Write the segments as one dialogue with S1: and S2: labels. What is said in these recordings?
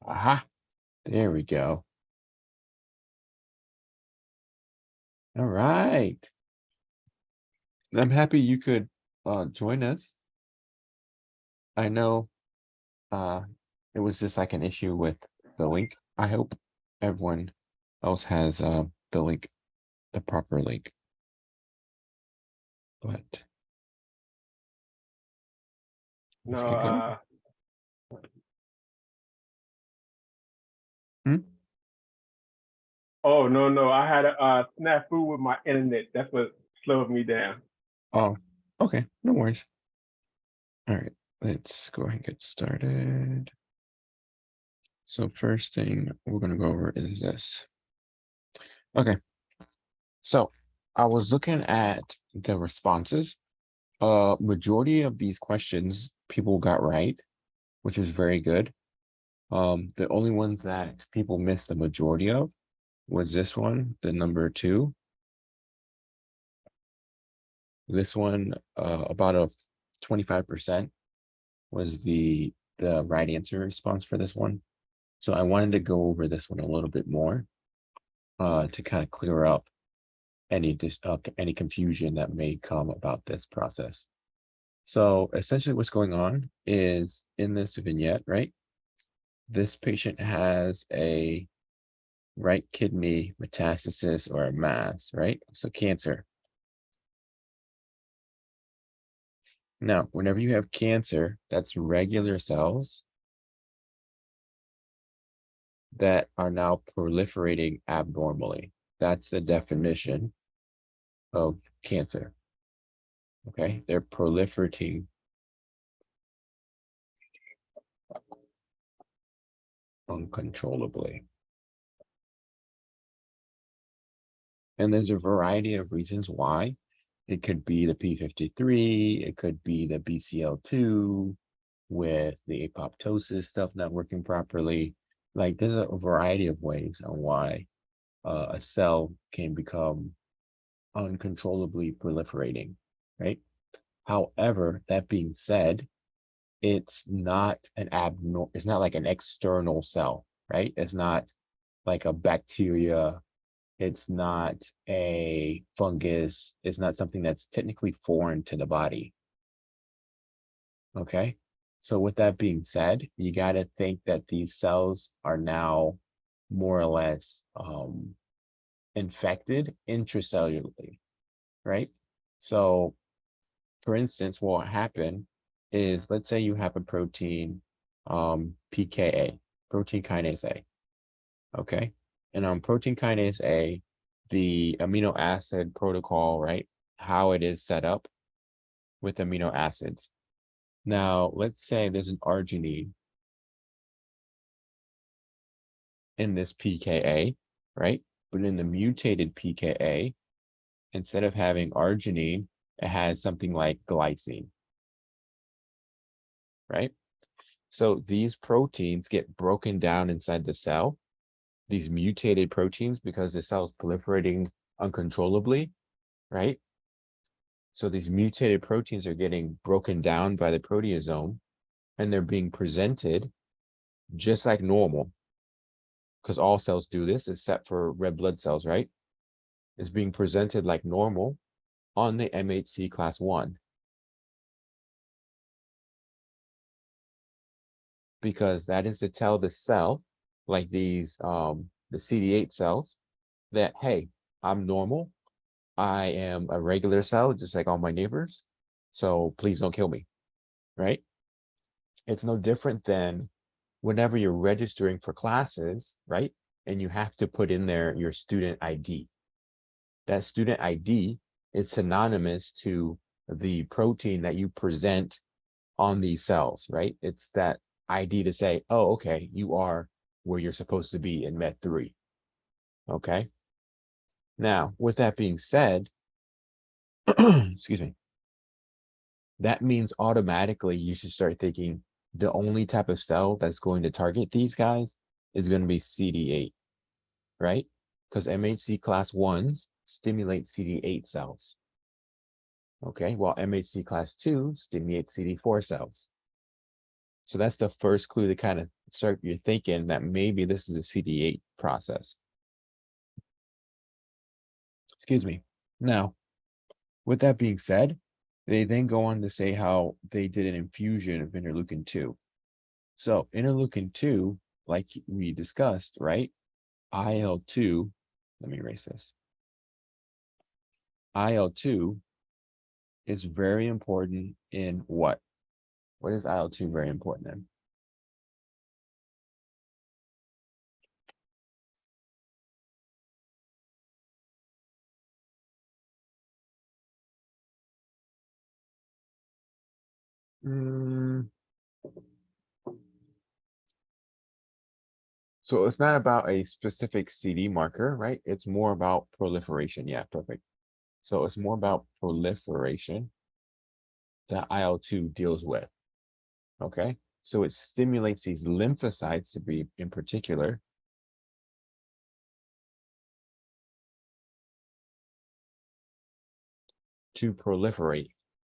S1: Aha, there we go. All right. I'm happy you could join us. I know uh, it was just like an issue with the link. I hope everyone else has the link, the proper link. But is
S2: No,
S1: he good? Hmm?
S2: oh no, I had a snafu with my internet. That's what slowed me down.
S1: Oh, okay, no worries. All right, let's go ahead and get started. So first thing we're gonna go over is this. Okay, so I was looking at the responses. Majority of these questions people got right, which is very good. The only ones that people missed the majority of was this one, the number 2. This one, about a 25% was the right answer response for this one. So I wanted to go over this one a little bit more to kind of clear up any confusion that may come about this process. So essentially what's going on is in this vignette, right? This patient has a right kidney metastasis or a mass, right? So cancer. Now, whenever you have cancer, that's regular cells that are now proliferating abnormally. That's the definition of cancer. Okay, they're proliferating uncontrollably. And there's a variety of reasons why. It could be the P53, it could be the BCL2 with the apoptosis stuff not working properly. Like there's a variety of ways on why a cell can become uncontrollably proliferating, right? However, that being said, it's not it's not like an external cell, right? It's not like a bacteria. It's not a fungus. It's not something that's technically foreign to the body. Okay. So with that being said, you got to think that these cells are now more or less infected intracellularly, right? So for instance, what will happen is, let's say you have a protein, PKA, protein kinase A, okay? And on protein kinase A, the amino acid protocol, right? How it is set up with amino acids. Now, let's say there's an arginine in this PKA, right? But in the mutated PKA, instead of having arginine, it has something like glycine, right? So these proteins get broken down inside the cell, these mutated proteins, because the cell is proliferating uncontrollably, right? So these mutated proteins are getting broken down by the proteasome and they're being presented just like normal, because all cells do this except for red blood cells, right? It's being presented like normal on the MHC class 1. Because that is to tell the cell, like these the CD8 cells, that hey, I'm normal. I am a regular cell, just like all my neighbors. So please don't kill me, right? It's no different than whenever you're registering for classes, right? And you have to put in there your student ID. That student ID is synonymous to the protein that you present on these cells, right? It's that ID to say, oh, okay, you are where you're supposed to be in Med 3. Okay. Now, with that being said, excuse me, that means automatically you should start thinking the only type of cell that's going to target these guys is going to be CD8, right? Because MHC class 1s stimulate CD8 cells. Okay, while MHC class 2 stimulates CD4 cells. So that's the first clue to kind of start you're thinking that maybe this is a CD8 process. Excuse me. Now, with that being said, they then go on to say how they did an infusion of interleukin 2. So interleukin 2, like we discussed, right? IL-2, let me erase this. IL-2 is very important in what? What is IL-2 very important in? So it's not about a specific CD marker, right? It's more about proliferation. Yeah, perfect. So it's more about proliferation that IL-2 deals with. Okay. So it stimulates these lymphocytes to be in particular to proliferate.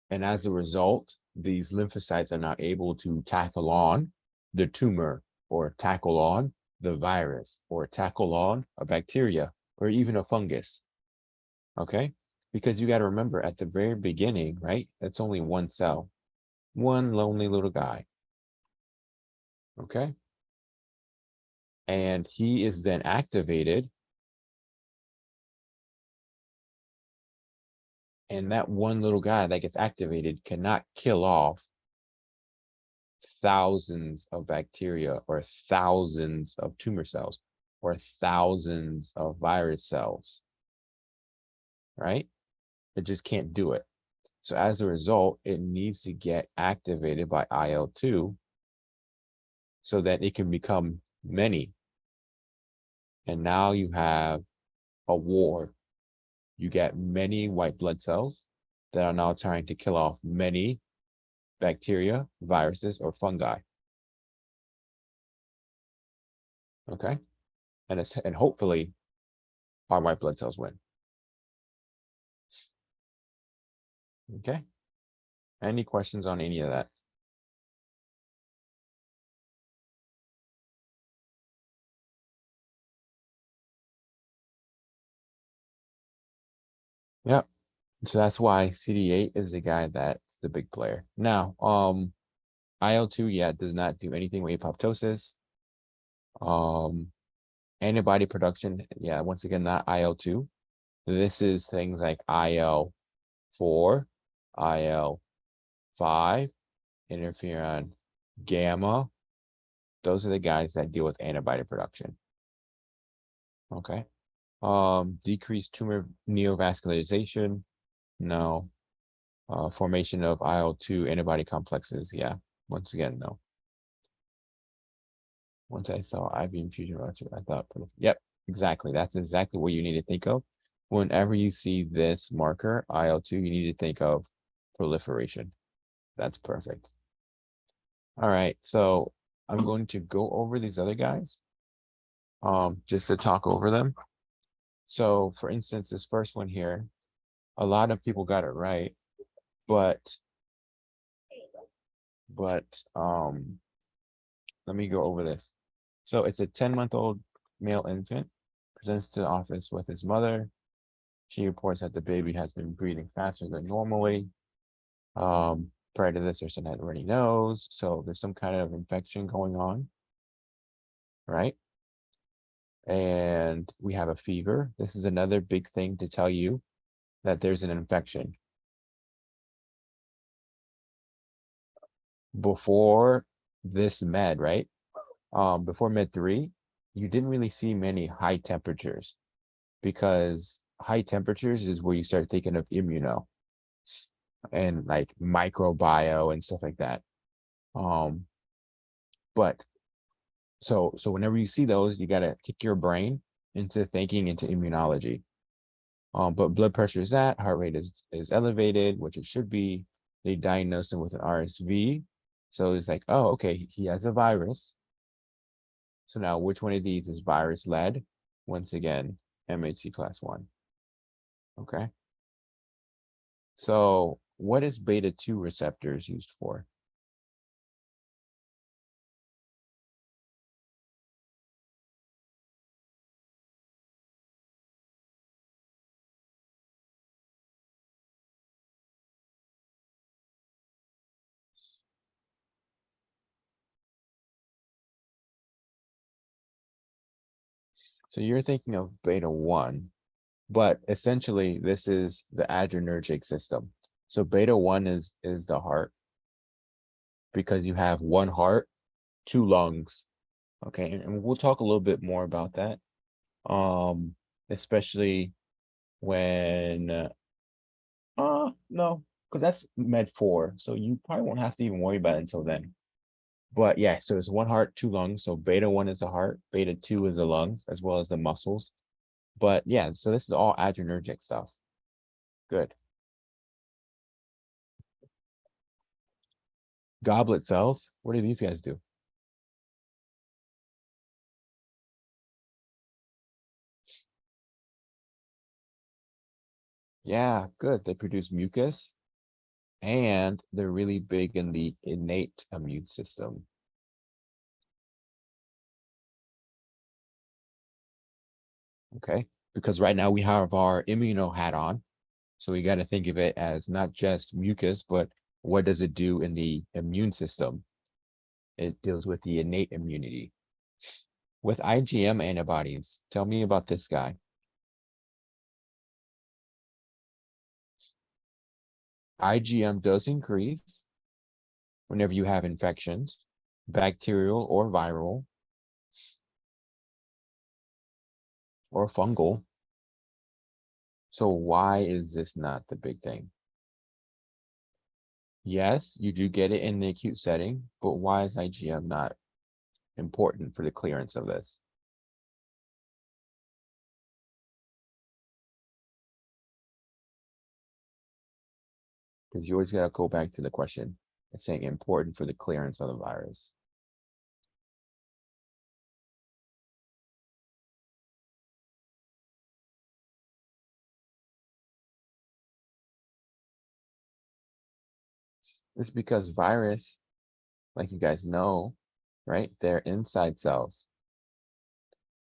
S1: And as a result, these lymphocytes are not able to tackle on the tumor or tackle on the virus or tackle on a bacteria or even a fungus. Okay. Because you got to remember at the very beginning, right? It's only one cell, one lonely little guy. Okay. And he is then activated. And that one little guy that gets activated cannot kill off thousands of bacteria or thousands of tumor cells or thousands of virus cells, right? It just can't do it. So as a result, it needs to get activated by IL-2 so that it can become many. And now you have a war. You get many white blood cells that are now trying to kill off many bacteria, viruses, or fungi. Okay. And hopefully our white blood cells win. Okay. Any questions on any of that? Yep. So that's why CD8 is the guy that's the big player. Now, IL-2, yeah, does not do anything with apoptosis. Antibody production, yeah, once again, not IL-2. This is things like IL-4, IL-5, interferon gamma. Those are the guys that deal with antibody production. Okay. Decreased tumor neovascularization. No. Formation of IL-2 antibody complexes. Yeah. Once again, no. Once I saw IV infusion roster, I thought, yep, exactly. That's exactly what you need to think of. Whenever you see this marker, IL-2, you need to think of proliferation. That's perfect. All right, so I'm going to go over these other guys just to talk over them. So for instance, this first one here, a lot of people got it right, but let me go over this. So it's a 10-month-old male infant, presents to the office with his mother. She reports that the baby has been breathing faster than normally. Prior to this, there's some had runny nose, so there's some kind of infection going on, right? And we have a fever. This is another big thing to tell you that there's an infection. Before this med, right? Before med 3, you didn't really see many high temperatures because high temperatures is where you start thinking of immuno and like microbio and stuff like that. But so whenever you see those, you gotta kick your brain into thinking into immunology. But blood pressure is that, heart rate is elevated, which it should be. They diagnose him with an RSV. So it's like, oh, okay, he has a virus. So now which one of these is virus led? Once again, MHC class 1. Okay. So what is beta 2 receptors used for? So you're thinking of beta 1, but essentially this is the adrenergic system. So beta 1 is the heart because you have one heart, two lungs. Okay, and we'll talk a little bit more about that. Especially when no, because that's med 4, so you probably won't have to even worry about it until then. But yeah, so it's one heart, two lungs. So beta 1 is the heart, beta 2 is the lungs, as well as the muscles. But yeah, so this is all adrenergic stuff. Good. Goblet cells. What do these guys do? Yeah, good. They produce mucus and they're really big in the innate immune system. Okay. Because right now we have our immuno hat on. So we got to think of it as not just mucus, but what does it do in the immune system? It deals with the innate immunity. With IgM antibodies, tell me about this guy. IgM does increase whenever you have infections, bacterial or viral or fungal. So why is this not the big thing? Yes, you do get it in the acute setting, but why is IgM not important for the clearance of this? Because you always got to go back to the question. It's saying important for the clearance of the virus. It's because virus, like you guys know, right? They're inside cells.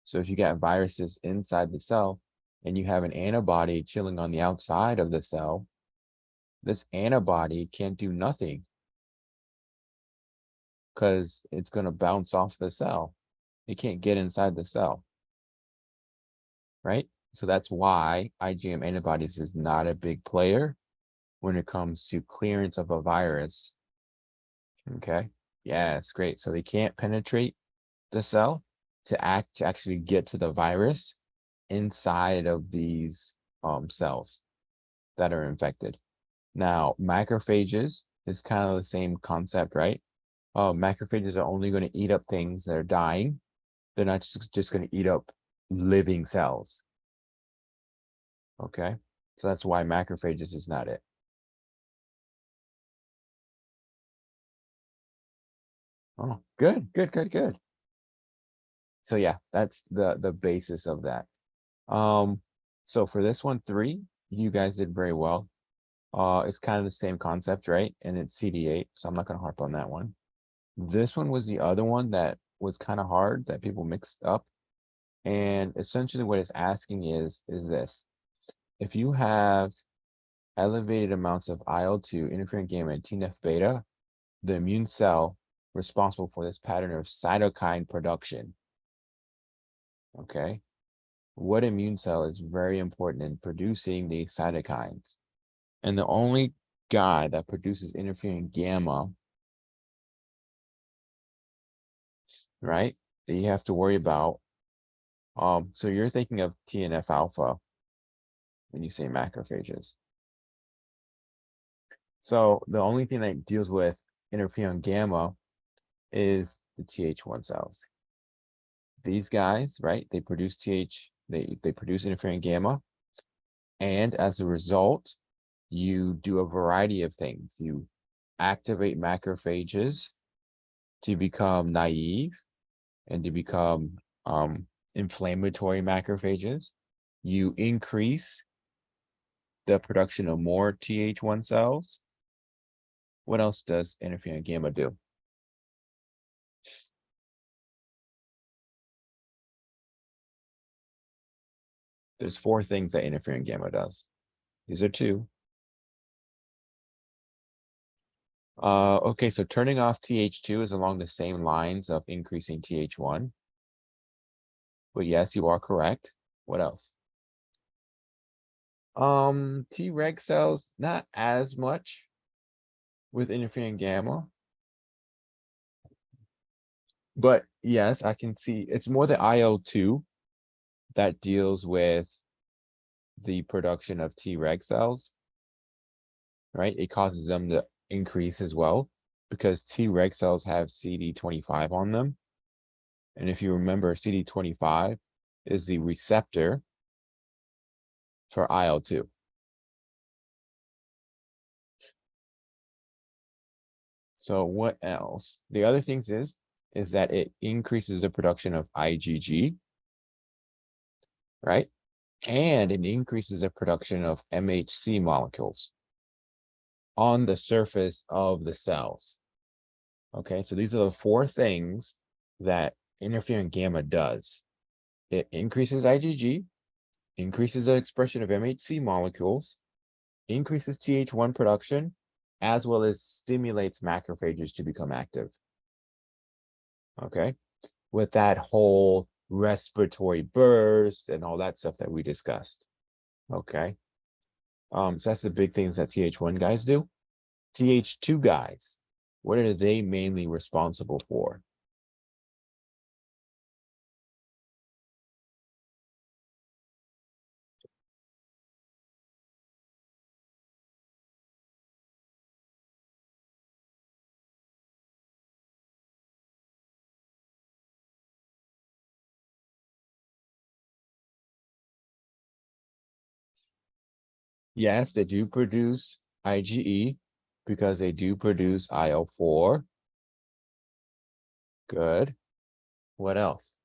S1: So if you got viruses inside the cell and you have an antibody chilling on the outside of the cell, this antibody can't do nothing because it's going to bounce off the cell. It can't get inside the cell, right? So that's why IgM antibodies is not a big player when it comes to clearance of a virus. Okay. Yeah, it's great. So they can't penetrate the cell to actually get to the virus inside of these cells that are infected. Now, macrophages is kind of the same concept, right? Macrophages are only going to eat up things that are dying. They're not just going to eat up living cells. Okay. So that's why macrophages is not it. Oh, good, good, good, good. So yeah, that's the basis of that. So for this one, 3, you guys did very well. It's kind of the same concept, right? And it's CD8, so I'm not gonna harp on that one. This one was the other one that was kind of hard that people mixed up. And essentially what it's asking is this. If you have elevated amounts of IL-2, interferon gamma, and TNF beta, the immune cell responsible for this pattern of cytokine production. Okay. What immune cell is very important in producing these cytokines? And the only guy that produces interferon gamma, right, that you have to worry about. So you're thinking of TNF alpha when you say macrophages. So the only thing that deals with interferon gamma is the Th1 cells. These guys, right, they produce they produce interferon gamma, and as a result, you do a variety of things. You activate macrophages to become naive and to become inflammatory macrophages. You increase the production of more Th1 cells. What else does interferon gamma do? There's 4 things that interferon gamma does. These are 2. Okay, so turning off Th2 is along the same lines of increasing Th1. but yes, you are correct. What else? Treg cells, not as much with interferon gamma. But yes, I can see it's more the IL-2 that deals with the production of Treg cells, right? It causes them to increase as well because Treg cells have CD25 on them. And if you remember, CD25 is the receptor for IL-2. So what else? The other things is that it increases the production of IgG, right? And it increases the production of MHC molecules on the surface of the cells. Okay, so these are the four things that interferon gamma does. It increases IgG, increases the expression of MHC molecules, increases Th1 production, as well as stimulates macrophages to become active. Okay, with that whole respiratory burst and all that stuff that we discussed. Okay, so that's the big things that Th1 guys do. Th2 guys, what are they mainly responsible for? Yes, they do produce IgE because they do produce IL-4. Good. What else?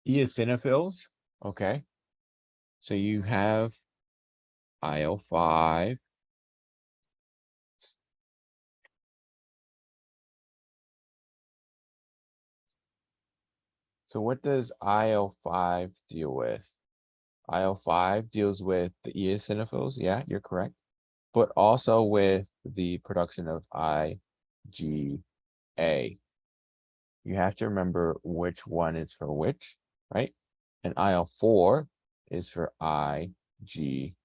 S1: Eosinophils. Okay. So you have IL-5. So what does IL-5 deal with? IL-5 deals with the eosinophils. Yeah, you're correct. But also with the production of IgA. You have to remember which one is for which, right? And IL-4 is for IgE.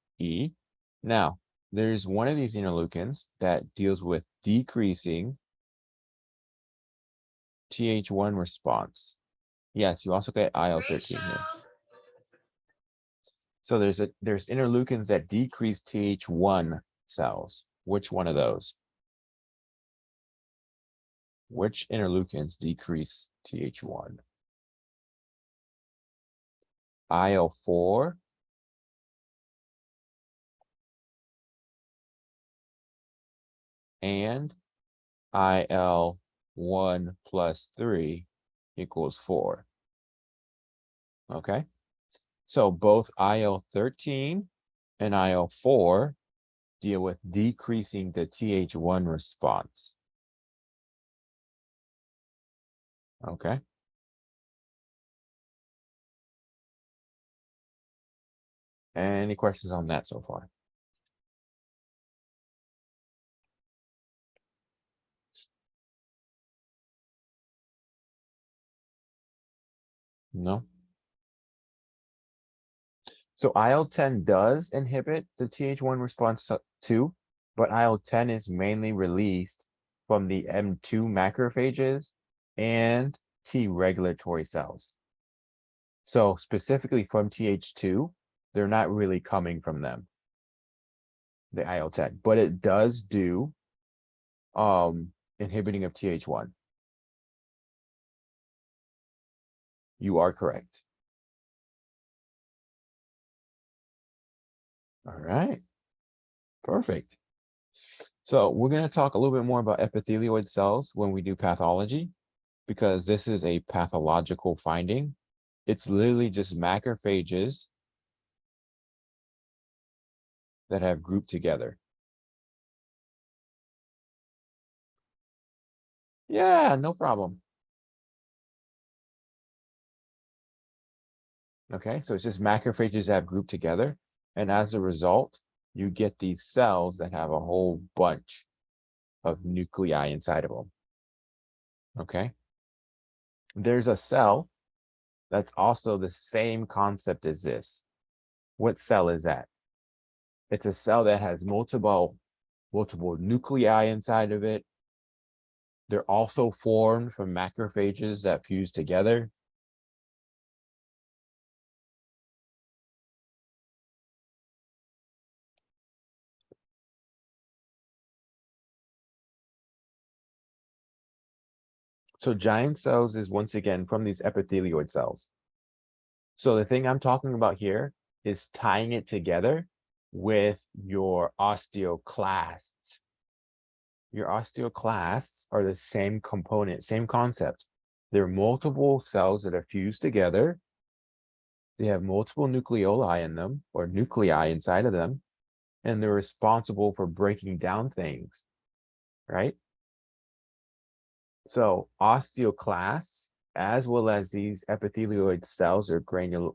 S1: Now, there's one of these interleukins that deals with decreasing Th1 response. Yes, you also get IL-13 here. So there's interleukins that decrease Th1 cells. Which one of those? Which interleukins decrease Th1? IL-4 and IL-1 plus 3 equals 4. Okay, so both IL-13 and IL-4 deal with decreasing the Th1 response. Okay. Any questions on that so far? No? So IL-10 does inhibit the Th1 response too, but IL-10 is mainly released from the M2 macrophages and T regulatory cells. So specifically from Th2, they're not really coming from them, the IL-10, but it does do inhibiting of Th1. You are correct. All right, perfect. So we're going to talk a little bit more about epithelioid cells when we do pathology, because this is a pathological finding. It's literally just macrophages that have grouped together. Yeah, no problem. Okay, so it's just macrophages that have grouped together. And as a result, you get these cells that have a whole bunch of nuclei inside of them. Okay. There's a cell that's also the same concept as this. What cell is that? It's a cell that has multiple nuclei inside of it. They're also formed from macrophages that fuse together. So giant cells is once again from these epithelioid cells. So the thing I'm talking about here is tying it together with your osteoclasts. Your osteoclasts are the same component, same concept. They're multiple cells that are fused together. They have multiple nucleoli in them, or nuclei inside of them, and they're responsible for breaking down things, right? So osteoclasts, as well as these epithelioid cells or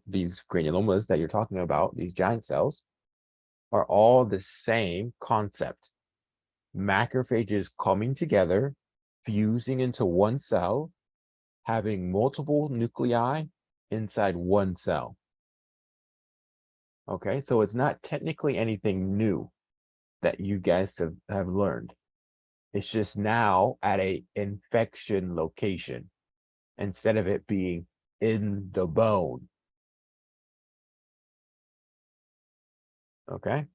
S1: these granulomas that you're talking about, these giant cells, are all the same concept. Macrophages coming together, fusing into one cell, having multiple nuclei inside one cell. Okay, so it's not technically anything new that you guys have learned. It's just now at a infection location instead of it being in the bone. Okay.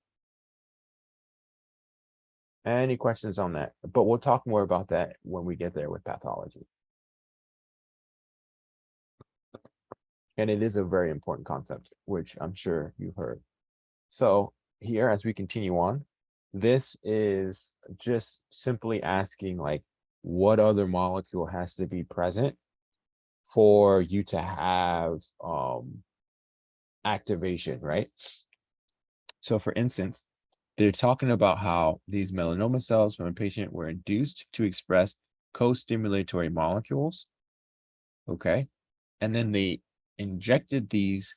S1: Any questions on that? But we'll talk more about that when we get there with pathology. And it is a very important concept, which I'm sure you've heard. So here, as we continue on, this is just simply asking like, what other molecule has to be present for you to have activation, right? So for instance, they're talking about how these melanoma cells from a patient were induced to express co-stimulatory molecules, okay? And then they injected these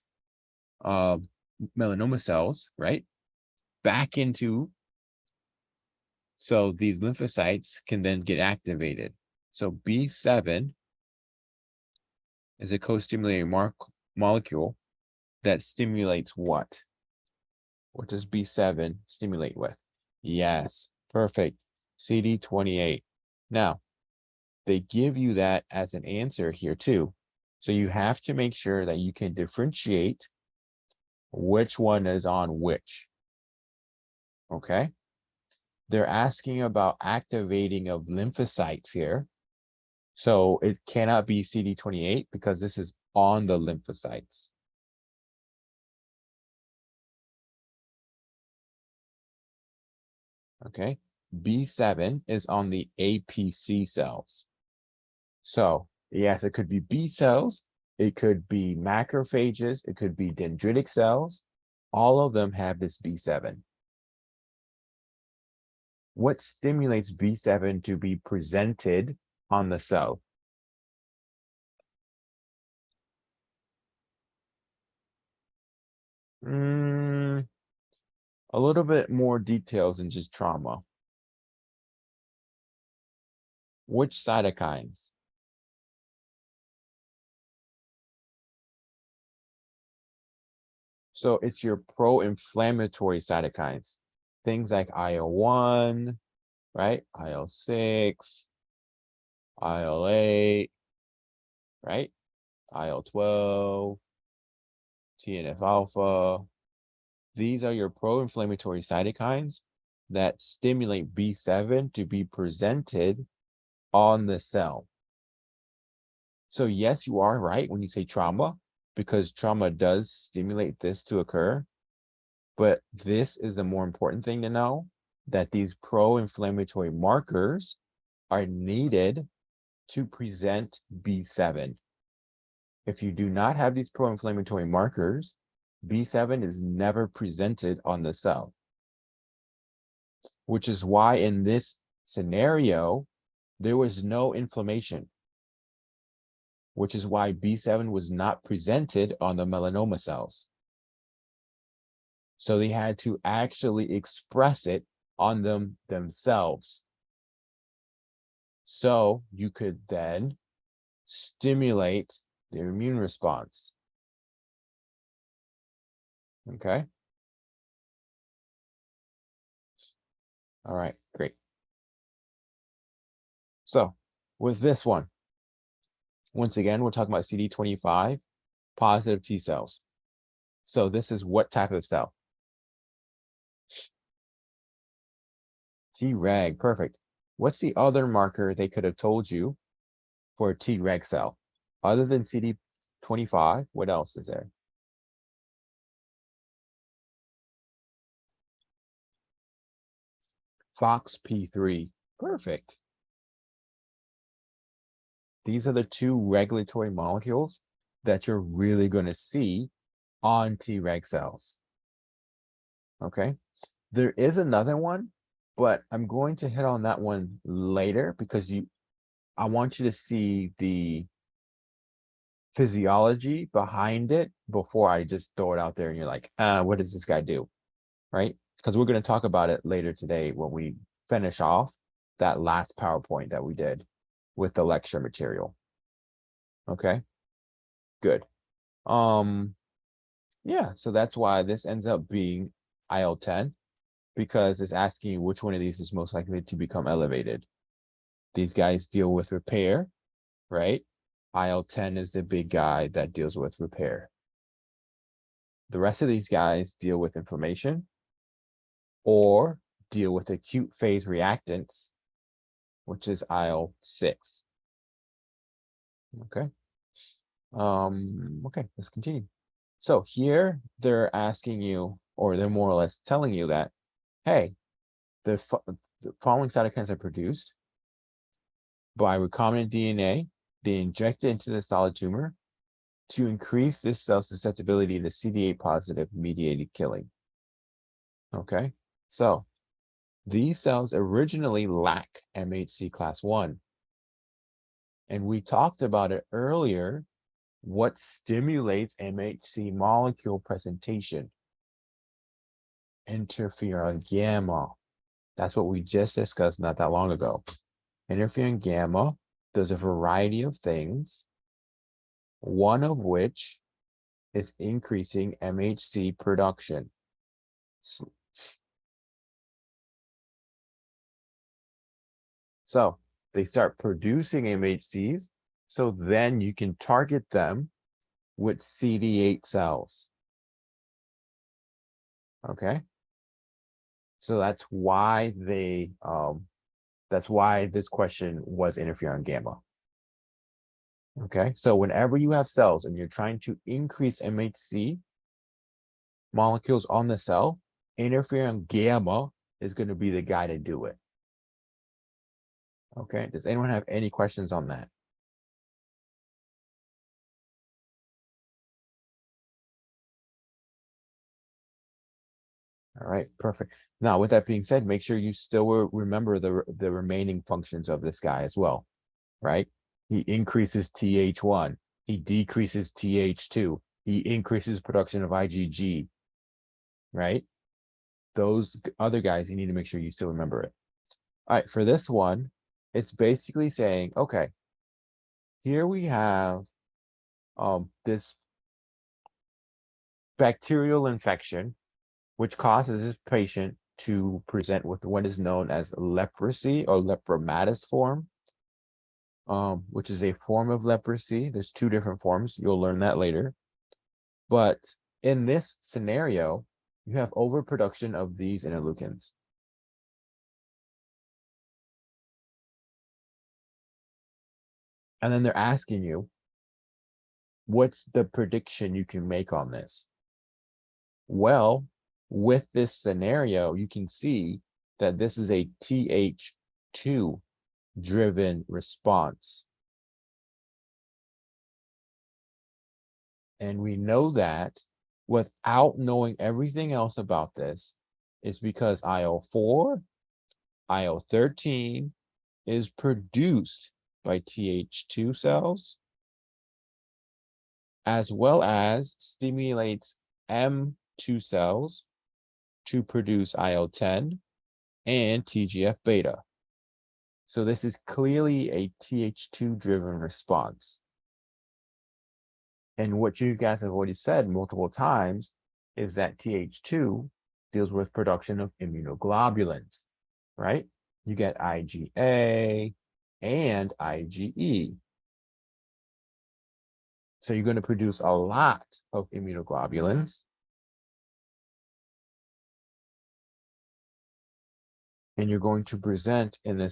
S1: melanoma cells, right, back into, so these lymphocytes can then get activated. So B7 is a co-stimulating molecule that stimulates what? What does B7 stimulate with? Yes, perfect. CD28. Now, they give you that as an answer here too. So you have to make sure that you can differentiate which one is on which. Okay? They're asking about activating of lymphocytes here. So it cannot be CD28 because this is on the lymphocytes. Okay? B7 is on the APC cells. So yes, it could be B cells, it could be macrophages, it could be dendritic cells. All of them have this B7. What stimulates B7 to be presented on the cell? A little bit more details than just trauma. Which cytokines? So it's your pro-inflammatory cytokines. Things like IL-1, right? IL-6, IL-8, right? IL-12, TNF-alpha. These are your pro-inflammatory cytokines that stimulate B7 to be presented on the cell. So yes, you are right when you say trauma, because trauma does stimulate this to occur. But this is the more important thing to know, that these pro-inflammatory markers are needed to present B7. If you do not have these pro-inflammatory markers, B7 is never presented on the cell. Which is why in this scenario, there was no inflammation. Which is why B7 was not presented on the melanoma cells. So they had to actually express it on themselves. So you could then stimulate their immune response. Okay. All right, great. So with this one, once again, we're talking about CD25 positive T cells. So this is what type of cell? Treg, perfect. What's the other marker they could have told you for a Treg cell? Other than CD25, what else is there? FOXP3, perfect. These are the two regulatory molecules that you're really going to see on Treg cells. Okay, there is another one, but I'm going to hit on that one later because I want you to see the physiology behind it before I just throw it out there and you're like, what does this guy do? Right? Because we're going to talk about it later today when we finish off that last PowerPoint that we did with the lecture material. Okay, good. Yeah, so that's why this ends up being IL-10 because it's asking you which one of these is most likely to become elevated. These guys deal with repair, right? IL-10 is the big guy that deals with repair. The rest of these guys deal with inflammation or deal with acute phase reactants, which is IL-6. Okay. Okay, let's continue. So here they're asking you, or they're more or less telling you that, hey, the following cytokines are produced by recombinant DNA. They inject it into the solid tumor to increase this cell susceptibility to CD8 positive mediated killing. Okay, so these cells originally lack MHC class 1. And we talked about it earlier. What stimulates MHC molecule presentation? Interferon gamma. That's what we just discussed not that long ago. Interferon gamma does a variety of things, one of which is increasing MHC production. So they start producing MHCs, so then you can target them with CD8 cells. Okay. So that's why that's why this question was interferon gamma. Okay, so whenever you have cells and you're trying to increase MHC molecules on the cell, interferon gamma is going to be the guy to do it. Okay, does anyone have any questions on that? All right, perfect. Now, with that being said, make sure you still remember the remaining functions of this guy as well, right? He increases TH1, he decreases TH2, he increases production of IgG, right? Those other guys, you need to make sure you still remember it. All right, for this one, it's basically saying, okay, here we have this bacterial infection, which causes this patient to present with what is known as leprosy or lepromatous form, which is a form of leprosy. There's two different forms. You'll learn that later. But in this scenario, you have overproduction of these interleukins. And then they're asking you, what's the prediction you can make on this? Well, with this scenario, you can see that this is a TH2 driven response. And we know that without knowing everything else about this, is because IL-4, IL-13 is produced by TH2 cells, as well as stimulates M2 cells, to produce IL-10 and TGF-beta. So this is clearly a Th2 driven response. And what you guys have already said multiple times is that Th2 deals with production of immunoglobulins, right? You get IgA and IgE. So you're going to produce a lot of immunoglobulins. And you're going to present in a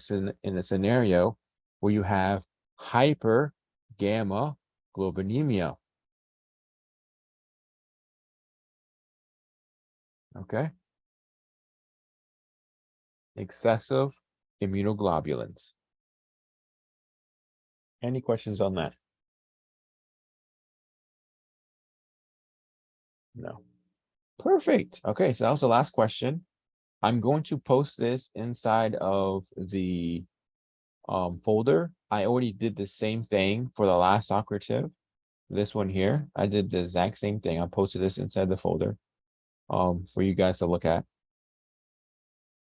S1: scenario where you have hyper gamma globulinemia. Okay. Excessive immunoglobulins. Any questions on that? No. Perfect. Okay, so that was the last question. I'm going to post this inside of the folder. I already did the same thing for the last operative. This one here, I did the exact same thing. I posted this inside the folder for you guys to look at.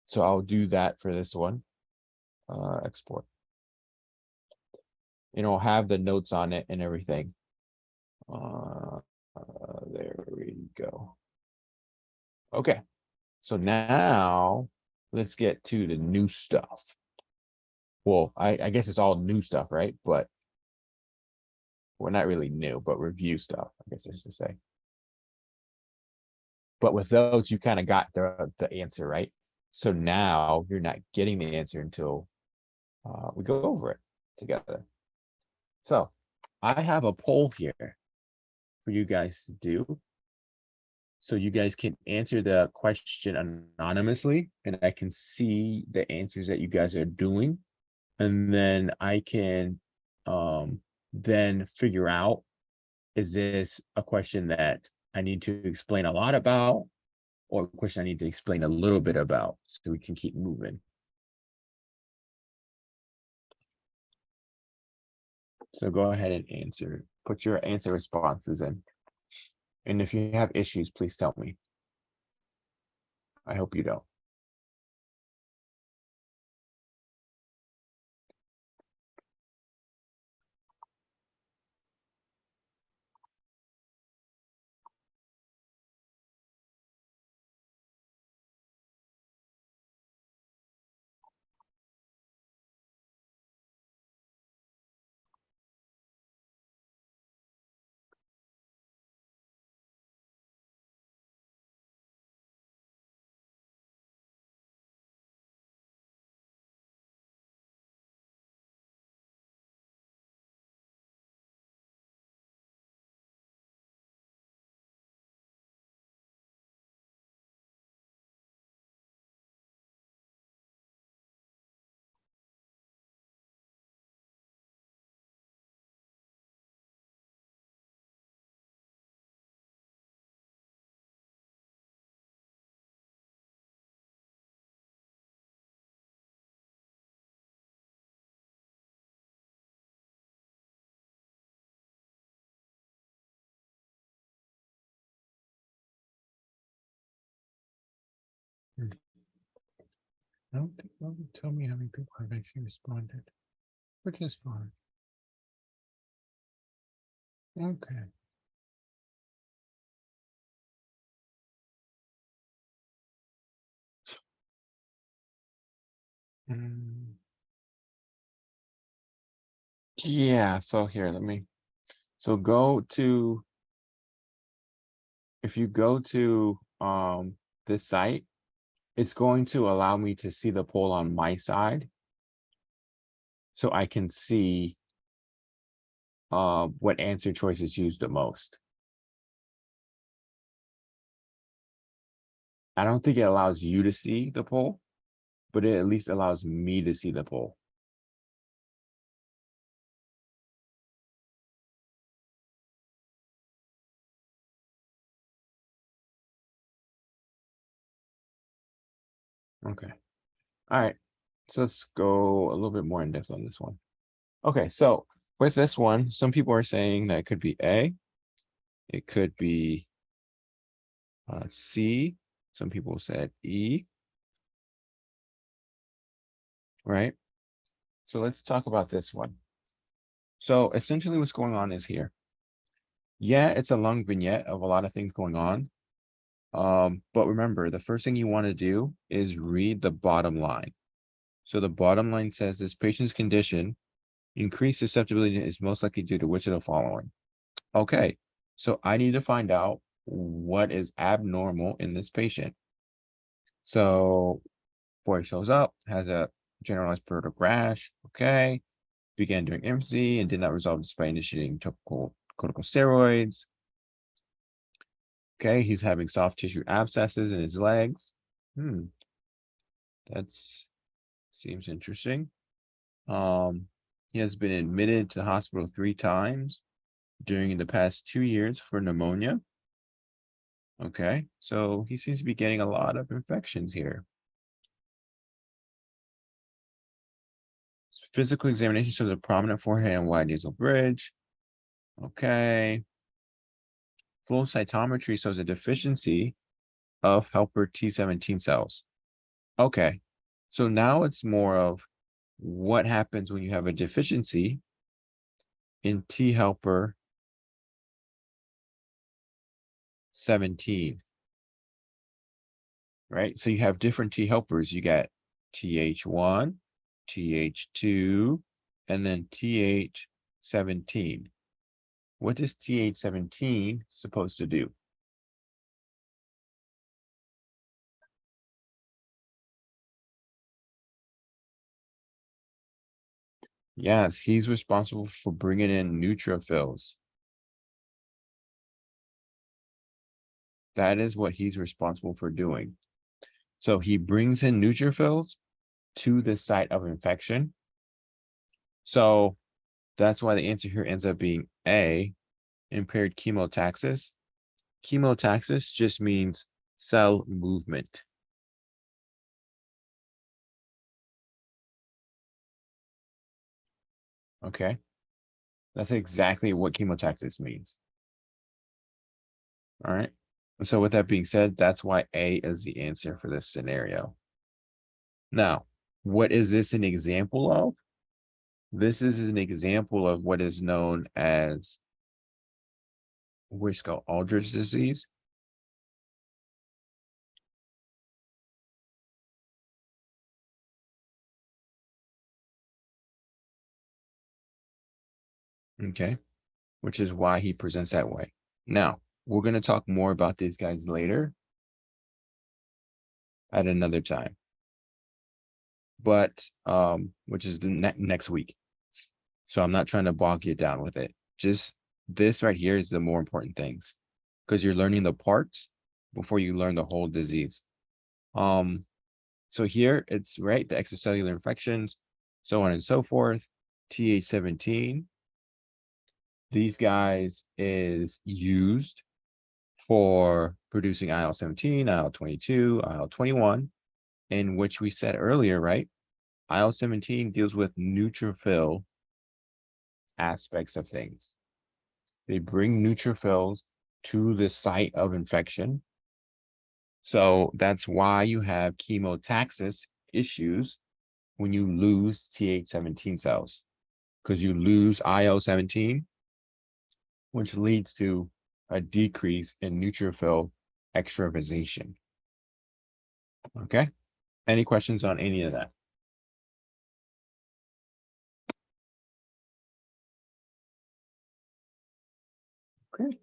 S1: So I'll do that for this one. Export. And I'll have the notes on it and everything. There we go. Okay. So now let's get to the new stuff. Well, I guess it's all new stuff, right? But well, not really new, but review stuff, I guess is to say. But with those, you kind of got the answer, right? So now you're not getting the answer until we go over it together. So I have a poll here for you guys to do. So you guys can answer the question anonymously, and I can see the answers that you guys are doing. And then I can then figure out, is this a question that I need to explain a lot about, or a question I need to explain a little bit about, so we can keep moving. So go ahead and answer, put your answer responses in. And if you have issues, please tell me. I hope you don't. Don't tell me how many people have actually responded. Which is fine. Okay. Yeah, so here, so go to, if you go to this site, it's going to allow me to see the poll on my side. So I can see what answer choice is used the most. I don't think it allows you to see the poll, but it at least allows me to see the poll. Okay. All right. So let's go a little bit more in depth on this one. Okay, so with this one, some people are saying that it could be A, it could be C, Some people said E, right? So let's talk about this one. So essentially what's going on is here. Yeah, it's a long vignette of a lot of things going on. But remember, the first thing you want to do is read the bottom line. So the bottom line says this patient's condition, increased susceptibility is most likely due to which of the following. Okay, so I need to find out what is abnormal in this patient. So boy shows up, has a generalized periodic rash. Okay, began during infancy and did not resolve despite initiating topical corticosteroids. Okay, he's having soft tissue abscesses in his legs. That's seems interesting. He has been admitted to the hospital 3 times during the past 2 years for pneumonia. Okay, so he seems to be getting a lot of infections here. Physical examination shows a prominent forehead and wide nasal bridge. Okay. Flow cytometry shows a deficiency of helper T17 cells. Okay, so now it's more of what happens when you have a deficiency in T helper 17, right? So you have different T helpers. You got TH1, TH2, and then TH17. What is TH17 supposed to do? Yes, he's responsible for bringing in neutrophils. That is what he's responsible for doing. So he brings in neutrophils to the site of infection. So that's why the answer here ends up being A, impaired chemotaxis. Chemotaxis just means cell movement. Okay, that's exactly what chemotaxis means. All right. So with that being said, that's why A is the answer for this scenario. Now, what is this an example of? This is an example of what is known as Wiskow-Aldrich disease. Okay, which is why he presents that way. Now, we're going to talk more about these guys later at another time, but which is the next week. So I'm not trying to bog you down with it. Just this right here is the more important things because you're learning the parts before you learn the whole disease. So here it's right, the extracellular infections, so on and so forth. TH17, these guys is used for producing IL-17, IL-22, IL-21, in which we said earlier, right? IL-17 deals with neutrophil aspects of things. They bring neutrophils to the site of infection. So that's why you have chemotaxis issues when you lose TH17 cells, because you lose IL-17, which leads to a decrease in neutrophil extravasation. Okay, any questions on any of that? Okay,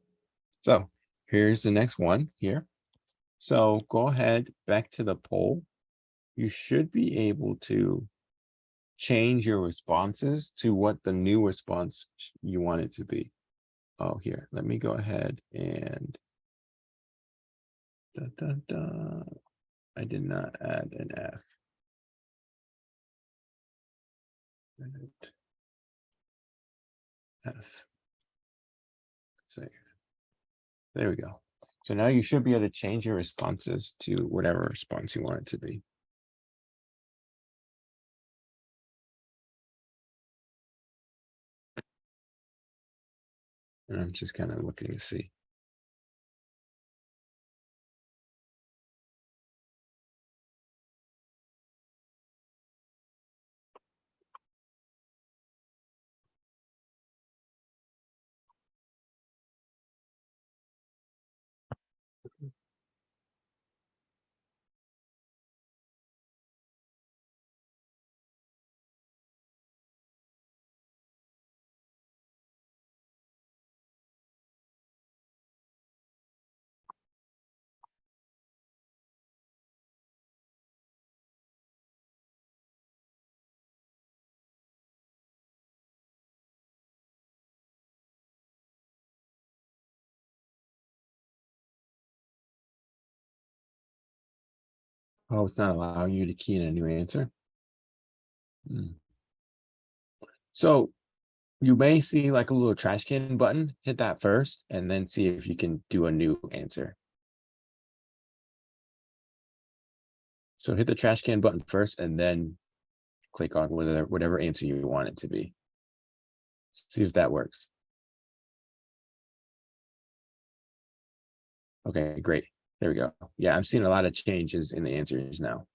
S1: so here's the next one here. So go ahead back to the poll. You should be able to change your responses to what the new response you want it to be. Oh, here, let me go ahead and I did not add an F. F. Save. There we go. So now you should be able to change your responses to whatever response you want it to be. And I'm just kind of looking to see. Oh, it's not allowing you to key in a new answer. Hmm. So you may see like a little trash can button. Hit that first, and then see if you can do a new answer. So hit the trash can button first, and then click on whatever answer you want it to be. See if that works. Okay, great. There we go. Yeah, I'm seeing a lot of changes in the answers now.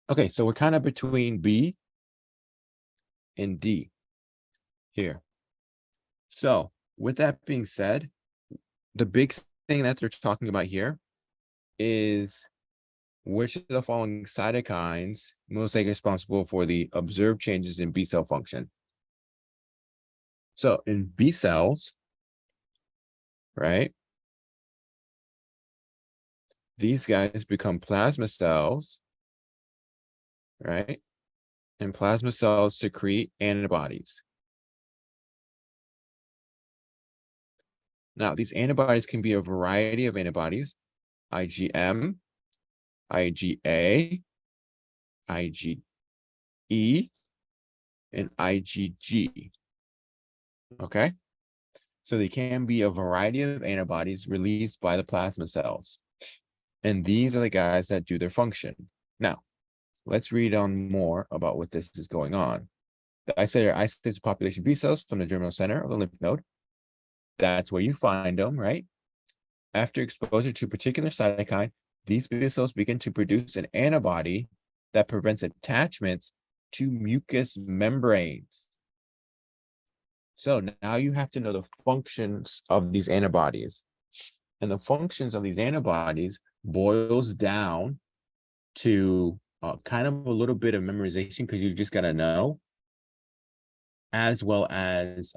S1: Okay, so we're kind of between B and D here. So with that being said, the big thing that they're talking about here is which of the following cytokines most likely responsible for the observed changes in B cell function? So in B cells, right, these guys become plasma cells, right? And plasma cells secrete antibodies. Now, these antibodies can be a variety of antibodies: IgM, IgA, IgE, and IgG. Okay? So they can be a variety of antibodies released by the plasma cells. And these are the guys that do their function. Now, let's read on more about what this is going on. The isolator isolates the population B cells from the germinal center of the lymph node. That's where you find them, right? After exposure to a particular cytokine, these B cells begin to produce an antibody that prevents attachments to mucous membranes. So now you have to know the functions of these antibodies. And the functions of these antibodies boils down to kind of a little bit of memorization, because you just got to know, as well as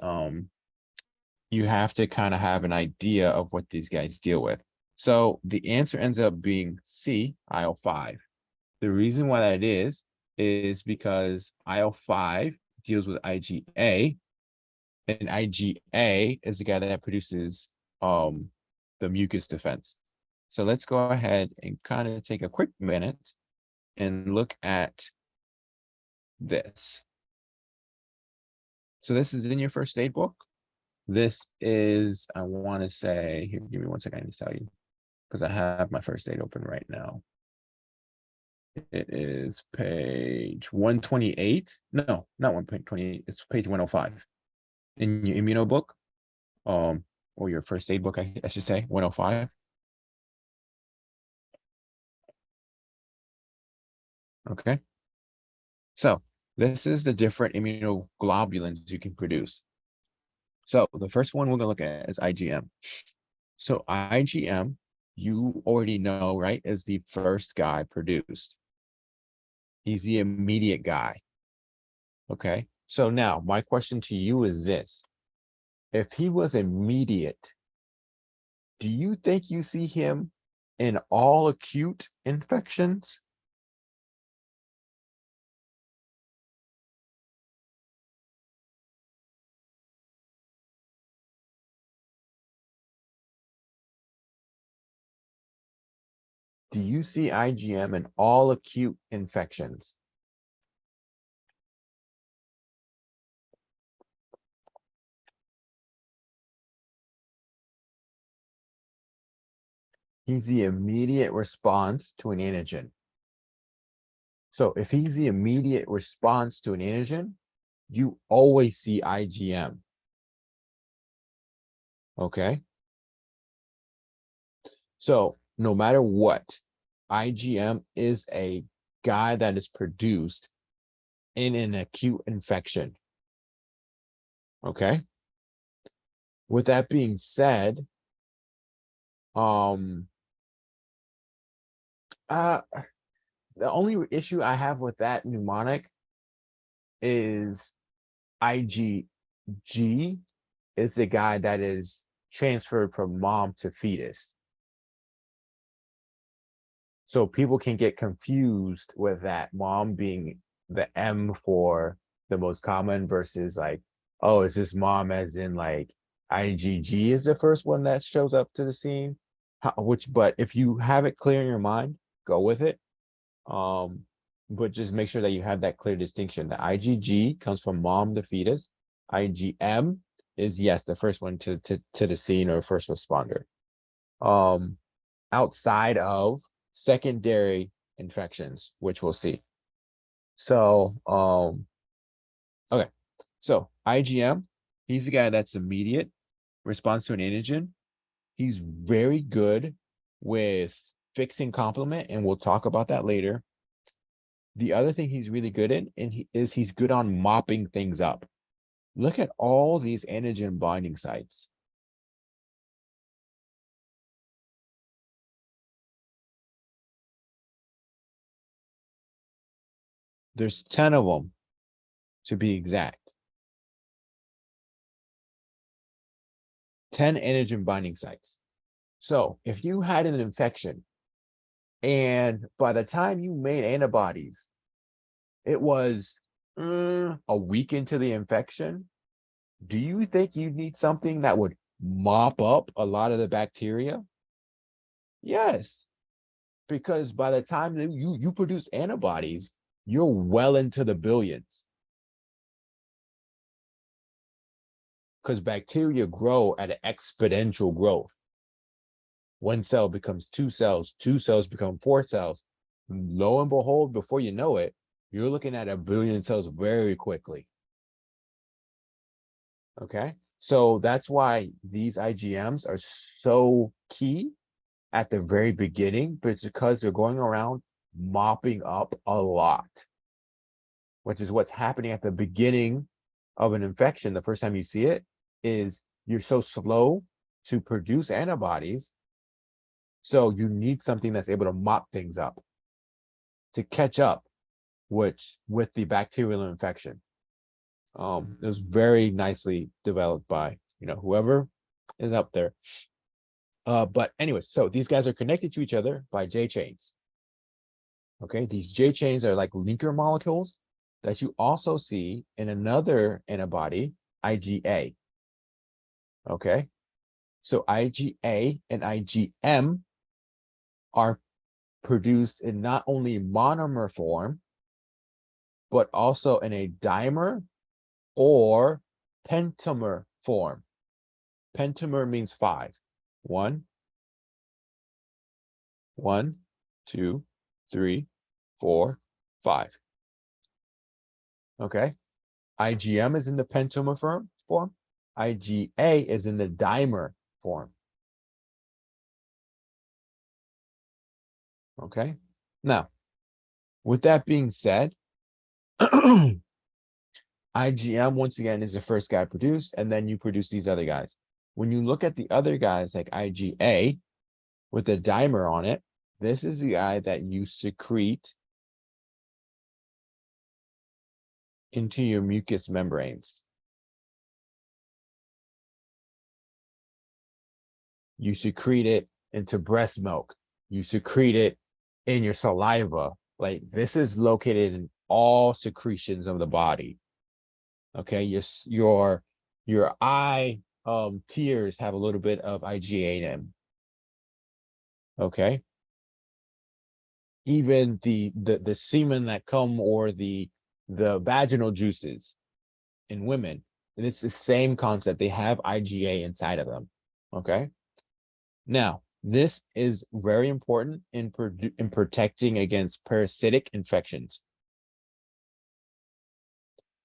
S1: you have to kind of have an idea of what these guys deal with. So the answer ends up being C, IL-5. The reason why that is because IL-5 deals with IgA, and IgA is the guy that produces the mucus defense. So let's go ahead and kind of take a quick minute and look at this. So this is in your first aid book. This is, I want to say, here, give me 1 second, I need to tell you, because I have my first aid open right now. It is page 128. No, not 128. It's page 105 in your immuno book, or your first aid book, I should say, 105. Okay. So this is the different immunoglobulins you can produce. So the first one we're going to look at is IgM. So IgM, you already know, right, is the first guy produced. He's the immediate guy. Okay. So now my question to you is this. If he was immediate, do you think you see him in all acute infections? Do you see IgM in all acute infections? He's the immediate response to an antigen. So if he's the immediate response to an antigen, you always see IgM. Okay. So no matter what, IgM is a guy that is produced in an acute infection. Okay. With that being said, um, the only issue I have with that mnemonic is IgG is the guy that is transferred from mom to fetus. So people can get confused with that mom being the M for the most common versus like, oh, is this mom as in like IgG is the first one that shows up to the scene? But if you have it clear in your mind, go with it. But just make sure that you have that clear distinction. The IgG comes from mom, the fetus. IgM is, yes, the first one to the scene or first responder. Outside of secondary infections, which we'll see. So, okay. So IgM, he's the guy that's immediate response to an antigen. He's very good with fixing complement, and we'll talk about that later. The other thing he's really good in, and he's good on mopping things up. Look at all these antigen binding sites. There's 10 of them, to be exact. 10 antigen binding sites. So if you had an infection, and by the time you made antibodies, it was a week into the infection, do you think you need something that would mop up a lot of the bacteria? Yes, because by the time that you produce antibodies, you're well into the billions. Because bacteria grow at an exponential growth. One cell becomes 2 cells become 4 cells. Lo and behold, before you know it, you're looking at a billion cells very quickly. Okay, so that's why these IgMs are so key at the very beginning, but it's because they're going around mopping up a lot, which is what's happening at the beginning of an infection. The first time you see it is you're so slow to produce antibodies. So you need something that's able to mop things up to catch up, which with the bacterial infection. It was very nicely developed by, whoever is up there. But anyways, so these guys are connected to each other by J chains. Okay, these J chains are like linker molecules that you also see in another antibody, IgA. Okay, so IgA and IgM are produced in not only monomer form, but also in a dimer or pentamer form. Pentamer means 5. 1, 1, 2, 3, 4, 5. Okay. IgM is in the pentamer form. IgA is in the dimer form. Okay. Now, with that being said, IgM, once again, is the first guy produced, and then you produce these other guys. When you look at the other guys like IgA with the dimer on it, this is the guy that you secrete into your mucous membranes. You secrete it into breast milk. You secrete it in your saliva. Like, this is located in all secretions of the body. Okay, your eye tears have a little bit of IgA in them. Okay, even the semen that come, or the vaginal juices in women, and it's the same concept. They have IgA inside of them. Okay, now this is very important in protecting against parasitic infections.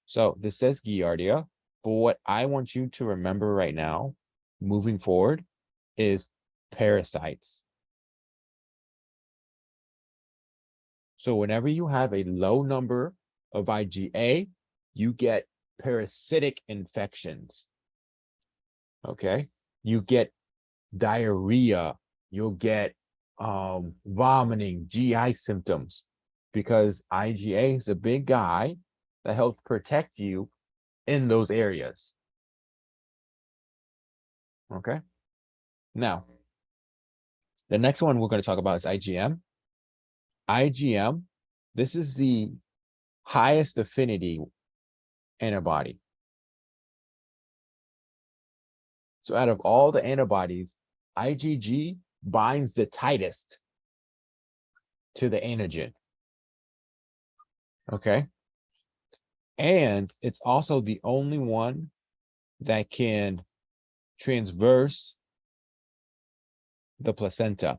S1: So this says Giardia, but what I want you to remember right now, moving forward, is parasites. So whenever you have a low number of IgA, you get parasitic infections. Okay, you get diarrhea, you'll get vomiting, GI symptoms, because IgA is a big guy that helps protect you in those areas. Okay, now the next one we're going to talk about is IgM. IgM, this is the highest affinity antibody. So out of all the antibodies, IgG binds the tightest to the antigen. Okay. And it's also the only one that can transverse the placenta.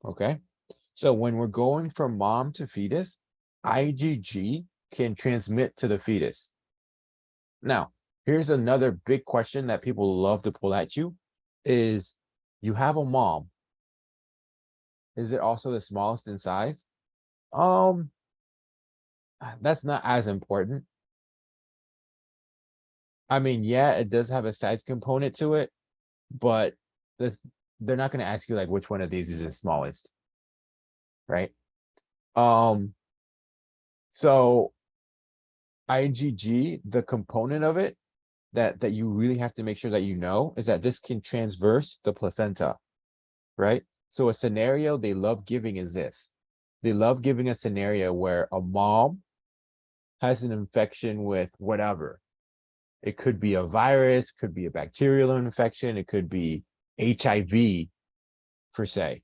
S1: Okay. So when we're going from mom to fetus, IgG can transmit to the fetus. Now, here's another big question that people love to pull at you is you have a mom. Is it also the smallest in size? That's not as important. I mean, yeah, it does have a size component to it, but they're not going to ask you like which one of these is the smallest, right? So IgG, the component of it that you really have to make sure that you know is that this can transverse the placenta, right? So a scenario they love giving is this. They love giving a scenario where a mom has an infection with whatever. It could be a virus, could be a bacterial infection, it could be HIV per se.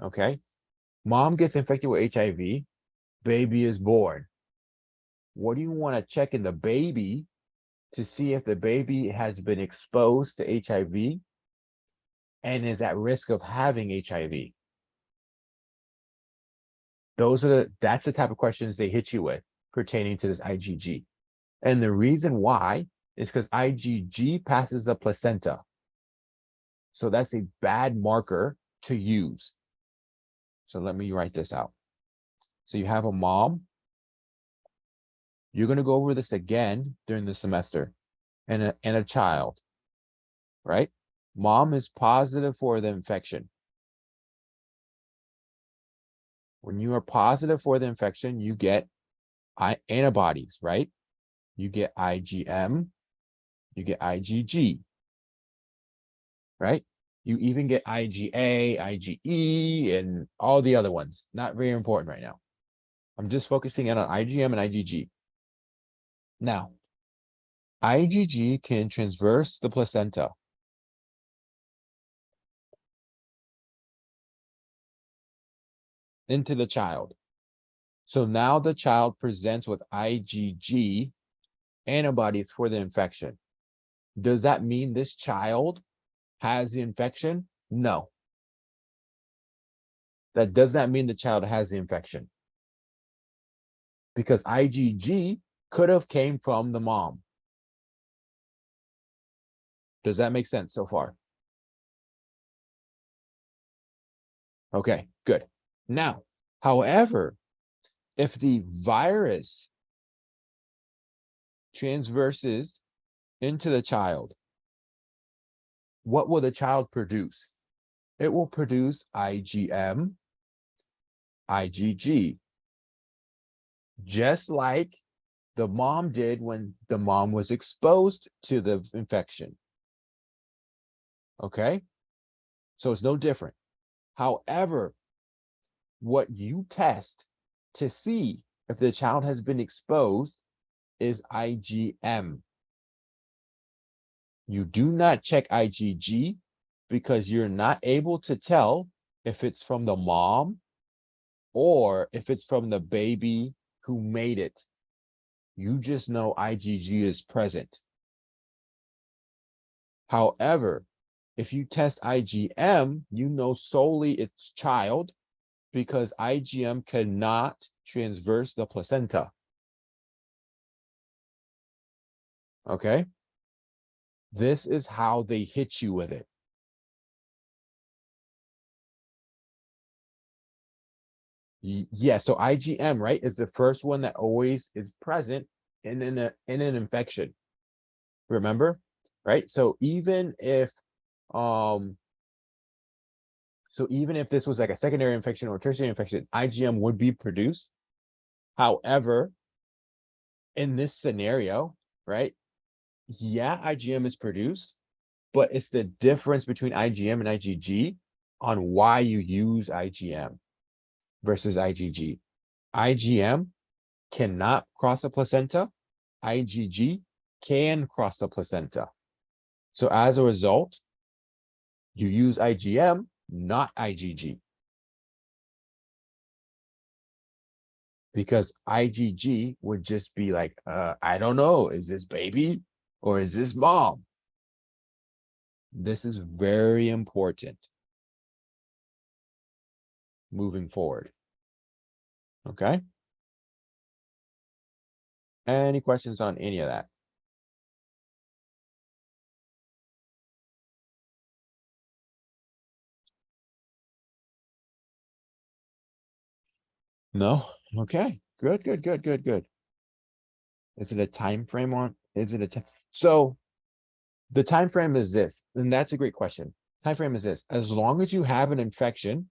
S1: Okay. Mom gets infected with HIV, baby is born. What do you want to check in the baby to see if the baby has been exposed to HIV and is at risk of having HIV? That's the type of questions they hit you with pertaining to this IgG. And the reason why is because IgG passes the placenta. So that's a bad marker to use. So let me write this out. So you have a mom. You're going to go over this again during the semester. And a child, right? Mom is positive for the infection. When you are positive for the infection, you get antibodies, right? You get IgM, you get IgG, right? You even get IgA, IgE, and all the other ones. Not very important right now. I'm just focusing in on IgM and IgG. Now, IgG can transverse the placenta. Into the child. So now the child presents with IgG antibodies for the infection. Does that mean this child has the infection? No. That does not mean the child has the infection. Because IgG could have came from the mom. Does that make sense so far? Okay, good. Now, however, if the virus transverses into the child, what will the child produce? It will produce IgM, IgG, just like the mom did when the mom was exposed to the infection. Okay? So it's no different. However, what you test to see if the child has been exposed is IgM. You do not check IgG because you're not able to tell if it's from the mom or if it's from the baby who made it. You just know IgG is present. However, if you test IgM, you know solely it's child because IgM cannot transverse the placenta. Okay? This is how they hit you with it. Yeah, so IgM, right, is the first one that always is present in an infection. Remember? Right? So even if this was like a secondary infection or tertiary infection, IgM would be produced. However, in this scenario, right? Yeah, IgM is produced, but it's the difference between IgM and IgG on why you use IgM versus IgG. IgM cannot cross the placenta. IgG can cross the placenta. So as a result, you use IgM not IgG. Because IgG would just be like, I don't know, is this baby or is this mom? This is very important moving forward. Okay. Any questions on any of that? No? Okay. Good, good, good, good, good. Is it a time frame on? Is it a time? So the time frame is this, and that's a great question. Time frame is this. As long as you have an infection,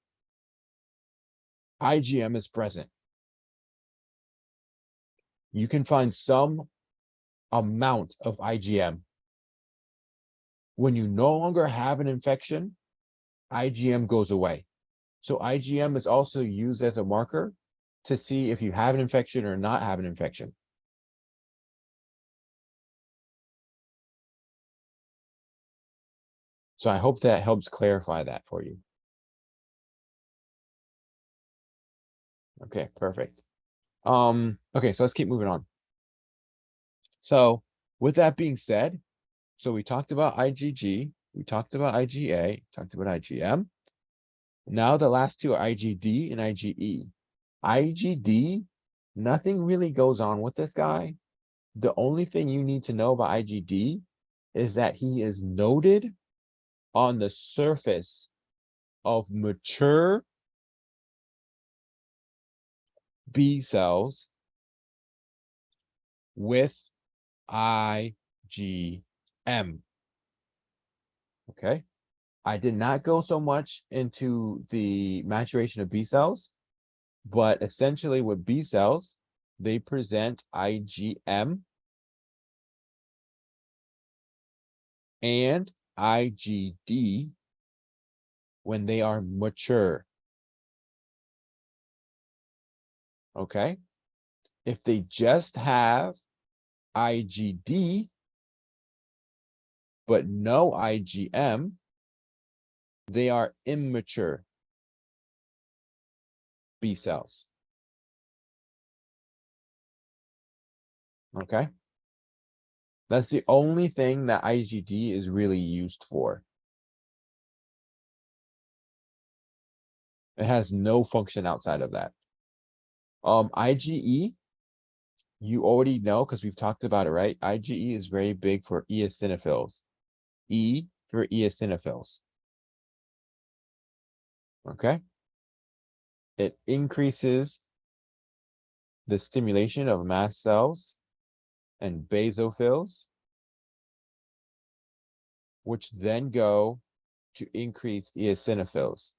S1: IgM is present. You can find some amount of IgM. When you no longer have an infection, IgM goes away. So IgM is also used as a marker to see if you have an infection or not have an infection. So I hope that helps clarify that for you. Okay, perfect. Okay, so let's keep moving on. So with that being said, so we talked about IgG, we talked about IgA, talked about IgM. Now the last two are IgD and IgE. IgD, nothing really goes on with this guy. The only thing you need to know about IgD is that he is noted on the surface of mature B cells with IgM. Okay. I did not go so much into the maturation of B cells, but essentially with B cells, they present IgM and IgD when they are mature. Okay. If they just have IgD, but no IgM, they are immature B cells. Okay. That's the only thing that IgD is really used for. It has no function outside of that. IgE, you already know because we've talked about it, right? IgE is very big for eosinophils. E for eosinophils. Okay. It increases the stimulation of mast cells and basophils, which then go to increase eosinophils.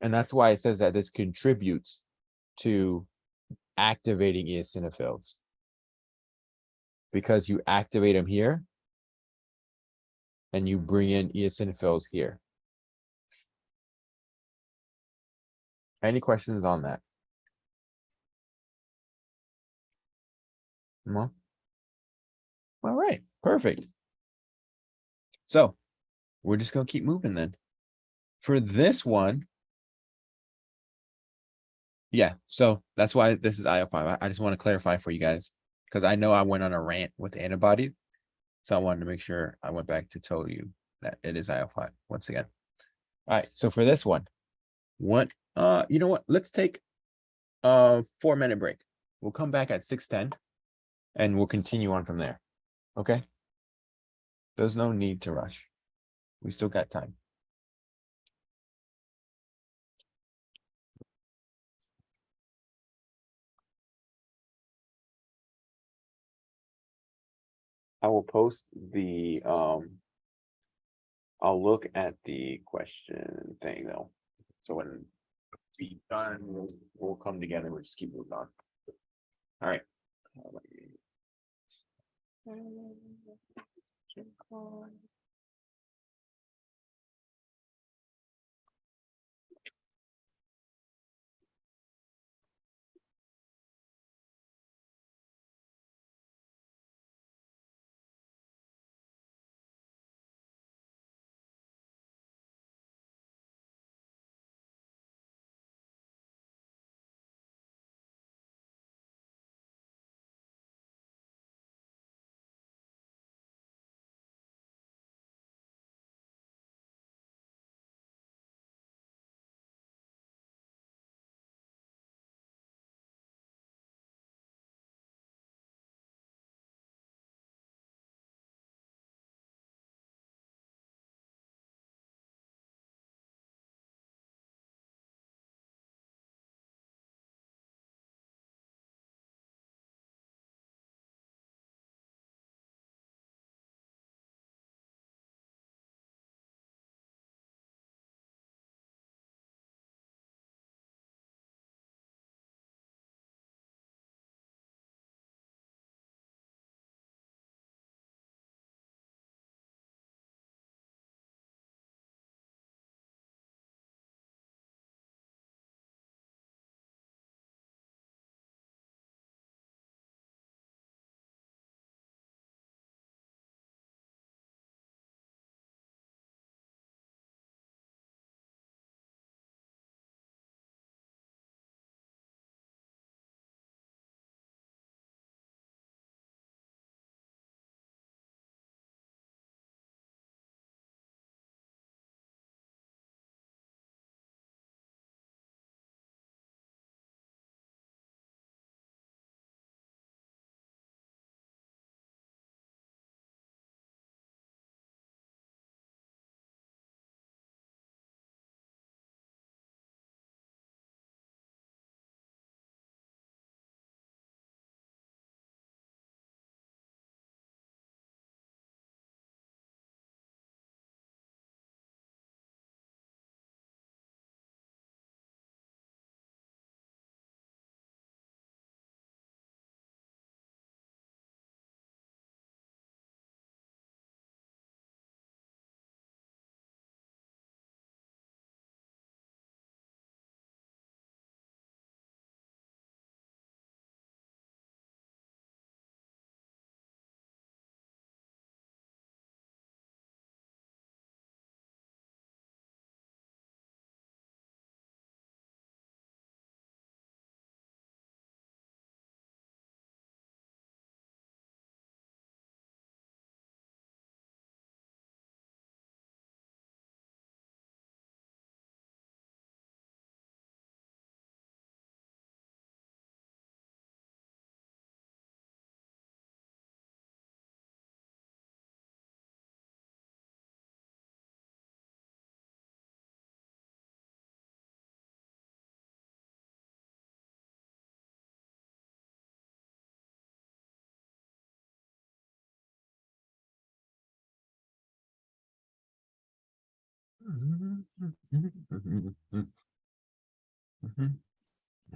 S1: And that's why it says that this contributes to activating eosinophils. Because you activate them here and you bring in eosinophils here. Any questions on that? No? All right, perfect. So we're just going to keep moving then. For this one, yeah, so that's why this is IL-5. I just want to clarify for you guys because I know I went on a rant with antibodies. So I wanted to make sure I went back to tell you that it is IL-5 once again. All right, so for this one, you know what? Let's take a 4-minute break. We'll come back at 6:10 and we'll continue on from there. Okay? There's no need to rush. We still got time. I will post the I'll look at the question thing though. So when we're done, we'll come together. We'll just keep moving on. All right.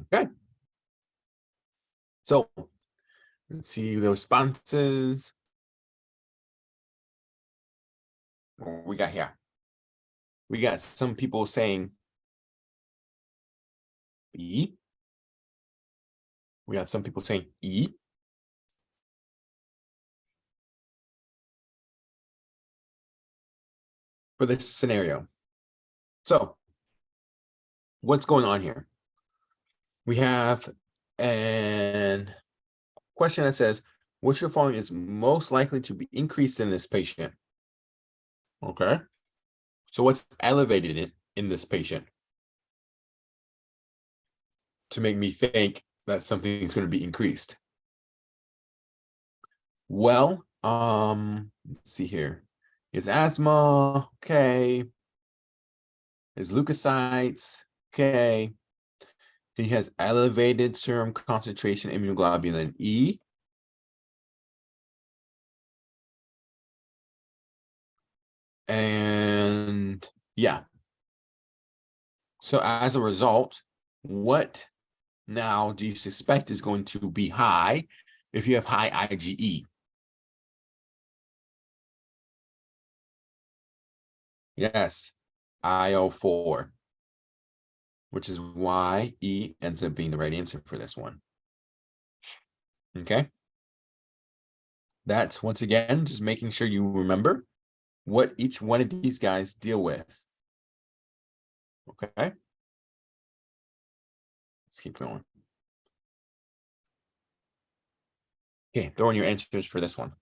S1: Okay. So let's see the responses. What we got here. We got some people saying B. We have some people saying E. For this scenario. So what's going on here? We have a question that says, which of the following is most likely to be increased in this patient? Okay. So what's elevated in this patient to make me think that something is going to be increased? Well, let's see here. Is asthma, okay. Is leukocytes, okay. He has elevated serum concentration immunoglobulin E. And yeah. So as a result, what now do you suspect is going to be high if you have high IgE? Yes, IO4, which is why E ends up being the right answer for this one. Okay. That's once again, just making sure you remember what each one of these guys deal with. Okay. Let's keep going. Okay, throw in your answers for this one.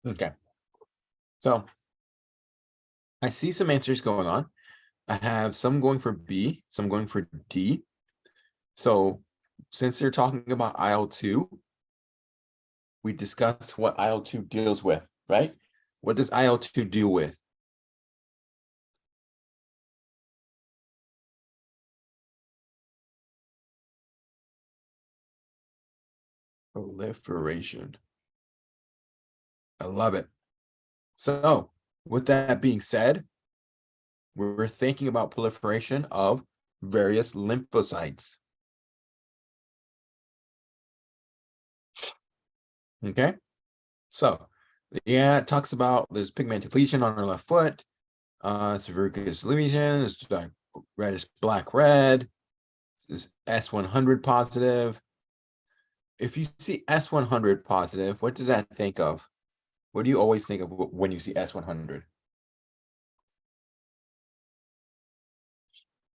S1: Okay. So I see some answers going on. I have some going for B, some going for D. So since they're talking about IL-2, we discussed what IL-2 deals with, right? What does IL-2 deal with? Proliferation. I love it. So with that being said, we're thinking about proliferation of various lymphocytes. Okay. So yeah, it talks about this pigmented lesion on our left foot. It's a verrucous lesion. It's like reddish black red. It's S100 positive. If you see S100 positive, what does that think of? What do you always think of when you see S100?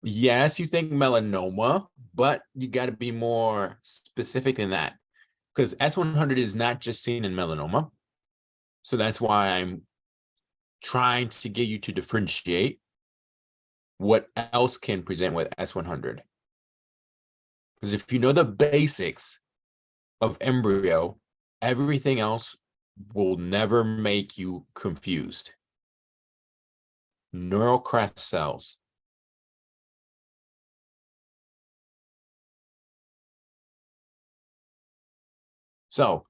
S1: Yes, you think melanoma, but you got to be more specific than that because S100 is not just seen in melanoma. So that's why I'm trying to get you to differentiate what else can present with S100. Because if you know the basics of embryo, everything else will never make you confused. Neural crest cells. So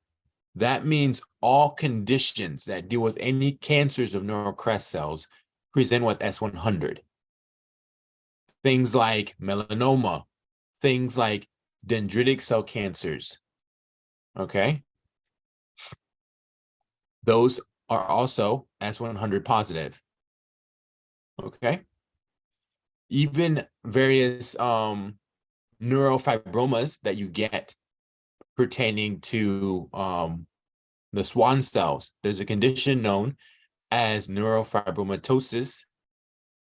S1: that means all conditions that deal with any cancers of neural crest cells present with S100. Things like melanoma, things like dendritic cell cancers. Okay. Those are also S100 positive. Okay. Even various neurofibromas that you get pertaining to the Schwann cells. There's a condition known as neurofibromatosis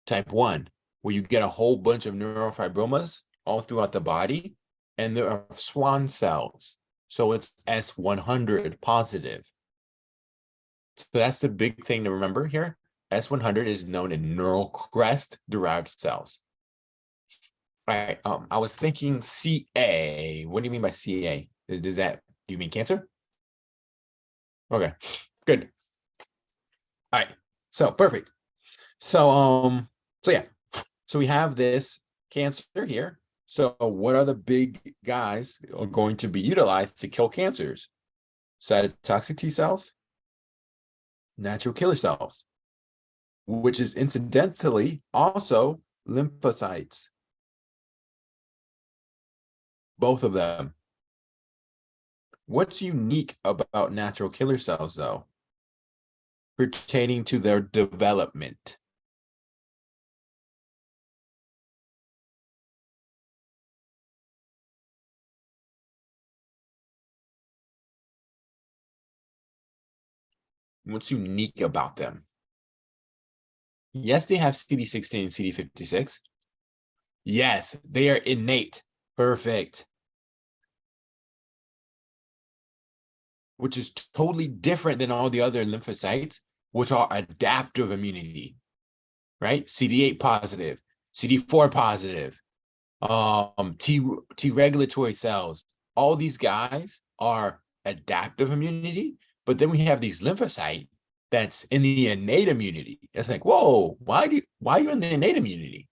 S1: type 1, where you get a whole bunch of neurofibromas all throughout the body, and there are Schwann cells. So it's S100 positive. So that's the big thing to remember here. S100 is known in neural crest-derived cells. All right, I was thinking CA. What do you mean by CA? Does that, do you mean cancer? Okay, good. All right, so perfect. So yeah, so we have this cancer here. So what are the big guys are going to be utilized to kill cancers? Cytotoxic T cells, natural killer cells, which is incidentally also lymphocytes. Both of them. What's unique about natural killer cells, though, pertaining to their development? What's unique about them? Yes, they have CD16 and CD56. Yes, they are innate. Perfect. Which is totally different than all the other lymphocytes, which are adaptive immunity, right? CD8 positive, CD4 positive, T regulatory cells. All these guys are adaptive immunity, but then we have these lymphocyte that's in the innate immunity. It's like, whoa, why are you in the innate immunity?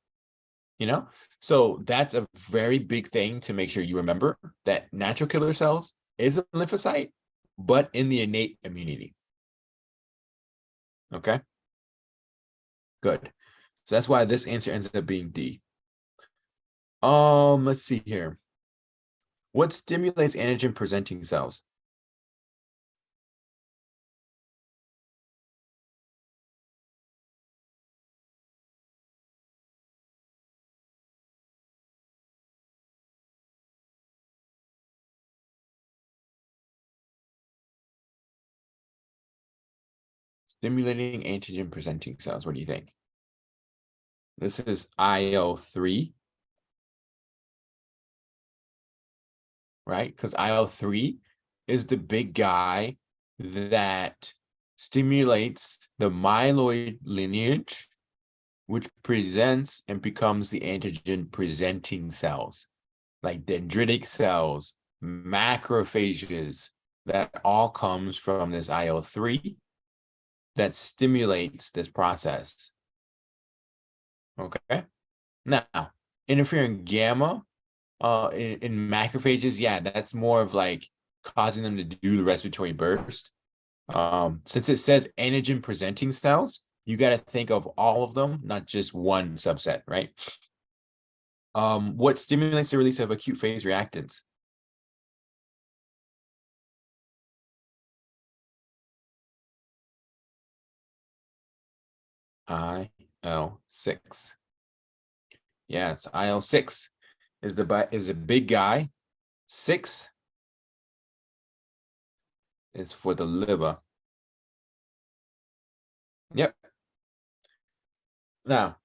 S1: You know, so that's a very big thing to make sure you remember, that natural killer cells is a lymphocyte, but in the innate immunity. Okay, good. So that's why this answer ends up being D. Let's see here. What stimulates antigen presenting cells? Stimulating antigen presenting cells. What do you think? This is IL-3, right? Because IL-3 is the big guy that stimulates the myeloid lineage, which presents and becomes the antigen presenting cells, like dendritic cells, macrophages. That all comes from this IL-3 that stimulates this process. Okay. Now, interferon gamma in macrophages, yeah, that's more of like causing them to do the respiratory burst. Since it says antigen presenting cells, you got to think of all of them, not just one subset, right? What stimulates the release of acute phase reactants? IL-6. Yes, IL-6 is a big guy. 6 is for the liver. Yep. Now,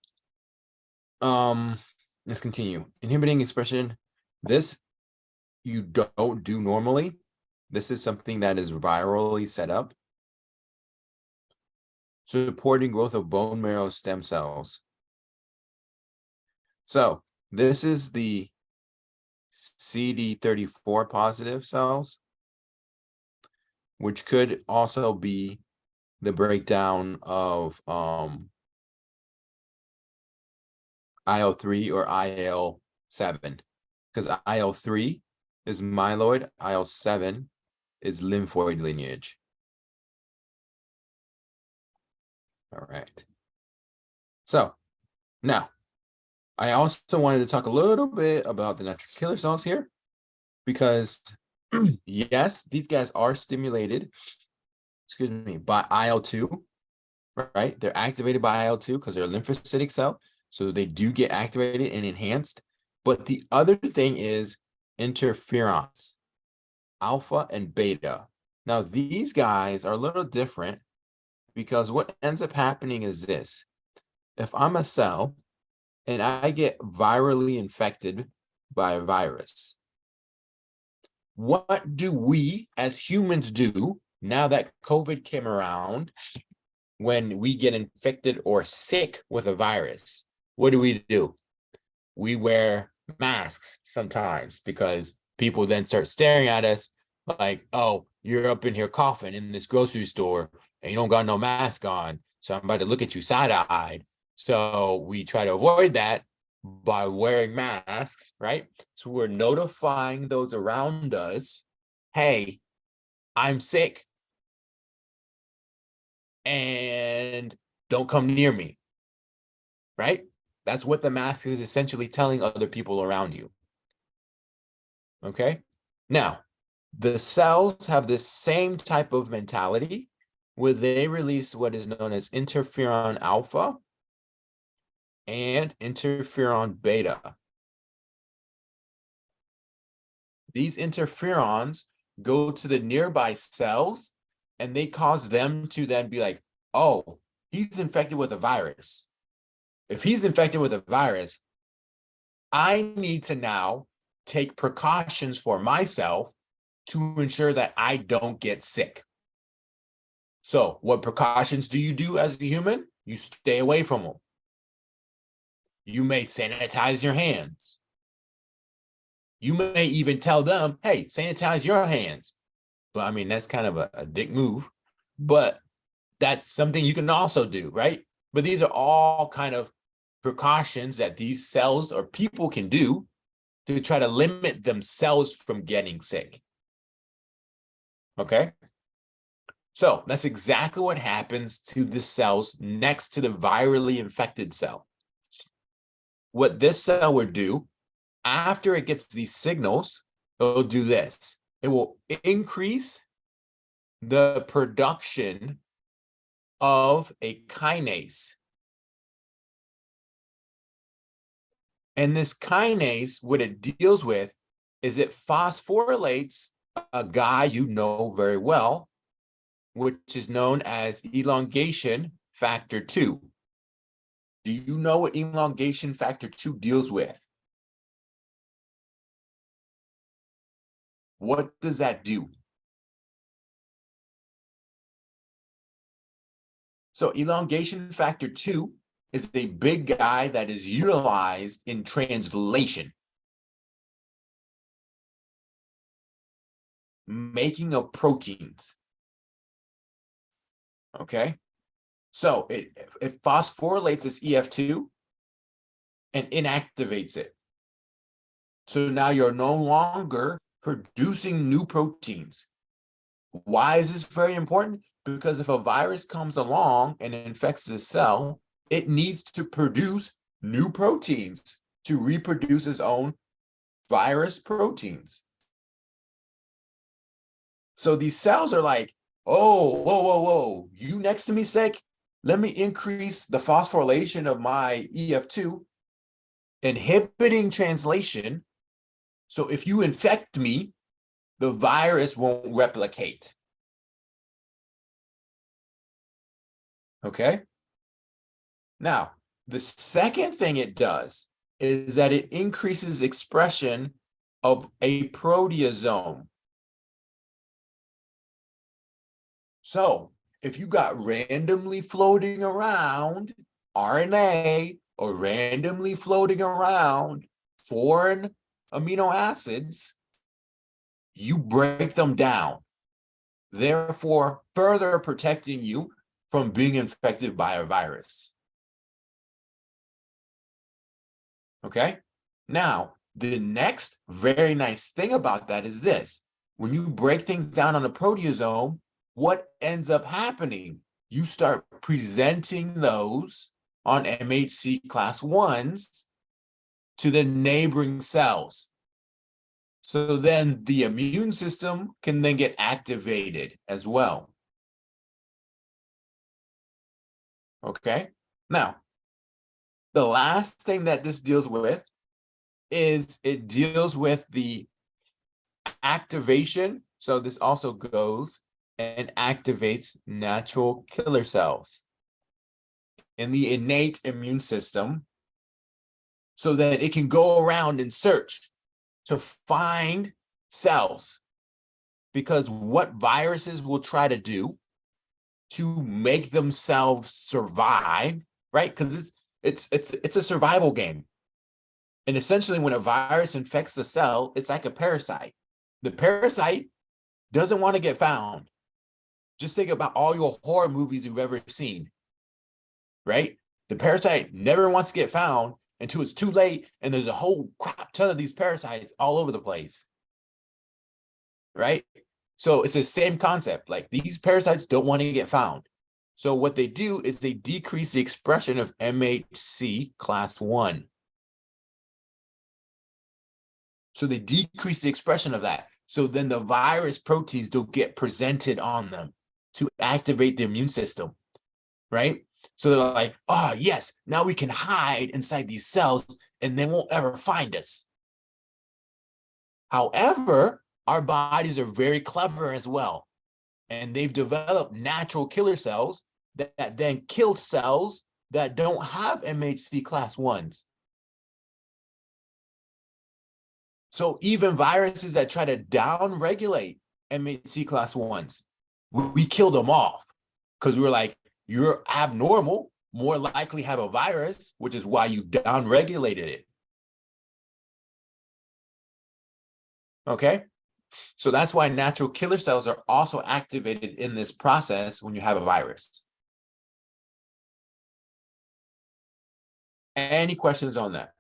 S1: let's continue. Inhibiting expression. This you don't do normally. This is something that is virally set up. Supporting growth of bone marrow stem cells. So this is the CD34 positive cells, which could also be the breakdown of IL-3 or IL-7, because IL-3 is myeloid, IL-7 is lymphoid lineage. All right. So now, I also wanted to talk a little bit about the natural killer cells here, because yes, these guys are stimulated, excuse me, by IL-2, right? They're activated by IL-2 because they're a lymphocytic cell. So they do get activated and enhanced. But the other thing is interferons, alpha and beta. Now, these guys are a little different because what ends up happening is this. If I'm a cell and I get virally infected by a virus, what do we as humans do now that COVID came around when we get infected or sick with a virus? What do? We wear masks sometimes because people then start staring at us like, oh, you're up in here coughing in this grocery store and you don't got no mask on. So I'm about to look at you side-eyed. So we try to avoid that by wearing masks, right? So we're notifying those around us, hey, I'm sick and don't come near me, right? That's what the mask is essentially telling other people around you. Okay. Now, the cells have this same type of mentality where they release what is known as interferon alpha and interferon beta. These interferons go to the nearby cells and they cause them to then be like, oh, he's infected with a virus. If he's infected with a virus, I need to now take precautions for myself to ensure that I don't get sick. So what precautions do you do as a human? You stay away from them. You may sanitize your hands. You may even tell them, hey, sanitize your hands. But I mean, that's kind of a dick move, but that's something you can also do, right? But these are all kind of precautions that these cells or people can do to try to limit themselves from getting sick. Okay? So that's exactly what happens to the cells next to the virally infected cell. What this cell would do, after it gets these signals, it'll do this. It will increase the production of a kinase. And this kinase, what it deals with is it phosphorylates a guy you know very well, which is known as elongation factor 2. Do you know what elongation factor 2 deals with? What does that do? So elongation factor 2 is a big guy that is utilized in translation, making of proteins. Okay, so it phosphorylates this EF2 and inactivates it. So now you're no longer producing new proteins. Why is this very important? Because if a virus comes along and infects the cell, it needs to produce new proteins to reproduce its own virus proteins. So these cells are like, oh, whoa, you next to me sick? Let me increase the phosphorylation of my EF2, inhibiting translation. So if you infect me, the virus won't replicate. Okay? Now, the second thing it does is that it increases expression of a proteasome. So if you got randomly floating around RNA or randomly floating around foreign amino acids, you break them down, therefore further protecting you from being infected by a virus. Okay? Now, the next very nice thing about that is this. When you break things down on a proteasome, what ends up happening? You start presenting those on MHC class 1s to the neighboring cells. So then the immune system can then get activated as well. Okay? Now, the last thing that this deals with is it deals with the activation. So this also goes
S3: and activates natural killer cells in the innate immune system so that it can go around and search to find cells. Because what viruses will try to do to make themselves survive, right? Because it's a survival game. And essentially, when a virus infects a cell, it's like a parasite. The parasite doesn't want to get found. Just think about all your horror movies you've ever seen, right? The parasite never wants to get found until it's too late, and there's a whole crap ton of these parasites all over the place, right? So it's the same concept. Like, these parasites don't want to get found. So what they do is they decrease the expression of MHC class 1. So they decrease the expression of that. So then the virus proteins don't get presented on them to activate the immune system, right? So they're like, oh, yes, now we can hide inside these cells and they won't ever find us. However, our bodies are very clever as well. And they've developed natural killer cells that then kill cells that don't have MHC class 1s. So even viruses that try to downregulate MHC class 1s, we kill them off because we were like, you're abnormal, more likely have a virus, which is why you downregulated it. Okay? So that's why natural killer cells are also activated in this process when you have a virus. Any questions on that?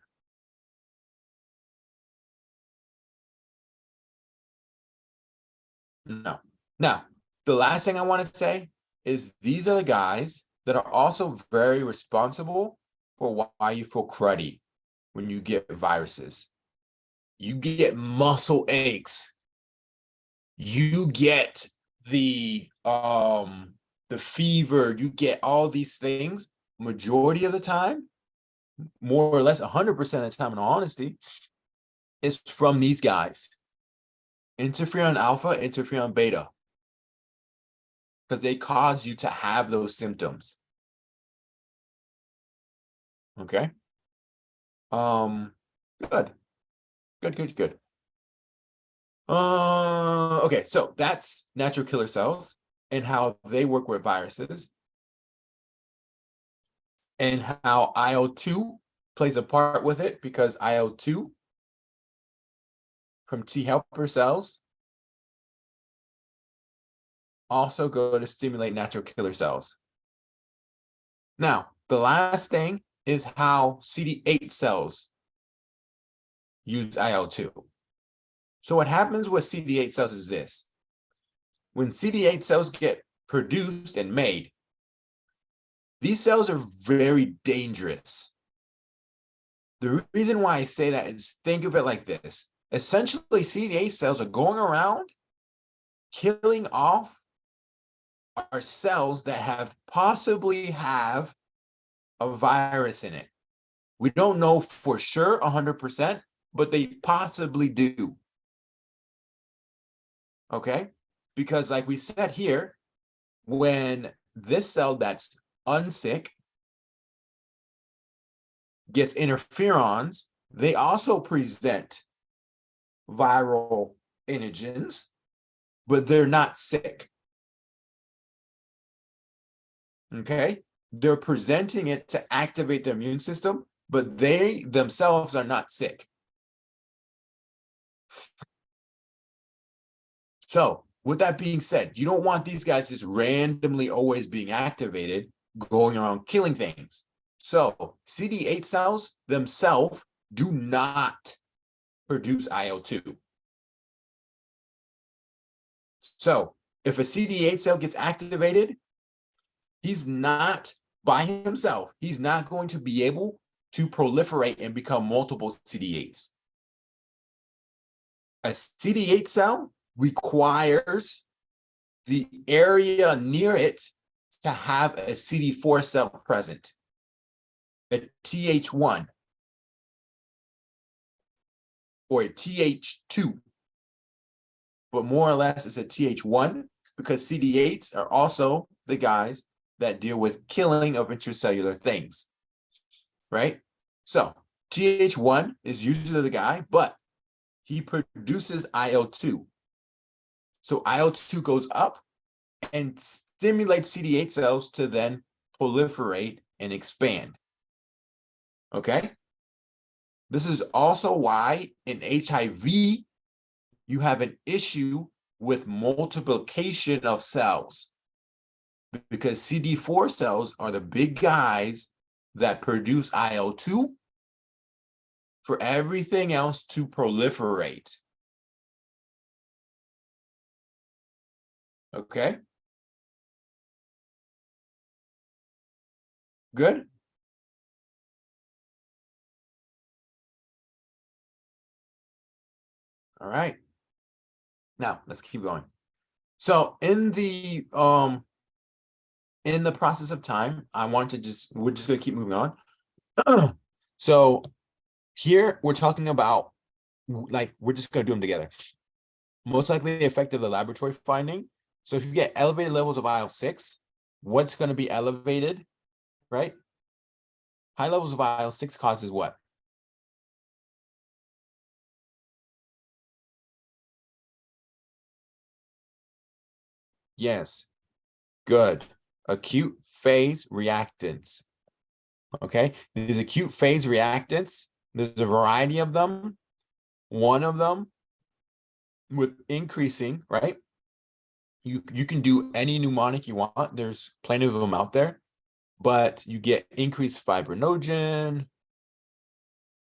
S3: No. Now, the last thing I want to say is these are the guys that are also very responsible for why you feel cruddy when you get viruses. You get muscle aches. You get the fever. You get all these things. Majority of the time, more or less 100% of the time, in all honesty, is from these guys. Interferon alpha, interferon beta. Because they cause you to have those symptoms. Okay. Good. Good. Okay, so that's natural killer cells and how they work with viruses, and how IL-2 plays a part with it, because IL-2 from T helper cells also go to stimulate natural killer cells. Now, the last thing is how CD8 cells use IL-2. So what happens with CD8 cells is this. When CD8 cells get produced and made, these cells are very dangerous. The reason why I say that is, think of it like this. Essentially, CD8 cells are going around killing off our cells that have possibly have a virus in it. We don't know for sure 100%, but they possibly do. Okay? Because like we said here, when this cell that's unsick gets interferons, they also present viral antigens, but they're not sick. Okay? They're presenting it to activate the immune system, but they themselves are not sick. So, with that being said, you don't want these guys just randomly always being activated, going around killing things. So, CD8 cells themselves do not produce IL-2. So, if a CD8 cell gets activated, he's not by himself. He's not going to be able to proliferate and become multiple CD8s. A CD8 cell requires the area near it to have a CD4 cell present, a TH1 or a TH2, but more or less it's a TH1 because CD8s are also the guys that deal with killing of intracellular things, right? So TH1 is usually the guy, but he produces IL-2. So IL-2 goes up and stimulates CD8 cells to then proliferate and expand. Okay? This is also why in HIV, you have an issue with multiplication of cells, because CD4 cells are the big guys that produce IL-2 for everything else to proliferate. Okay? Good? All right. Now, let's keep going. So in the process of time, we're just going to keep moving on. So here we're talking about, like, we're just going to do them together. Most likely effective the laboratory finding. So if you get elevated levels of IL-6, what's going to be elevated, right? High levels of IL-6 causes what? Yes, good. Acute phase reactants. Okay, these acute phase reactants, there's a variety of them. One of them with increasing, right? You can do any mnemonic you want. There's plenty of them out there, but you get increased fibrinogen.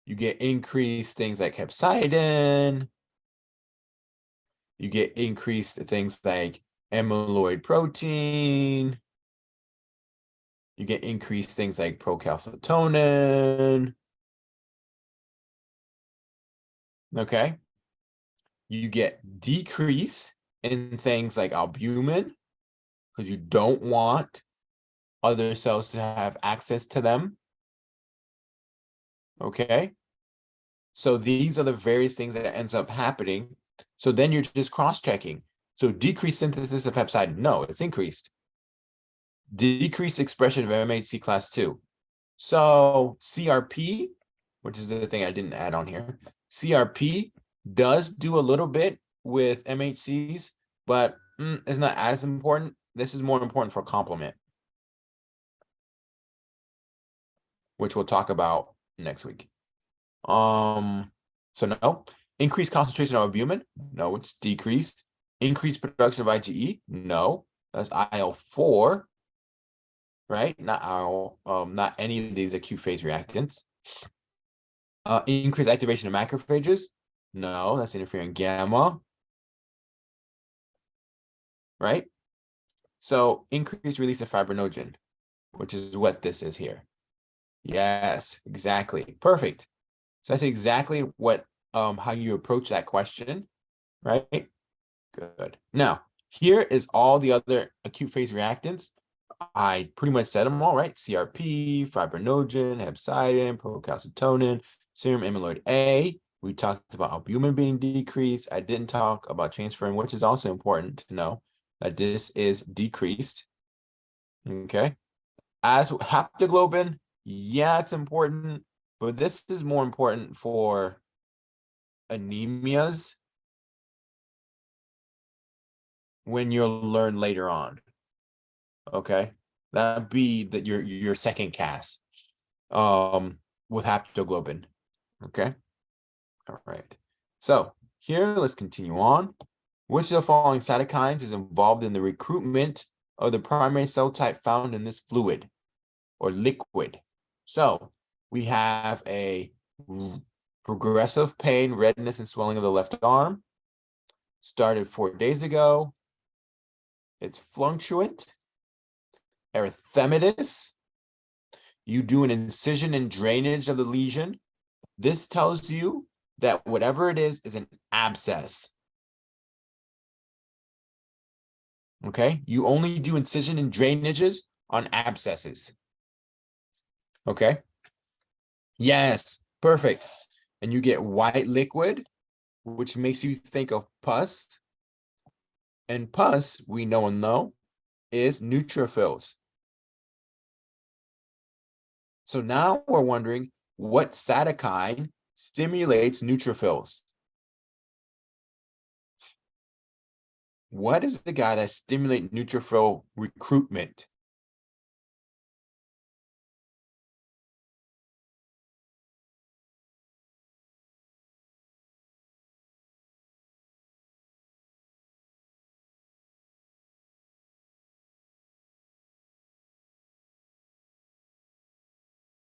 S3: You get increased things like hepcidin. You get increased things like amyloid protein. You get increased things like procalcitonin. Okay. You get decrease in things like albumin because you don't want other cells to have access to them. Okay. So these are the various things that ends up happening. So then you're just cross-checking. So decreased synthesis of hepcidin. No, it's increased. Decreased expression of MHC class 2. So CRP, which is the thing I didn't add on here. CRP does do a little bit with MHCs, but it's not as important. This is more important for complement, which we'll talk about next week. So no. Increased concentration of albumin? No, it's decreased. Increased production of IgE? No, that's IL-4, right? Not any of these acute phase reactants. Increased activation of macrophages? No, that's interferon gamma, right? So increased release of fibrinogen, which is what this is here. Yes, exactly. Perfect. So that's exactly what how you approach that question, right? Good. Now, here is all the other acute phase reactants. I pretty much said them all, right? CRP, fibrinogen, hepcidin, procalcitonin, serum amyloid A. We talked about albumin being decreased. I didn't talk about transferrin, which is also important to know that this is decreased. Okay. As haptoglobin, yeah, it's important, but this is more important for anemias when you'll learn later on. Okay, that'd be that your second cast with haptoglobin. Okay, all right. So here, let's continue on. Which of the following cytokines is involved in the recruitment of the primary cell type found in this fluid or liquid? So we have a progressive pain, redness, and swelling of the left arm. Started 4 days ago. It's fluctuant. Erythematous. You do an incision and drainage of the lesion. This tells you that whatever it is an abscess. Okay, you only do incision and drainages on abscesses. Okay, yes, perfect. And you get white liquid, which makes you think of pus. And pus, we know, is neutrophils. So now we're wondering what cytokine stimulates neutrophils. What is the guy that stimulates neutrophil recruitment?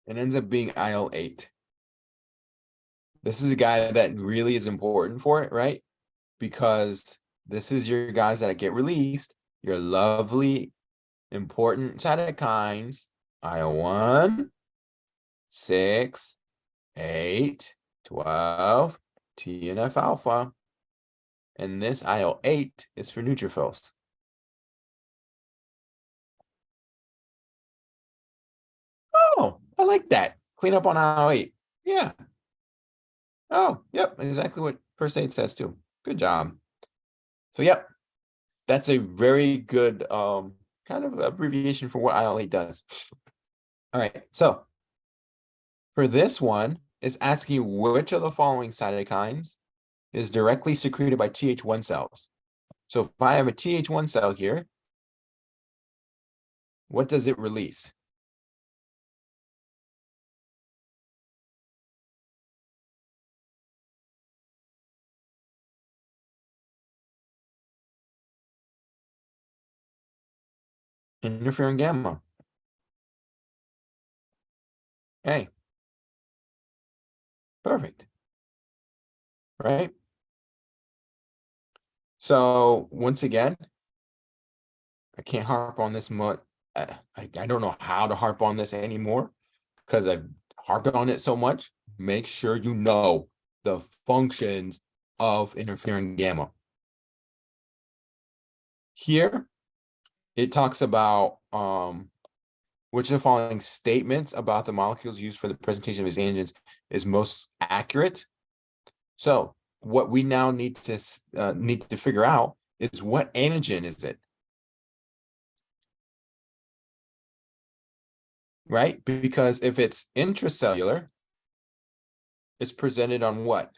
S3: It ends up being IL-8. This is a guy that really is important for it, right? Because this is your guys that get released, your lovely, important cytokines, IL-1, 6, 8, 12, TNF alpha. And this IL-8 is for neutrophils. Oh, I like that. Clean up on IL-8. Yeah. Oh, yep. Exactly what first aid says too. Good job. So, yep. That's a very good kind of abbreviation for what IL-8 does. All right. So, for this one, it's asking you which of the following cytokines is directly secreted by Th1 cells. So, if I have a Th1 cell here, what does it release? Interferon gamma. Hey, perfect. Right? So once again, I can't harp on this much. I don't know how to harp on this anymore because I've harped on it so much. Make sure you know the functions of interferon gamma. Here, it talks about which of the following statements about the molecules used for the presentation of his antigens is most accurate. So what we now need to figure out is what antigen is it, right? Because if it's intracellular, it's presented on what?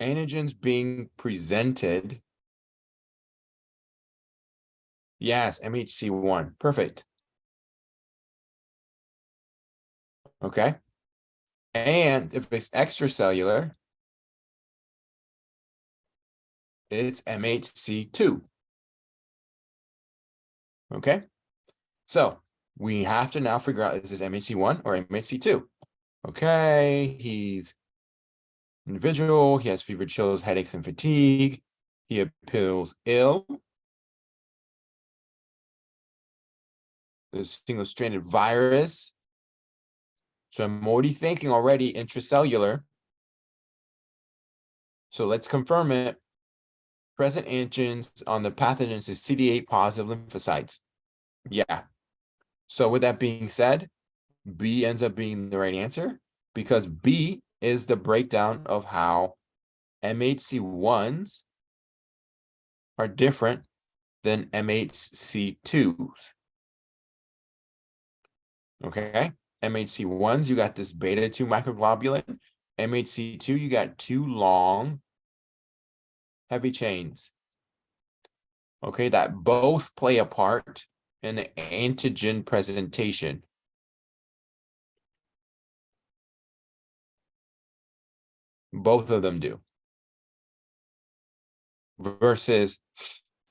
S3: Antigens being presented. Yes, MHC1. Perfect. Okay. And if it's extracellular, it's MHC2. Okay. So we have to now figure out, is this MHC1 or MHC2? Okay. He's individual. He has fever, chills, headaches, and fatigue. He appears ill. There's single-stranded virus. So I'm already thinking intracellular. So let's confirm it. Present antigens on the pathogens is CD8 positive lymphocytes. Yeah. So with that being said, B ends up being the right answer because B is the breakdown of how MHC1s are different than MHC2s. Okay. MHC1s, you got this beta 2 microglobulin. MHC2, you got two long, heavy chains. Okay, that both play a part in the antigen presentation. Both of them do. Versus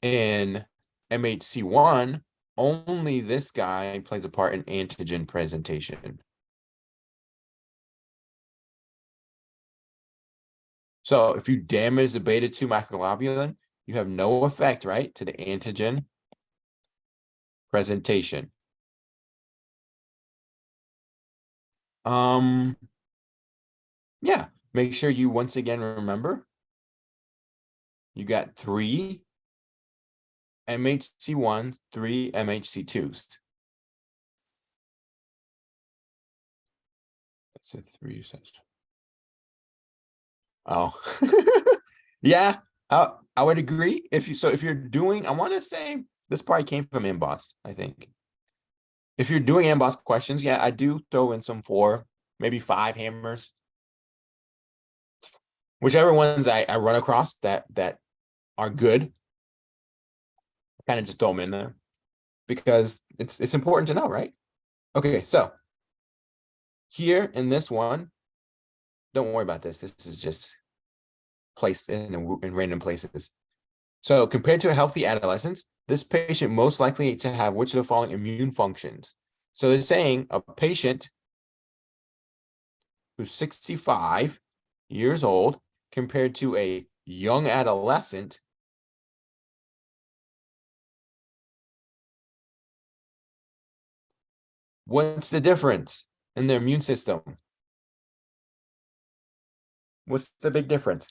S3: in MHC1, only this guy plays a part in antigen presentation. So if you damage the beta 2 microglobulin, you have no effect, right, to the antigen presentation. Yeah, make sure you once again remember You got 3 MHC1s, 3 MHC2s. That's a 3 such. Oh, yeah, I would agree. If you're doing, I want to say this probably came from Emboss, I think. If you're doing Emboss questions, yeah, I do throw in some 4, maybe 5 hammers. Whichever ones I run across that are good, kind of just throw them in there because it's important to know, right? Okay, so here in this one, don't worry about this. This is just placed in random places. So compared to a healthy adolescent, this patient most likely to have which of the following immune functions? So they're saying a patient who's 65 years old compared to a young adolescent. What's the difference in their immune system? What's the big difference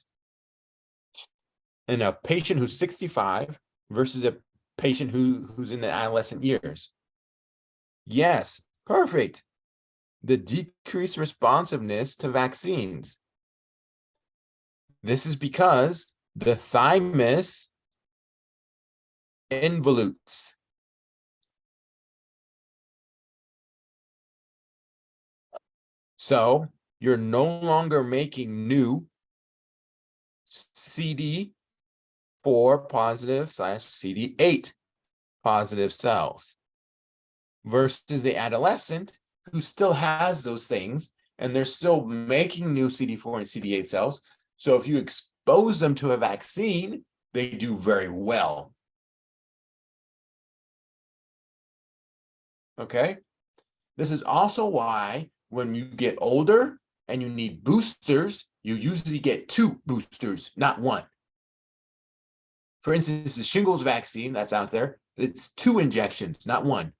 S3: in a patient who's 65 versus a patient who's in the adolescent years? Yes, perfect. The decreased responsiveness to vaccines. This is because the thymus involutes. So you're no longer making new CD4 positive / CD8 positive cells versus the adolescent who still has those things and they're still making new CD4 and CD8 cells. So if you expose them to a vaccine, they do very well. Okay? This is also why when you get older and you need boosters, you usually get 2 boosters, not 1. For instance, the shingles vaccine that's out there, it's 2 injections, not 1.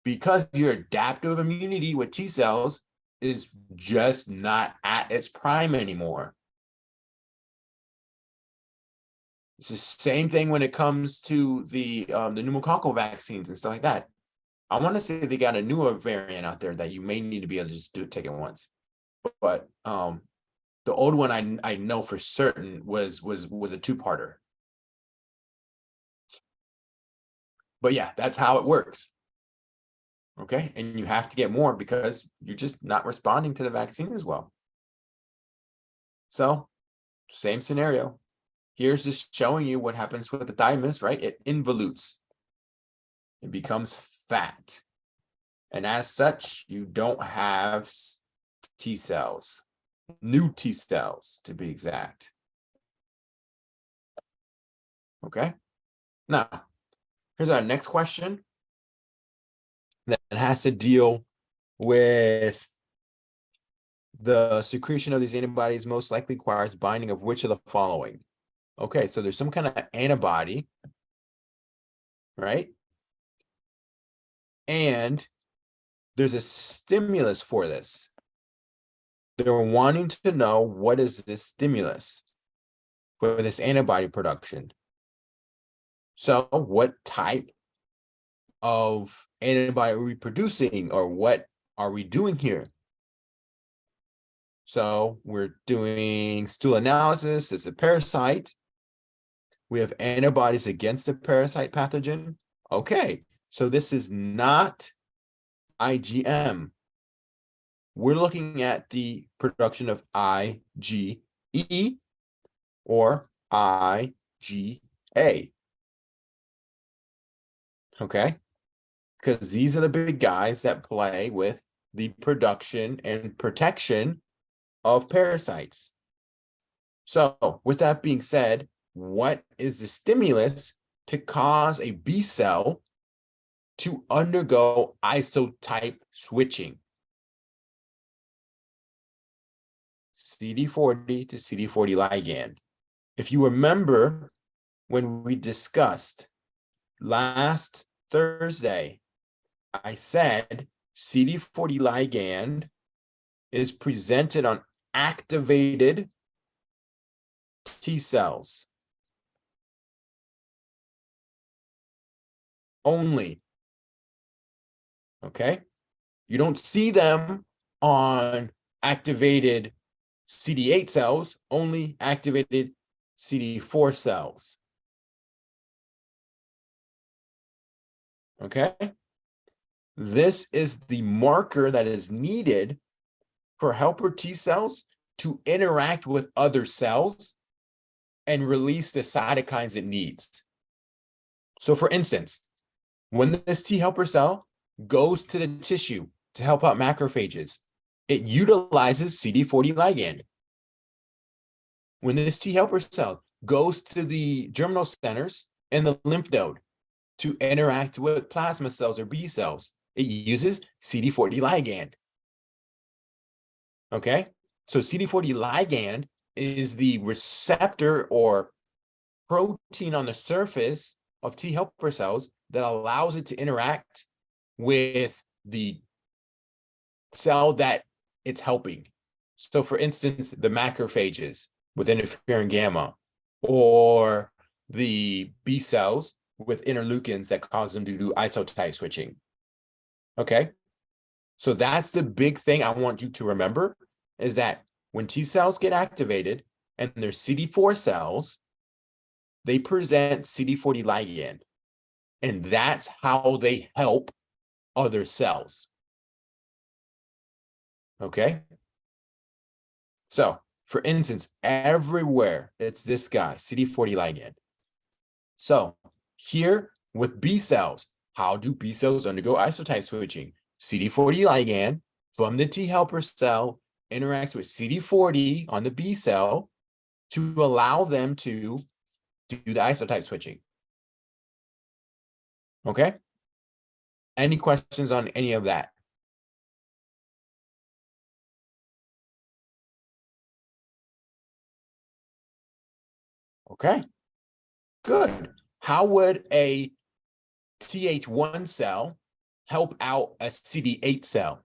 S3: Because your adaptive immunity with T cells is just not at its prime anymore. It's the same thing when it comes to the pneumococcal vaccines and stuff like that. I want to say they got a newer variant out there that you may need to be able to just take it once. But the old one I know for certain was a 2-parter. But yeah, that's how it works. Okay, and you have to get more because you're just not responding to the vaccine as well. So, same scenario. Here's just showing you what happens with the thymus, right? It involutes. It becomes fat. And as such, you don't have T cells, new T cells to be exact. Okay, now here's our next question that has to deal with the secretion of these antibodies most likely requires binding of which of the following? Okay, so there's some kind of antibody, right? And there's a stimulus for this. They're wanting to know what is this stimulus for this antibody production. So what type of antibody are we producing, or what are we doing here? So we're doing stool analysis. It's a parasite. We have antibodies against the parasite pathogen. Okay, so this is not IgM. We're looking at the production of IgE or IgA. Okay, because these are the big guys that play with the production and protection of parasites. So with that being said, what is the stimulus to cause a B cell to undergo isotype switching? CD40 to CD40 ligand. If you remember when we discussed last Thursday, I said CD40 ligand is presented on activated T cells. only. Okay? You don't see them on activated CD8 cells, only activated CD4 cells. Okay? This is the marker that is needed for helper T cells to interact with other cells and release the cytokines it needs. So for instance, when this T helper cell goes to the tissue to help out macrophages, it utilizes CD40 ligand. When this T helper cell goes to the germinal centers in the lymph node to interact with plasma cells or B cells, it uses CD40 ligand. Okay, so CD40 ligand is the receptor or protein on the surface of T helper cells that allows it to interact with the cell that it's helping. So for instance, the macrophages with interferon gamma, or the B cells with interleukins that cause them to do isotype switching. Okay, so that's the big thing I want you to remember, is that when T cells get activated and they're CD4 cells, they present CD40 ligand, and that's how they help other cells. Okay, so for instance, everywhere it's this guy, CD40 ligand. So here with B cells, how do B cells undergo isotype switching? CD40 ligand from the T helper cell interacts with CD40 on the B cell to allow them to do the isotype switching. Okay? Any questions on any of that? Okay, good. How would a Th1 cell help out a CD8 cell?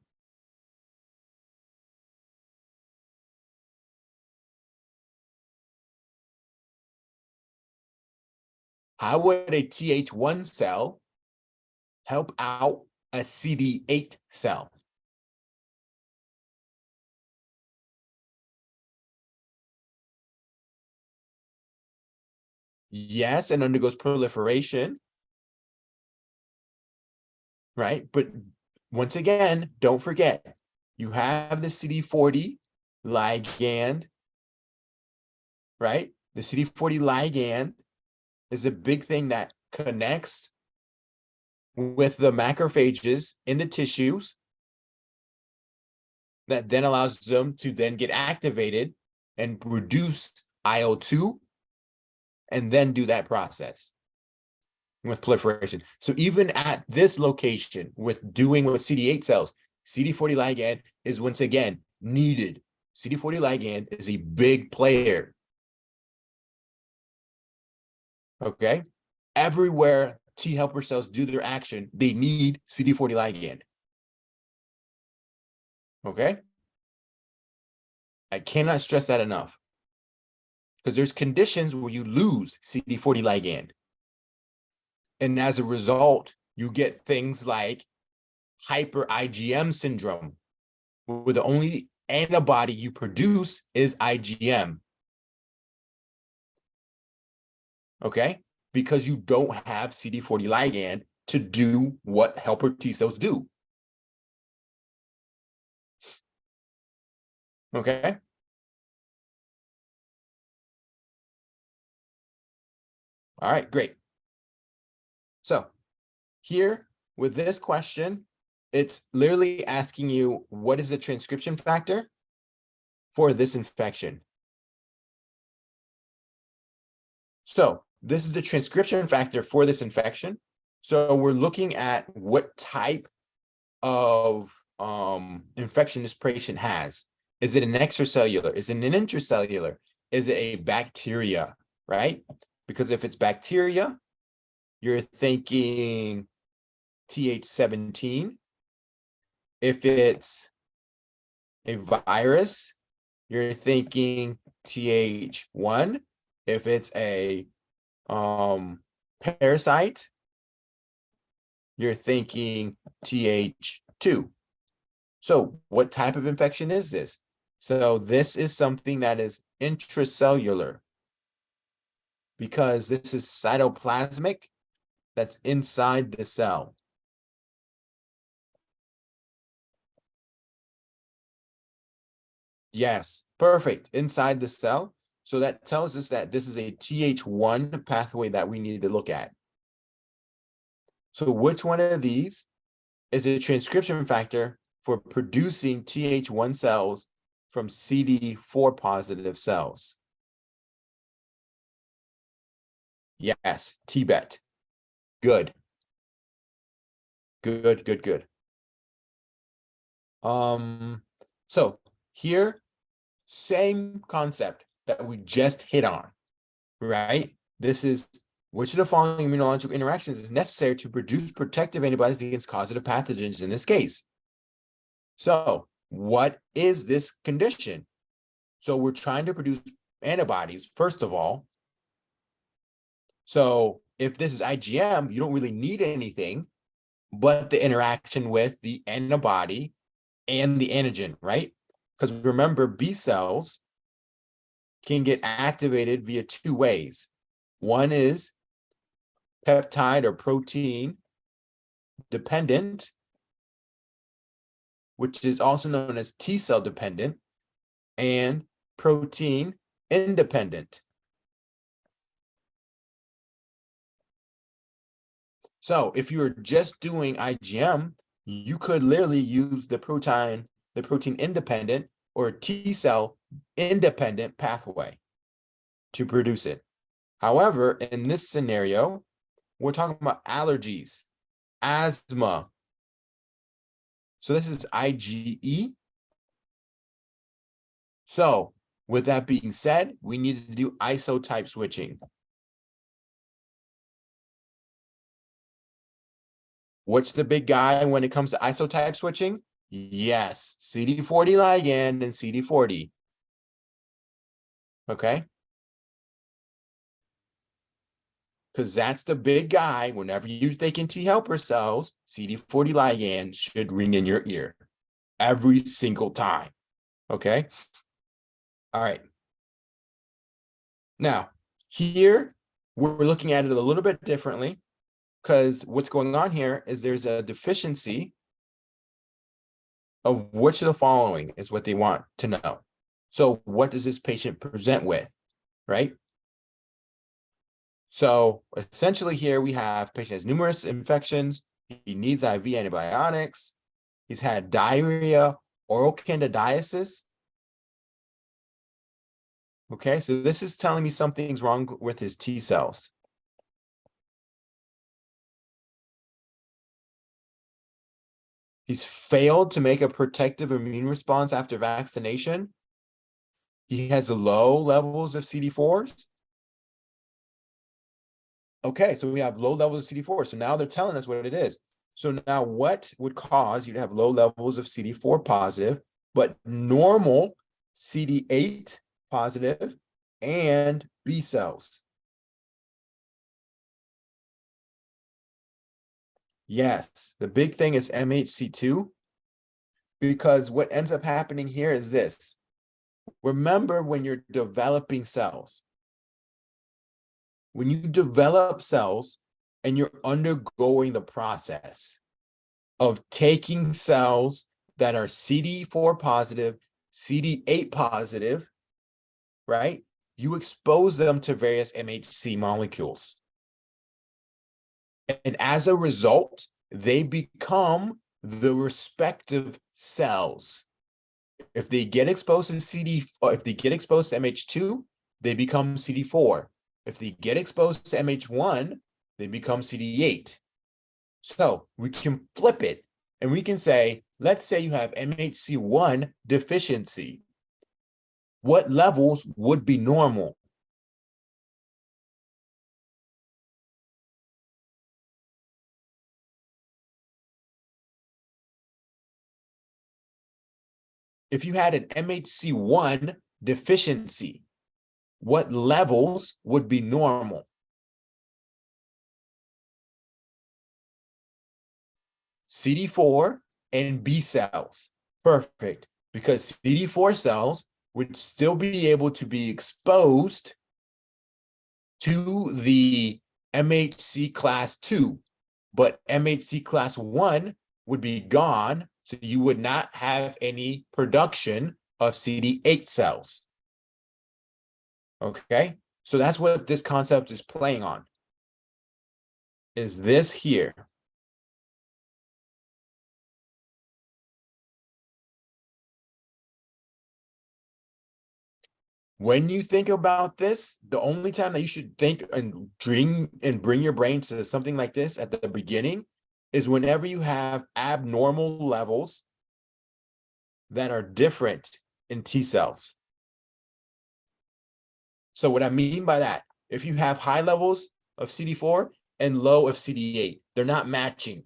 S3: How would a Th1 cell help out a CD8 cell? Yes, and undergoes proliferation, right? But once again, don't forget, you have the CD40 ligand, right? The CD40 ligand is a big thing that connects with the macrophages in the tissues that then allows them to then get activated and produce IL-2 and then do that process with proliferation. So even at this location with doing with CD8 cells, CD40 ligand is once again needed. CD40 ligand is a big player. Okay? Everywhere T helper cells do their action, they need CD40 ligand. Okay? I cannot stress that enough. Because there's conditions where you lose CD40 ligand. And as a result, you get things like hyper IgM syndrome, where the only antibody you produce is IgM. Okay? Because you don't have CD40 ligand to do what helper T cells do. Okay? All right, great. So here with this question, it's literally asking you, what is the transcription factor for this infection? So this is the transcription factor for this infection. So we're looking at what type of infection this patient has. Is it an extracellular? Is it an intracellular? Is it a bacteria, right? Because if it's bacteria, you're thinking Th17. If it's a virus, you're thinking Th1. If it's a parasite, you're thinking Th2. So what type of infection is this? So this is something that is intracellular because this is cytoplasmic that's inside the cell. Yes, perfect. Inside the cell. So that tells us that this is a Th1 pathway that we need to look at. So which one of these is a transcription factor for producing Th1 cells from CD4 positive cells? Yes, TBET. Good. Good, good, good. So here, same concept that we just hit on, right? This is which of the following immunological interactions is necessary to produce protective antibodies against causative pathogens in this case? So what is this condition? So we're trying to produce antibodies, first of all. So if this is IgM, you don't really need anything but the interaction with the antibody and the antigen, right? Because remember, B cells can get activated via two ways. One is peptide or protein dependent, which is also known as T cell dependent, and protein independent. So if you were just doing IgM, you could literally use the protein independent or T cell independent pathway to produce it. However, in this scenario, we're talking about allergies, asthma. So this is IgE. So with that being said, we need to do isotype switching. What's the big guy when it comes to isotype switching? Yes, CD40 ligand and CD40. Okay? Because that's the big guy. Whenever you're thinking T helper cells, CD40 ligand should ring in your ear every single time. Okay? All right. Now, here we're looking at it a little bit differently because what's going on here is there's a deficiency of which of the following is what they want to know. So what does this patient present with, right? So essentially here we have patient has numerous infections. He needs IV antibiotics. He's had diarrhea, oral candidiasis. Okay, so this is telling me something's wrong with his T cells. He's failed to make a protective immune response after vaccination. He has low levels of CD4s. Okay, so we have low levels of CD4. So now they're telling us what it is. So now what would cause you to have low levels of CD4 positive, but normal CD8 positive and B cells? Yes, the big thing is MHC2, because what ends up happening here is this. Remember when you're developing cells, when you develop cells and you're undergoing the process of taking cells that are CD4 positive, CD8 positive, right? You expose them to various MHC molecules. And as a result, they become the respective cells. If they get exposed to if they get exposed to MH2, they become CD4. If they get exposed to MH1, they become CD8. So we can flip it and we can say, let's say you have MHC1 deficiency. What levels would be normal? If you had an MHC1 deficiency, what levels would be normal? CD4 and B cells. Perfect. Because CD4 cells would still be able to be exposed to the MHC class 2, but MHC class 1 would be gone, so you would not have any production of CD8 cells. Okay, so that's what this concept is playing on, is this here. When you think about this, the only time that you should think and dream and bring your brain to something like this at the beginning is whenever you have abnormal levels that are different in T cells. So what I mean by that, if you have high levels of CD4 and low of CD8, they're not matching.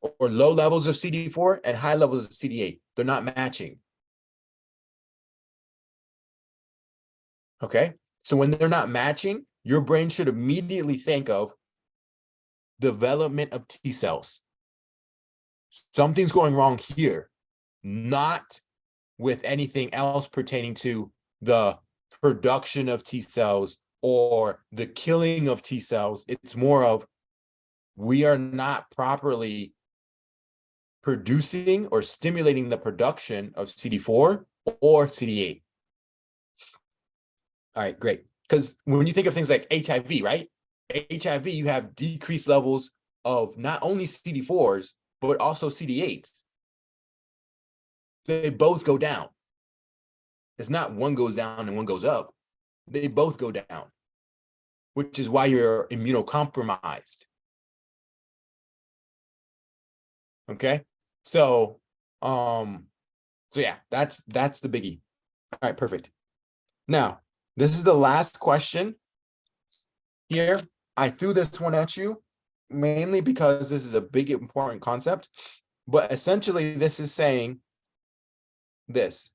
S3: Or low levels of CD4 and high levels of CD8, they're not matching. Okay, so when they're not matching, your brain should immediately think of development of T cells. Something's going wrong here, not with anything else pertaining to the production of T cells or the killing of T cells. It's more of we are not properly producing or stimulating the production of CD4 or CD8. All right, great. Because when you think of things like HIV, right? HIV, you have decreased levels of not only CD4s, but also CD8s. They both go down. It's not one goes down and one goes up. They both go down, which is why you're immunocompromised. Okay, so yeah, that's the biggie. All right, perfect. Now, this is the last question here. I threw this one at you mainly because this is a big important concept, but essentially this is saying this.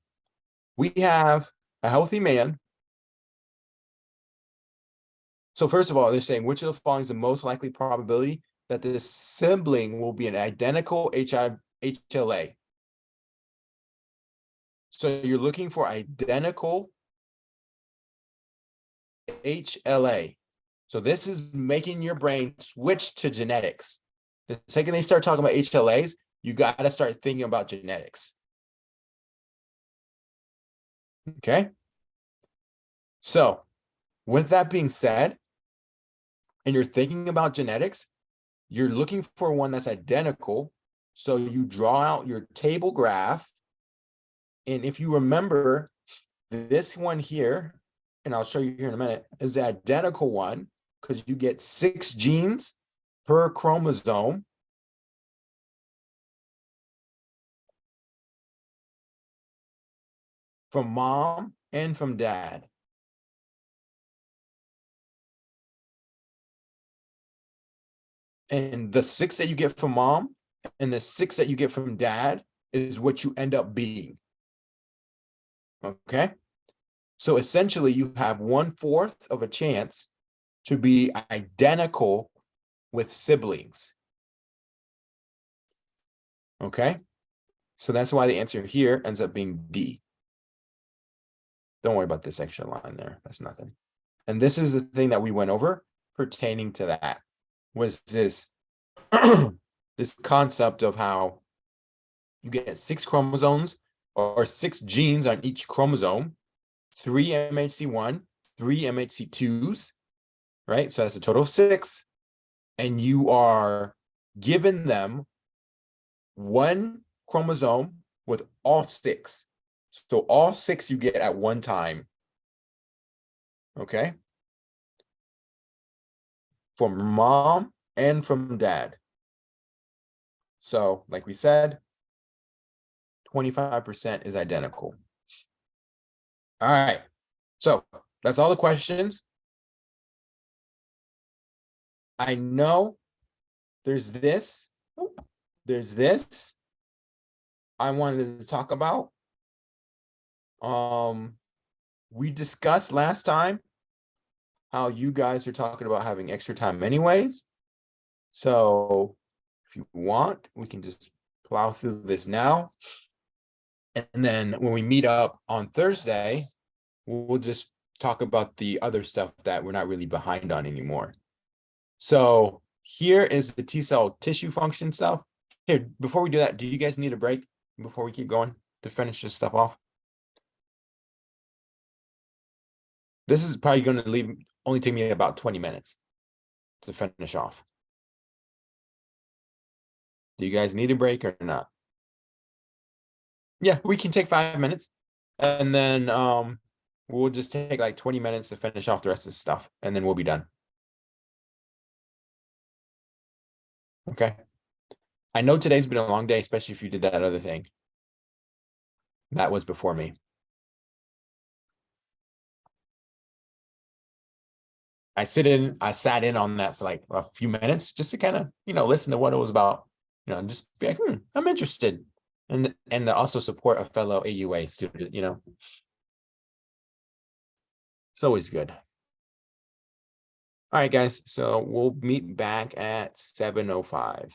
S3: We have a healthy man. So first of all, they're saying which of the following is the most likely probability that this sibling will be an identical HLA. So you're looking for identical HLA. So this is making your brain switch to genetics. The second they start talking about HLAs, you got to start thinking about genetics. Okay. So with that being said, and you're thinking about genetics, you're looking for one that's identical. So you draw out your table graph. And if you remember this one here, and I'll show you here in a minute, is the identical one because you get 6 genes per chromosome. From mom and from dad. And the 6 that you get from mom and the 6 that you get from dad is what you end up being. Okay. So essentially you have 1/4 of a chance to be identical with siblings. Okay. So that's why the answer here ends up being D. Don't worry about this extra line there. That's nothing. And this is the thing that we went over pertaining to that, was this, this concept of how you get 6 chromosomes or 6 genes on each chromosome, 3 MHC1, 3 MHC2s, right? So that's a total of 6. And you are given them 1 chromosome with all 6. So all 6 you get at one time. Okay. From mom and from dad. So like we said, 25% is identical. All right. So that's all the questions. I know there's this. There's this I wanted to talk about. We discussed last time how you guys are talking about having extra time anyways. So if you want, we can just plow through this now. And then when we meet up on Thursday, we'll just talk about the other stuff that we're not really behind on anymore. So here is the T cell tissue function stuff. Here, before we do that, do you guys need a break before we keep going to finish this stuff off? This is probably going to only take me about 20 minutes to finish off. Do you guys need a break or not? Yeah, we can take 5 minutes, and then we'll just take like 20 minutes to finish off the rest of the stuff, and then we'll be done. Okay. I know today's been a long day, especially if you did that other thing. That was before me. I sat in on that for like a few minutes just to kind of, listen to what it was about, and just be like, I'm interested. And to also support a fellow AUA student, It's always good. All right, guys. So we'll meet back at 7:05.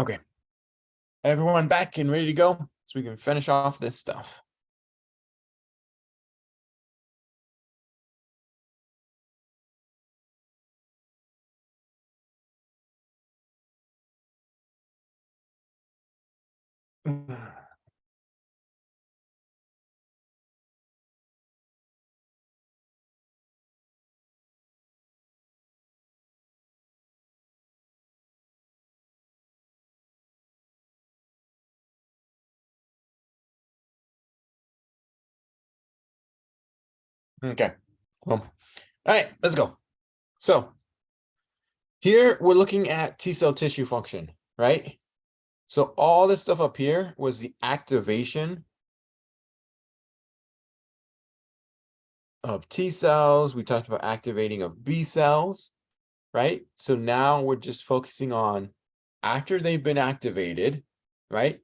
S3: Okay. Everyone back and ready to go so we can finish off this stuff. Okay. Well, all right, let's go. So here we're looking at T cell tissue function, right? So all this stuff up here was the activation of T cells. We talked about activating of B cells, right? So now we're just focusing on after they've been activated, right?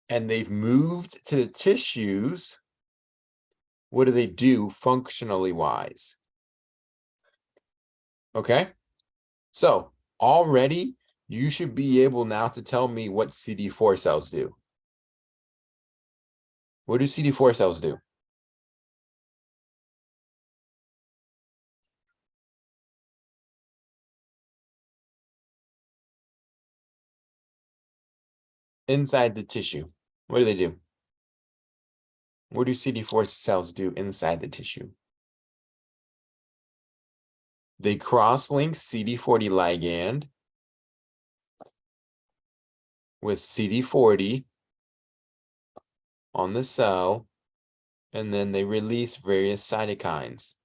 S3: And they've moved to the tissues. What do they do functionally wise? Okay. So already you should be able now to tell me what CD4 cells do. What do CD4 cells do? Inside the tissue. What do they do? What do CD4 cells do inside the tissue? They cross-link CD40 ligand with CD40 on the cell, and then they release various cytokines.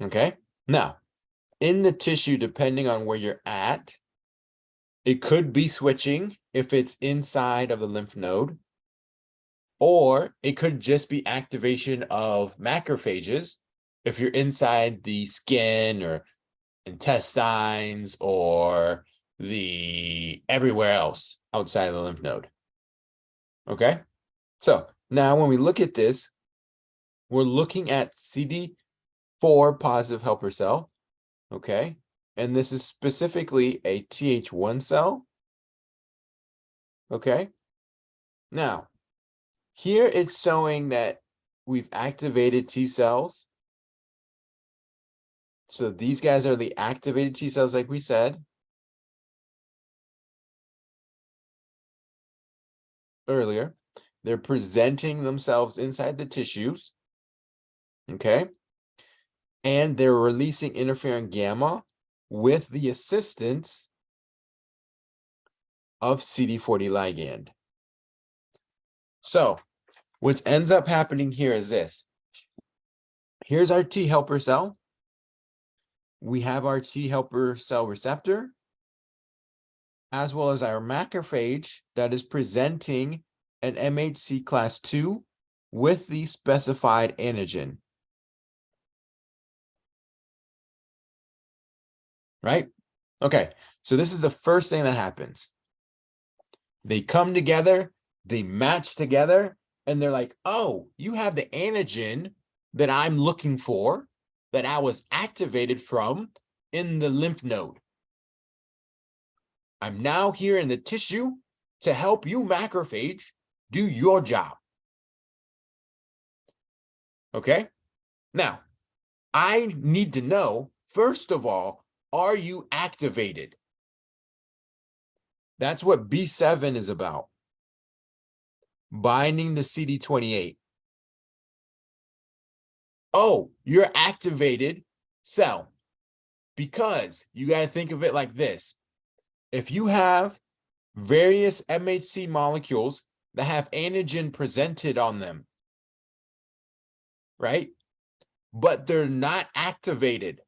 S3: Okay, now in the tissue, depending on where you're at, it could be switching if it's inside of the lymph node, or it could just be activation of macrophages if you're inside the skin or intestines or the everywhere else outside of the lymph node. Okay, so now when we look at this, we're looking at CD4 positive helper cell. Okay, and this is specifically a Th1 cell. Okay, now here it's showing that we've activated T cells. So these guys are the activated T cells, like we said earlier. They're presenting themselves inside the tissues. Okay, and they're releasing interferon gamma with the assistance of CD40 ligand. So what ends up happening here is this. Here's our T helper cell. We have our T helper cell receptor, as well as our macrophage that is presenting an MHC class 2 with the specified antigen. Right? Okay, so this is the first thing that happens. They come together, they match together, and they're like, oh, you have the antigen that I'm looking for, that I was activated from in the lymph node. I'm now here in the tissue to help you, macrophage, do your job. Okay? Now, I need to know, first of all, are you activated? That's what B7 is about. Binding to CD28. Oh, you're activated cell. Because you got to think of it like this. If you have various MHC molecules that have antigen presented on them, right? But they're not activated.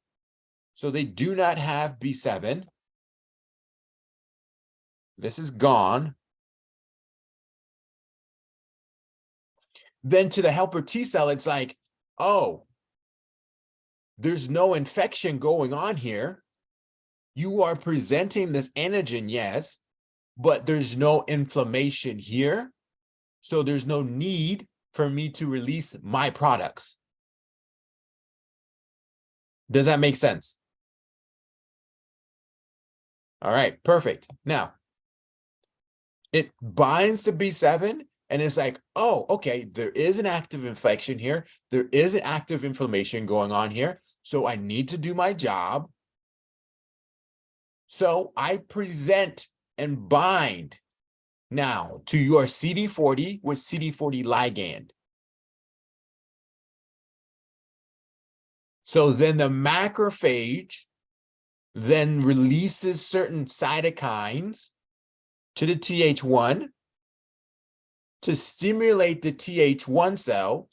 S3: So they do not have B7. This is gone. Then to the helper T cell, it's like, oh, there's no infection going on here. You are presenting this antigen, yes, but there's no inflammation here. So there's no need for me to release my products. Does that make sense? All right, perfect. Now, it binds to B7 and it's like, oh, okay, there is an active infection here. There is an active inflammation going on here. So I need to do my job. So I present and bind now to your CD40 with CD40 ligand. So then the macrophage then releases certain cytokines to the Th1 to stimulate the Th1 cell,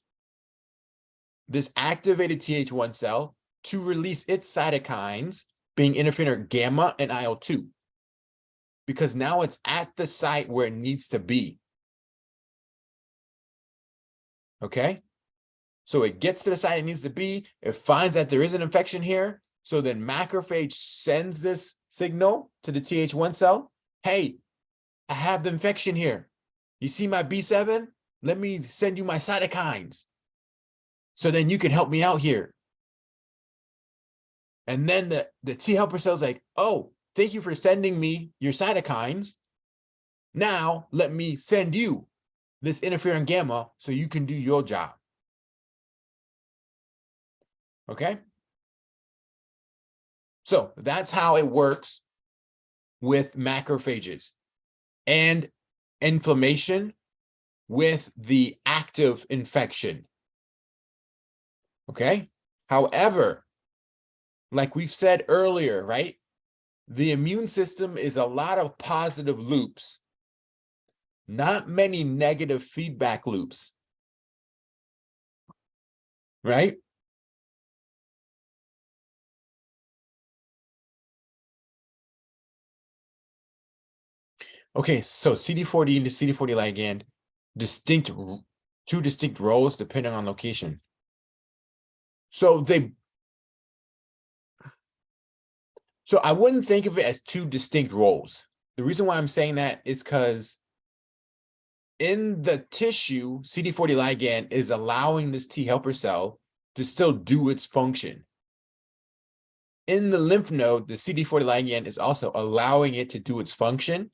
S3: this activated Th1 cell, to release its cytokines, being interferon gamma and IL-2, because now it's at the site where it needs to be. Okay? So it gets to the site it needs to be. It finds that there is an infection here. So then macrophage sends this signal to the Th1 cell. Hey, I have the infection here. You see my B7? Let me send you my cytokines. So then you can help me out here. And then the T helper cell's like, oh, thank you for sending me your cytokines. Now let me send you this interferon gamma so you can do your job. Okay? So that's how it works with macrophages and inflammation with the active infection. Okay? However, like we've said earlier, right? The immune system is a lot of positive loops, not many negative feedback loops, right? Okay, so CD40 and the CD40 ligand, two distinct roles depending on location. So I wouldn't think of it as two distinct roles. The reason why I'm saying that is because in the tissue, CD40 ligand is allowing this T helper cell to still do its function. In the lymph node, the CD40 ligand is also allowing it to do its function.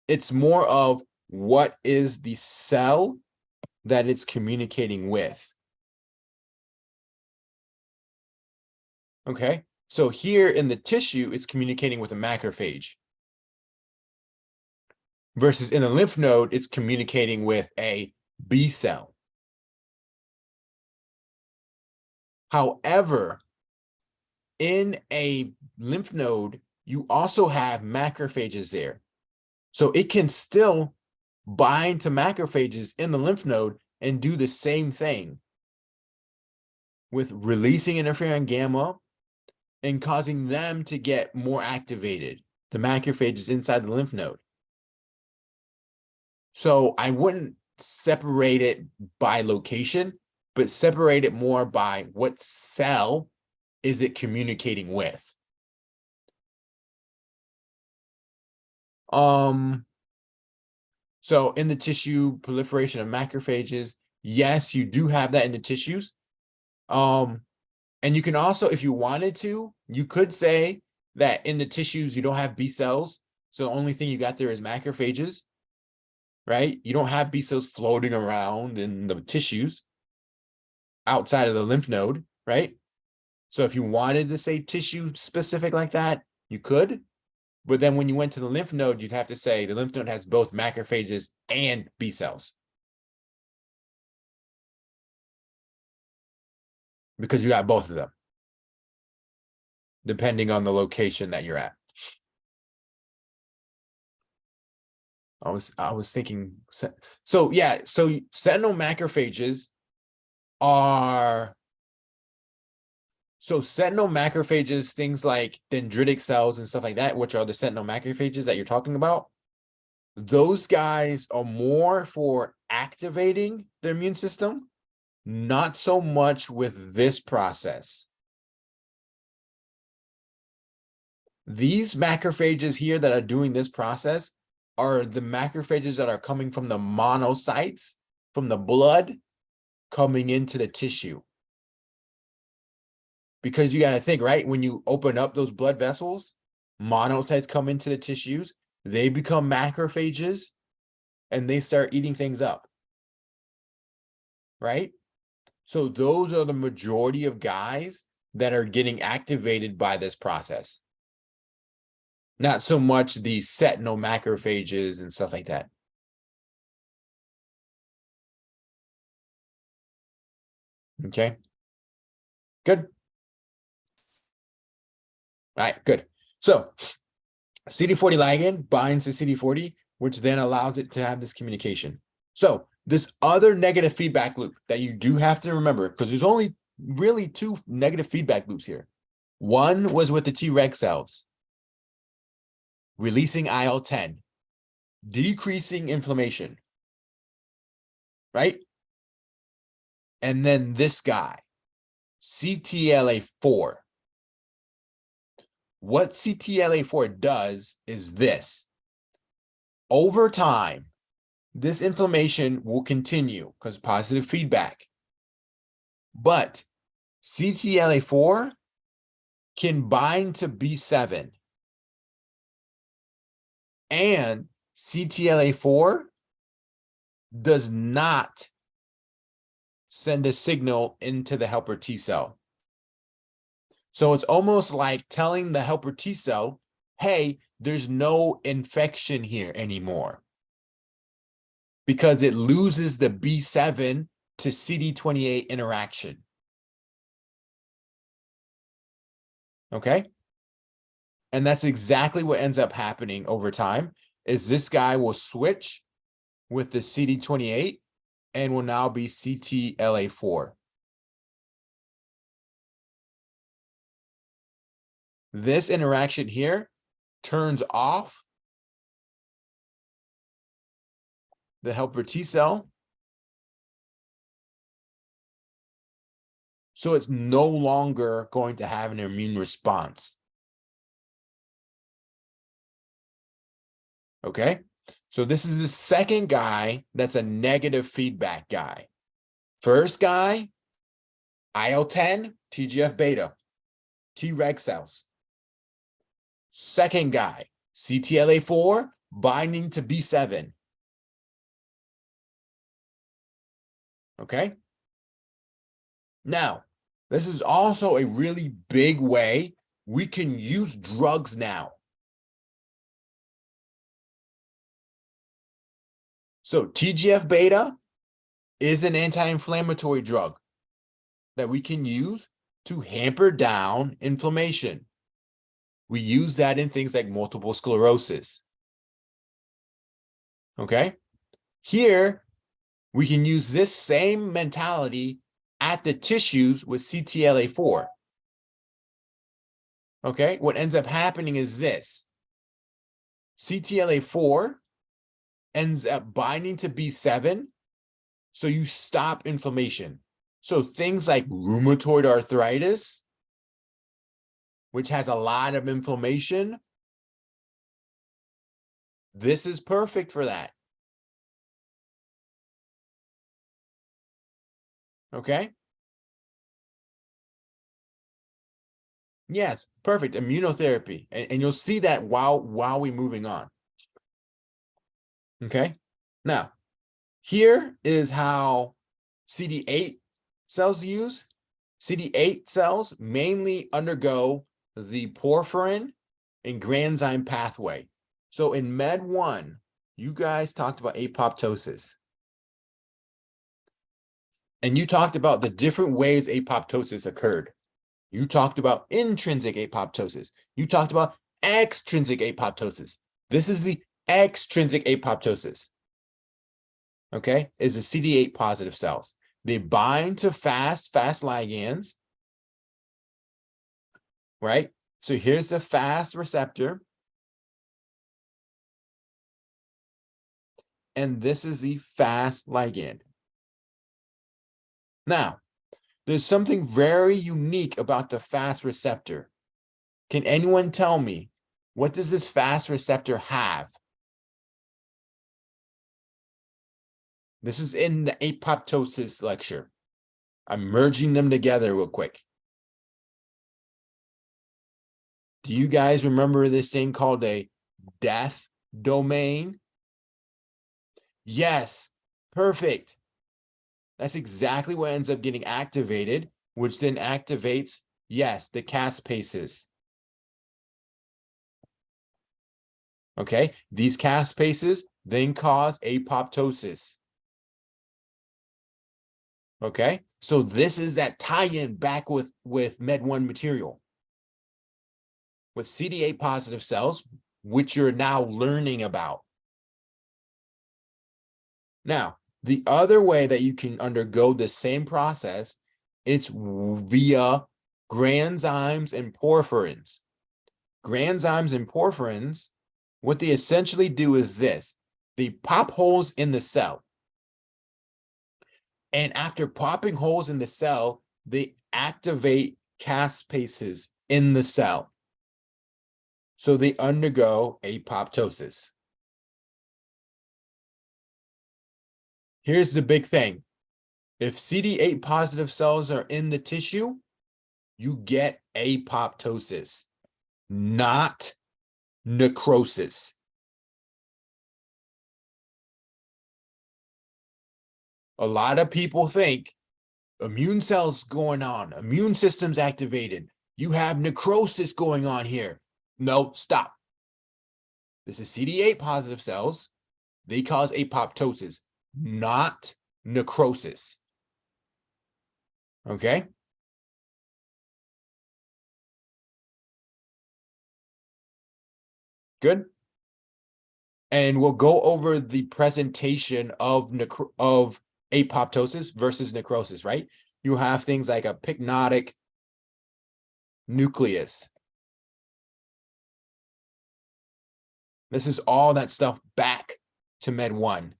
S3: It's more of what is the cell that it's communicating with. Okay, so here in the tissue, it's communicating with a macrophage. Versus in a lymph node, it's communicating with a B cell. However, in a lymph node, you also have macrophages there. So it can still bind to macrophages in the lymph node and do the same thing with releasing interferon gamma and causing them to get more activated, the macrophages inside the lymph node. So I wouldn't separate it by location, but separate it more by what cell is it communicating with. So in the tissue, proliferation of macrophages, yes, you do have that in the tissues. And you can also, if you wanted to, you could say that in the tissues, you don't have B cells. So the only thing you got there is macrophages, right? You don't have B cells floating around in the tissues outside of the lymph node, right? So if you wanted to say tissue specific like that, you could. But then when you went to the lymph node, you'd have to say the lymph node has both macrophages and B cells. Because you got both of them, depending on the location that you're at. I was thinking, so yeah, so sentinel macrophages are, so sentinel macrophages, things like dendritic cells and stuff like that, which are the sentinel macrophages that you're talking about, those guys are more for activating the immune system, not so much with this process. These macrophages here that are doing this process are the macrophages that are coming from the monocytes, from the blood, coming into the tissue. Because you got to think, right? When you open up those blood vessels, Monocytes come into the tissues, they become macrophages, and they start eating things up. Right? So those are the majority of guys that are getting activated by this process. Not so much the sentinel macrophages and stuff like that. Okay. Good. All right, good. So CD40 ligand binds to CD40, which then allows it to have this communication. So this other negative feedback loop that you do have to remember, because there's only really two negative feedback loops here. One was with the Treg cells, releasing IL-10, decreasing inflammation, right? And then this guy, CTLA4. What CTLA4 does is this. Over time, this inflammation will continue because positive feedback. But CTLA4 can bind to B7. And CTLA4 does not send a signal into the helper T cell. So it's almost like telling the helper T cell, hey, there's no infection here anymore, because it loses the B7 to CD28 interaction. Okay? And that's exactly what ends up happening over time, is this guy will switch with the CD28 and will now be CTLA4. This interaction here turns off the helper T cell. So it's no longer going to have an immune response. Okay? So this is the second guy that's a negative feedback guy. First guy, IL-10, TGF-beta, Treg cells. Second guy, CTLA4 binding to B7. Okay? Now, this is also a really big way we can use drugs now. So TGF-beta is an anti-inflammatory drug that we can use to hamper down inflammation. We use that in things like multiple sclerosis. Okay? Here, we can use this same mentality at the tissues with CTLA4. Okay? What ends up happening is this. CTLA4 ends up binding to B7, so you stop inflammation. So things like rheumatoid arthritis, which has a lot of inflammation, this is perfect for that. Okay? Yes, perfect. Immunotherapy. And you'll see that while we're moving on. Okay? Now, here is how CD8 cells use. CD8 cells mainly undergo the porphyrin and granzyme pathway. So in Med1, you guys talked about apoptosis. And you talked about the different ways apoptosis occurred. You talked about intrinsic apoptosis. You talked about extrinsic apoptosis. This is the extrinsic apoptosis. Okay, is the CD8 positive cells. They bind to fast ligands, right? So here's the fast receptor. And this is the fast ligand. Now, there's something very unique about the fast receptor. Can anyone tell me, what does this fast receptor have? This is in the apoptosis lecture. I'm merging them together real quick. Do you guys remember this thing called a death domain? Yes, perfect. That's exactly what ends up getting activated, which then activates, yes, the caspases. Okay, these caspases then cause apoptosis. Okay, so this is that tie-in back with Med1 material. With CD8 positive cells, which you're now learning about. Now, the other way that you can undergo the same process, it's via granzymes and porphyrins. Granzymes and porphyrins, what they essentially do is this. They pop holes in the cell. And after popping holes in the cell, they activate caspases in the cell. So they undergo apoptosis. Here's the big thing. If CD8 positive cells are in the tissue, you get apoptosis, not necrosis. A lot of people think immune cells going on, immune system's activated. You have necrosis going on here. No, stop. This is CD8 positive cells. They cause apoptosis, not necrosis. Okay? Good. And we'll go over the presentation of apoptosis versus necrosis, right? You have things like a pycnotic nucleus. This is all that stuff back to Med1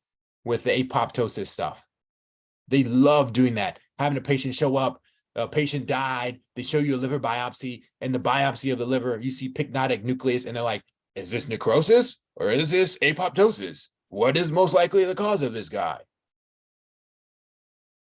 S3: with the apoptosis stuff. They love doing that. Having a patient show up, a patient died, they show you a liver biopsy, and the biopsy of the liver, you see pycnotic nucleus, and they're like, is this necrosis or is this apoptosis? What is most likely the cause of this guy?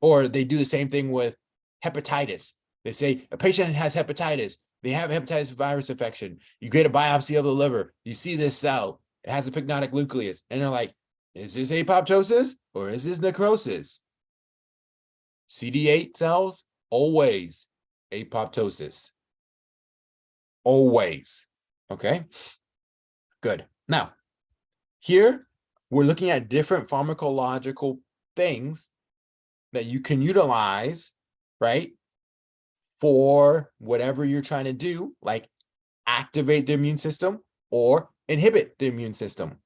S3: Or they do the same thing with hepatitis. They say a patient has hepatitis. They have hepatitis virus infection. You get a biopsy of the liver. You see this cell. It has a pycnotic nucleus. And they're like, is this apoptosis or is this necrosis? CD8 cells, always apoptosis. Always. Okay? Good. Now, here we're looking at different pharmacological things that you can utilize, right, for whatever you're trying to do, like activate the immune system or inhibit the immune system.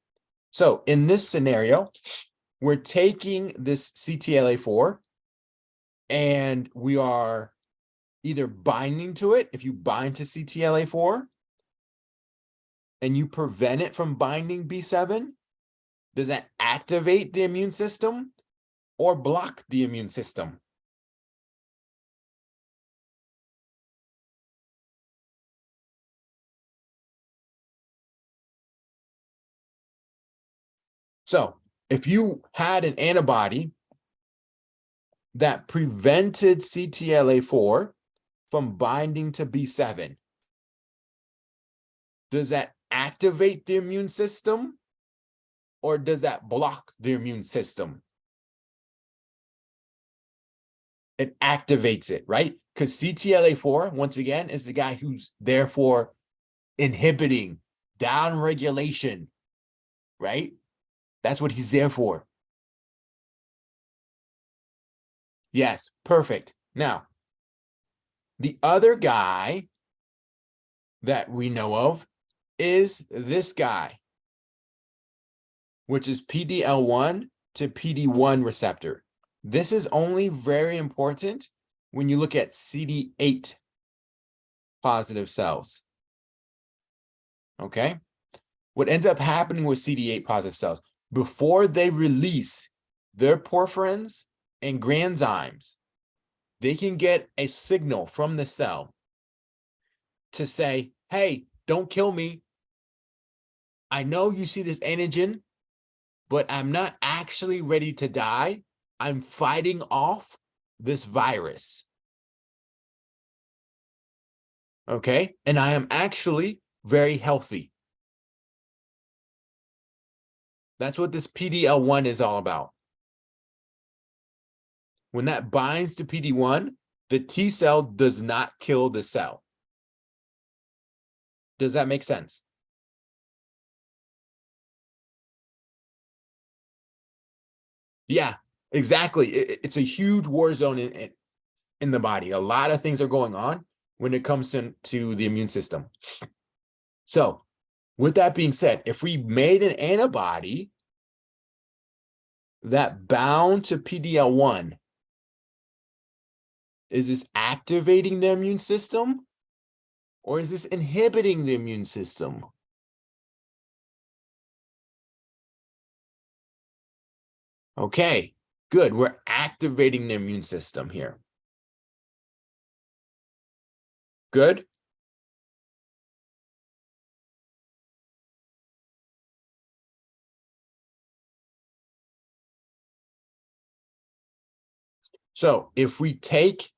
S3: So in this scenario, we're taking this CTLA4 and we are either binding to it. If you bind to CTLA4 and you prevent it from binding B7, does that activate the immune system or block the immune system? So if you had an antibody that prevented CTLA4 from binding to B7, does that activate the immune system or does that block the immune system? It activates it, right? Because CTLA4, once again, is the guy who's therefore inhibiting downregulation, right? That's what he's there for. Yes, perfect. Now, the other guy that we know of is this guy, which is PDL1 to PD1 receptor. This is only very important when you look at CD8 positive cells. Okay? What ends up happening with CD8 positive cells, before they release their porphyrins and granzymes, they can get a signal from the cell to say, hey, don't kill me. I know you see this antigen, but I'm not actually ready to die. I'm fighting off this virus. Okay? And I am actually very healthy. That's what this PD-L1 is all about. When that binds to PD-1, the T cell does not kill the cell. Does that make sense? Yeah, exactly. It's a huge war zone in the body. A lot of things are going on when it comes to the immune system. So with that being said, if we made an antibody that bound to PD-L1, is this activating the immune system or is this inhibiting the immune system? Okay, good. We're activating the immune system here. Good. So if we take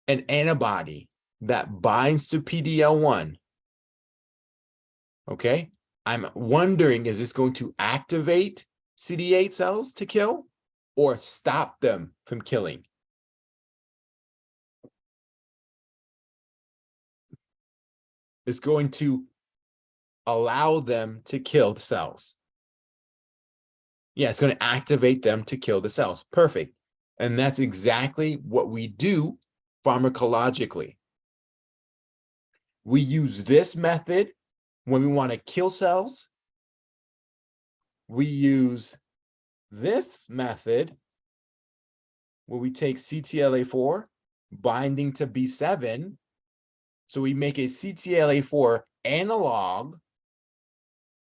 S3: an antibody that binds to PD-L1, okay, I'm wondering, is this going to activate CD8 cells to kill or stop them from killing? It's going to allow them to kill the cells. Yeah, it's going to activate them to kill the cells. Perfect. And that's exactly what we do pharmacologically. We use this method when we want to kill cells. We use this method where we take CTLA4 binding to B7. So we make a CTLA4 analog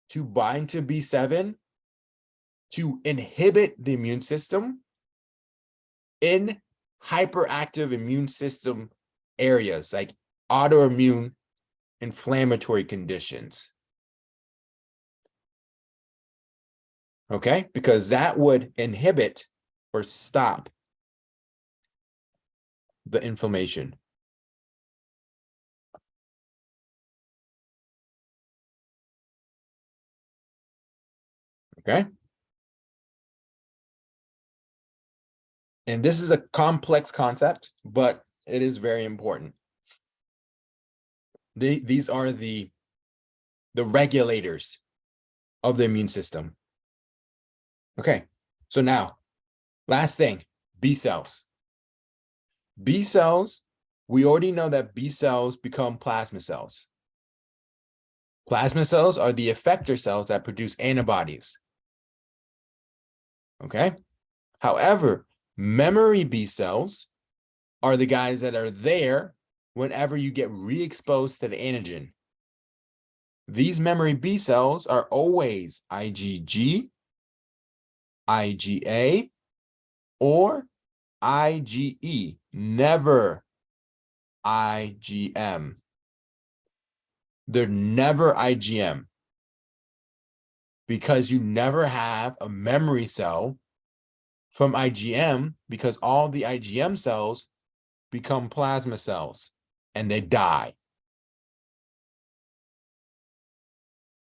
S3: to bind to B7 to inhibit the immune system in hyperactive immune system areas like autoimmune inflammatory conditions. Okay, because that would inhibit or stop the inflammation. Okay. And this is a complex concept, but it is very important. These are the regulators of the immune system. Okay, so now, last thing, B cells. B cells, we already know that B cells become plasma cells. Plasma cells are the effector cells that produce antibodies. Okay, however, memory B cells are the guys that are there whenever you get re-exposed to the antigen. These memory B cells are always IgG, IgA, or IgE, never IgM. They're never IgM because you never have a memory cell from IgM because all the IgM cells become plasma cells and they die.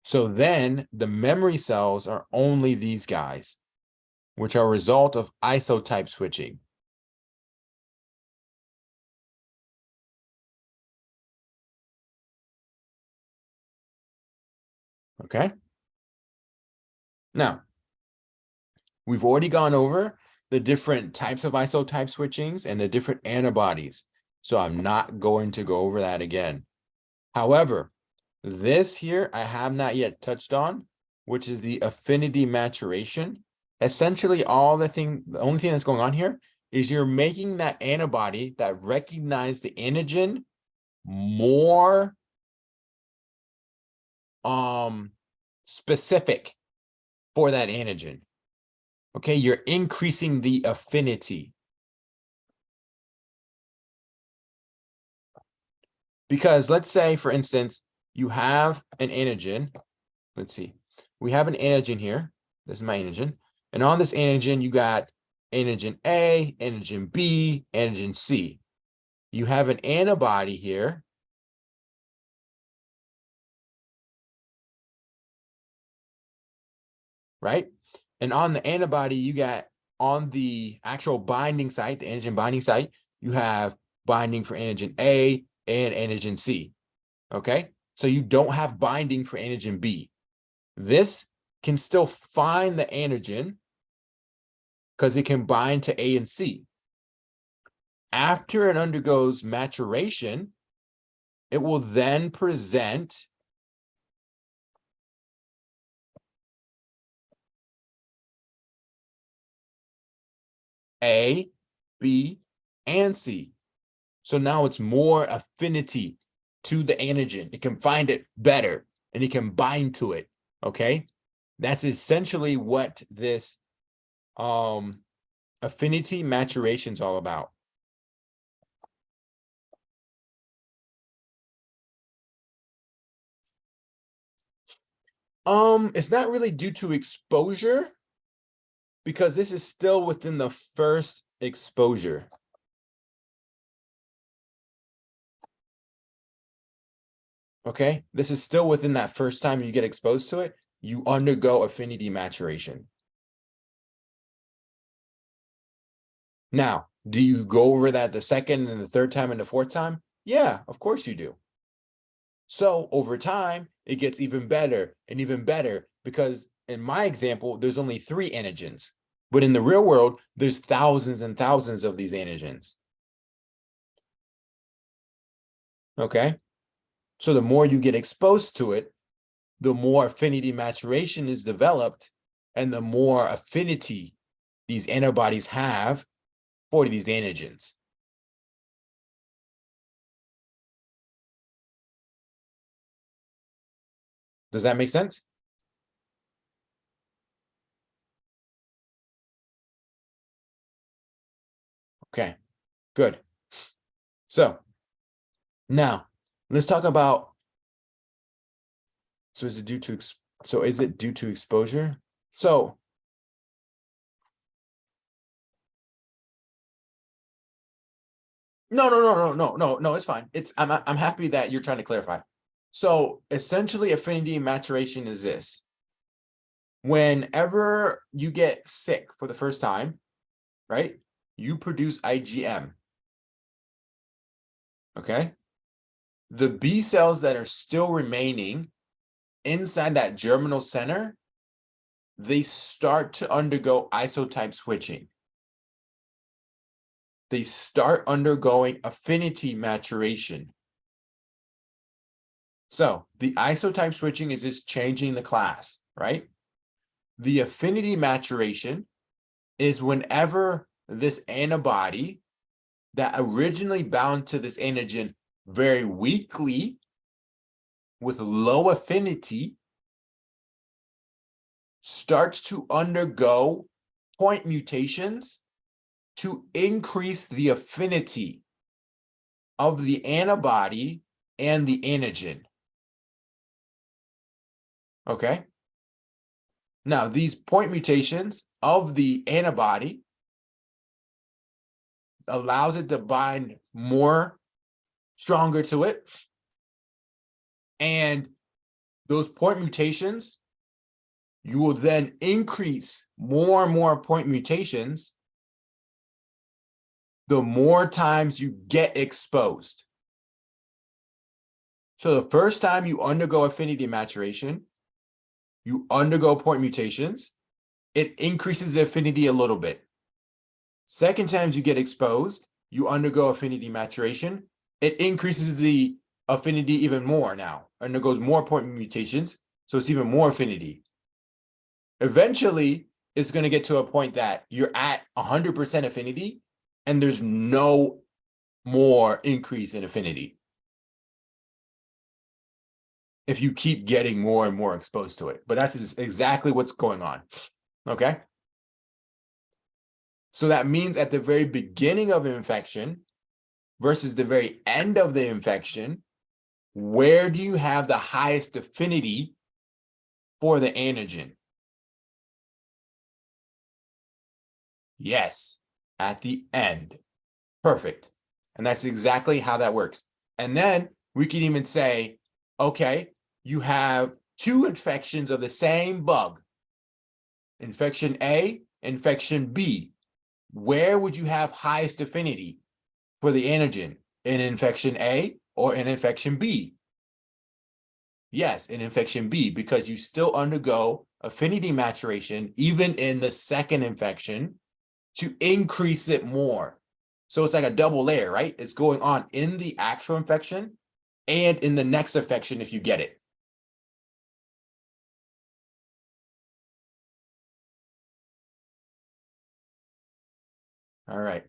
S3: So then the memory cells are only these guys, which are a result of isotype switching. Okay. Now, we've already gone over the different types of isotype switchings and the different antibodies. So I'm not going to go over that again. However, this here I have not yet touched on, which is the affinity maturation. Essentially, the only thing that's going on here is you're making that antibody that recognizes the antigen more specific for that antigen. Okay, you're increasing the affinity. Because let's say, for instance, you have an antigen. Let's see. We have an antigen here. This is my antigen. And on this antigen, you got antigen A, antigen B, antigen C. You have an antibody here right? And on the antibody, you got on the actual binding site, the antigen binding site, you have binding for antigen A and antigen C, okay? So you don't have binding for antigen B. This can still find the antigen because it can bind to A and C. After it undergoes maturation, it will then present A, B, and C. So now it's more affinity to the antigen. It can find it better and it can bind to it, okay? That's essentially what this affinity maturation is all about. It's not really due to exposure because this is still within the first exposure. Okay, this is still within that first time you get exposed to it, you undergo affinity maturation. Now, do you go over that the second and the third time and the fourth time? Yeah, of course you do. So over time, it gets even better and even better because in my example, there's only 3 antigens, but in the real world, there's thousands and thousands of these antigens. Okay, so the more you get exposed to it, the more affinity maturation is developed and the more affinity these antibodies have for these antigens. Does that make sense? Okay, good. So now let's talk about, is it due to exposure? So no, it's fine. I'm happy that you're trying to clarify. So essentially affinity maturation is this. Whenever you get sick for the first time, right? You produce IgM. Okay? The B cells that are still remaining inside that germinal center, they start to undergo isotype switching. They start undergoing affinity maturation. So the isotype switching is just changing the class, right? The affinity maturation is whenever this antibody that originally bound to this antigen very weakly with low affinity starts to undergo point mutations to increase the affinity of the antibody and the antigen. Okay? Now, these point mutations of the antibody allows it to bind more stronger to it. And those point mutations, you will then increase more and more point mutations the more times you get exposed. So the first time you undergo affinity maturation, you undergo point mutations, it increases the affinity a little bit. Second time you get exposed, you undergo affinity maturation, it increases the affinity even more now, undergoes more point mutations, so it's even more affinity. Eventually, it's going to get to a point that you're at 100% affinity and there's no more increase in affinity if you keep getting more and more exposed to it. But that's exactly what's going on, okay? So that means at the very beginning of an infection versus the very end of the infection, where do you have the highest affinity for the antigen? Yes, at the end. Perfect. And that's exactly how that works. And then we can even say, okay, you have 2 infections of the same bug. Infection A, infection B. Where would you have highest affinity for the antigen? In infection A or in infection B? Yes, in infection B, because you still undergo affinity maturation even in the second infection to increase it more. So it's like a double layer, right? It's going on in the actual infection and in the next infection if you get it. All right.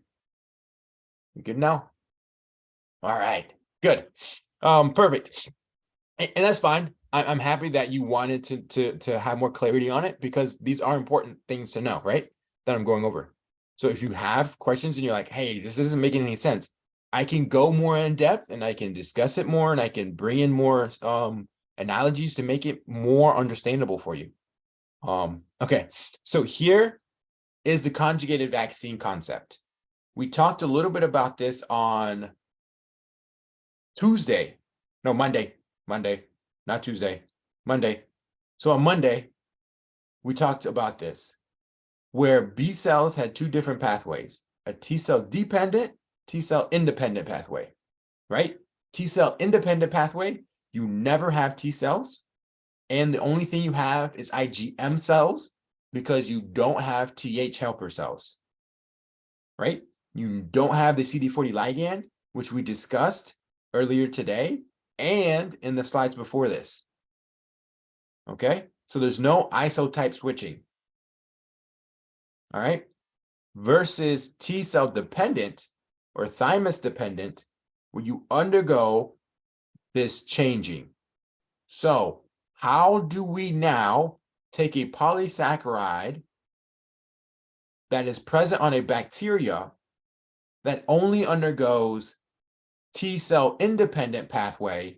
S3: You good now? All right, good. Perfect. And that's fine. I'm happy that you wanted to have more clarity on it, because these are important things to know, right? That I'm going over. So if you have questions and you're like, hey, this isn't making any sense, I can go more in depth and I can discuss it more and I can bring in more analogies to make it more understandable for you. Okay, so here is the conjugated vaccine concept. We talked a little bit about this on Monday, not Tuesday, Monday. So on Monday, we talked about this, where B cells had two different pathways, a T cell dependent, T cell independent pathway, right? T cell independent pathway, you never have T cells. And the only thing you have is IgM cells, because you don't have TH helper cells, right? You don't have the CD40 ligand, which we discussed earlier today and in the slides before this. Okay, so there's no isotype switching. All right, versus T cell dependent or thymus dependent, where you undergo this changing. So how do we now take a polysaccharide that is present on a bacteria that only undergoes T cell independent pathway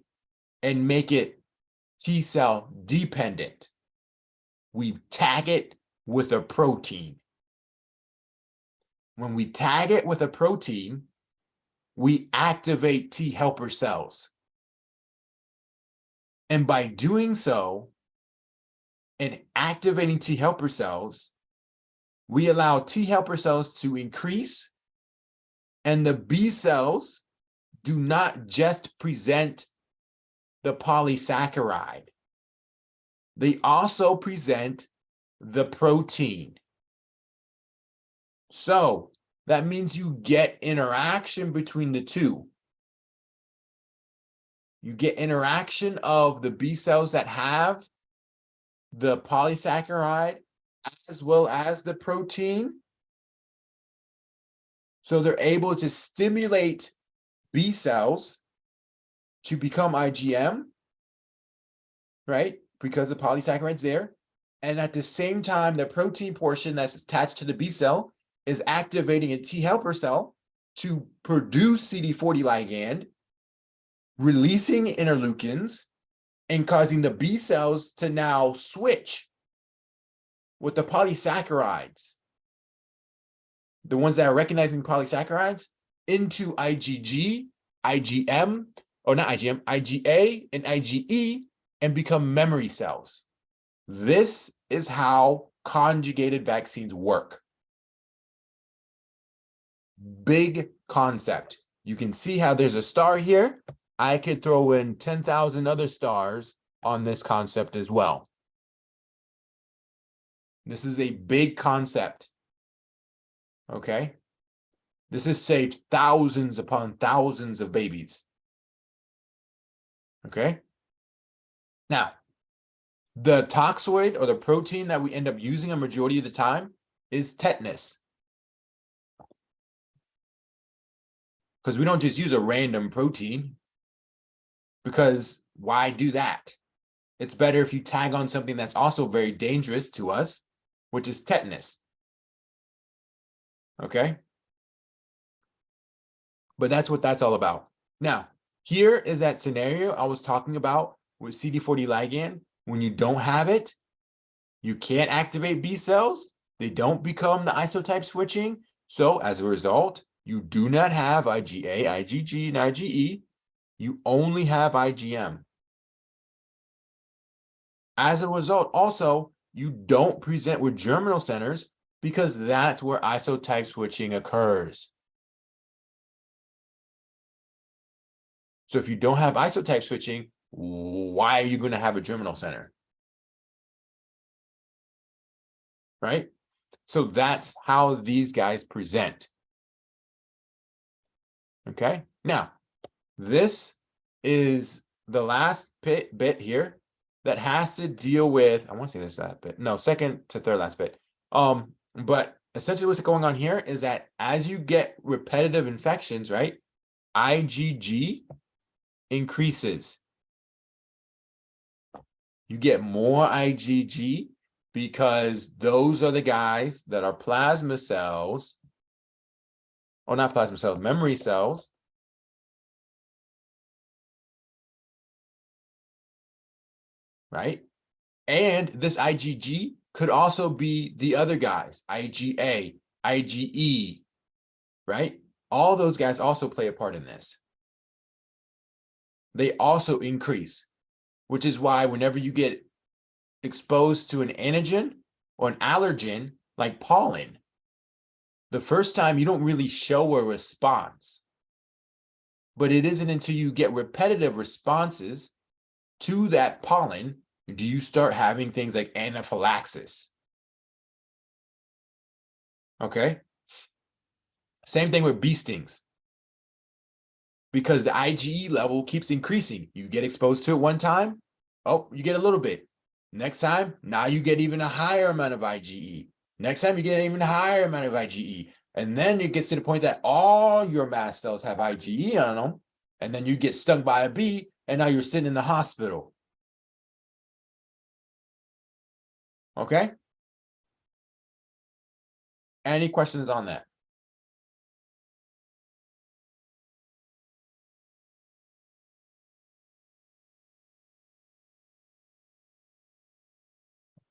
S3: and make it T cell dependent? We tag it with a protein. When we tag it with a protein, we activate T helper cells. And by doing so, and activating T helper cells, we allow T helper cells to increase, and the B cells do not just present the polysaccharide. They also present the protein. So that means you get interaction between the two. You get interaction of the B cells that have the polysaccharide as well as the protein. So they're able to stimulate B cells to become IgM, right? Because the polysaccharide's there. And at the same time, the protein portion that's attached to the B cell is activating a T helper cell to produce CD40 ligand, releasing interleukins, and causing the B cells to now switch with the polysaccharides, the ones that are recognizing polysaccharides, into IgG, IgM, or not IgM, IgA, and IgE, and become memory cells. This is how conjugated vaccines work. Big concept. You can see how there's a star here. I could throw in 10,000 other stars on this concept as well. This is a big concept. Okay? This has saved thousands upon thousands of babies. Okay? Now, the toxoid or the protein that we end up using a majority of the time is tetanus. Because we don't just use a random protein. Because why do that? It's better if you tag on something that's also very dangerous to us, which is tetanus. Okay? But that's what that's all about. Now, here is that scenario I was talking about with CD40 ligand. When you don't have it, you can't activate B cells. They don't become the isotype switching. So as a result, you do not have IgA, IgG, and IgE. You only have IgM. As a result, also, you don't present with germinal centers because that's where isotype switching occurs. So if you don't have isotype switching, why are you going to have a germinal center? Right? So that's how these guys present. Okay, now this is the last bit here that has to deal with, I want to say this last bit, no, second to third last bit. But essentially what's going on here is that as you get repetitive infections, right, IgG increases. You get more IgG because those are the guys that are plasma cells, or not plasma cells, memory cells. Right? And this IgG could also be the other guys, IgA, IgE, right? All those guys also play a part in this. They also increase, which is why whenever you get exposed to an antigen or an allergen like pollen, the first time you don't really show a response. But it isn't until you get repetitive responses to that pollen do you start having things like anaphylaxis. Okay? Same thing with bee stings. Because the IgE level keeps increasing. You get exposed to it one time, oh, you get a little bit. Next time, now you get even a higher amount of IgE. Next time, you get an even higher amount of IgE. And then it gets to the point that all your mast cells have IgE on them. And then you get stung by a bee, and now you're sitting in the hospital. Okay? Any questions on that?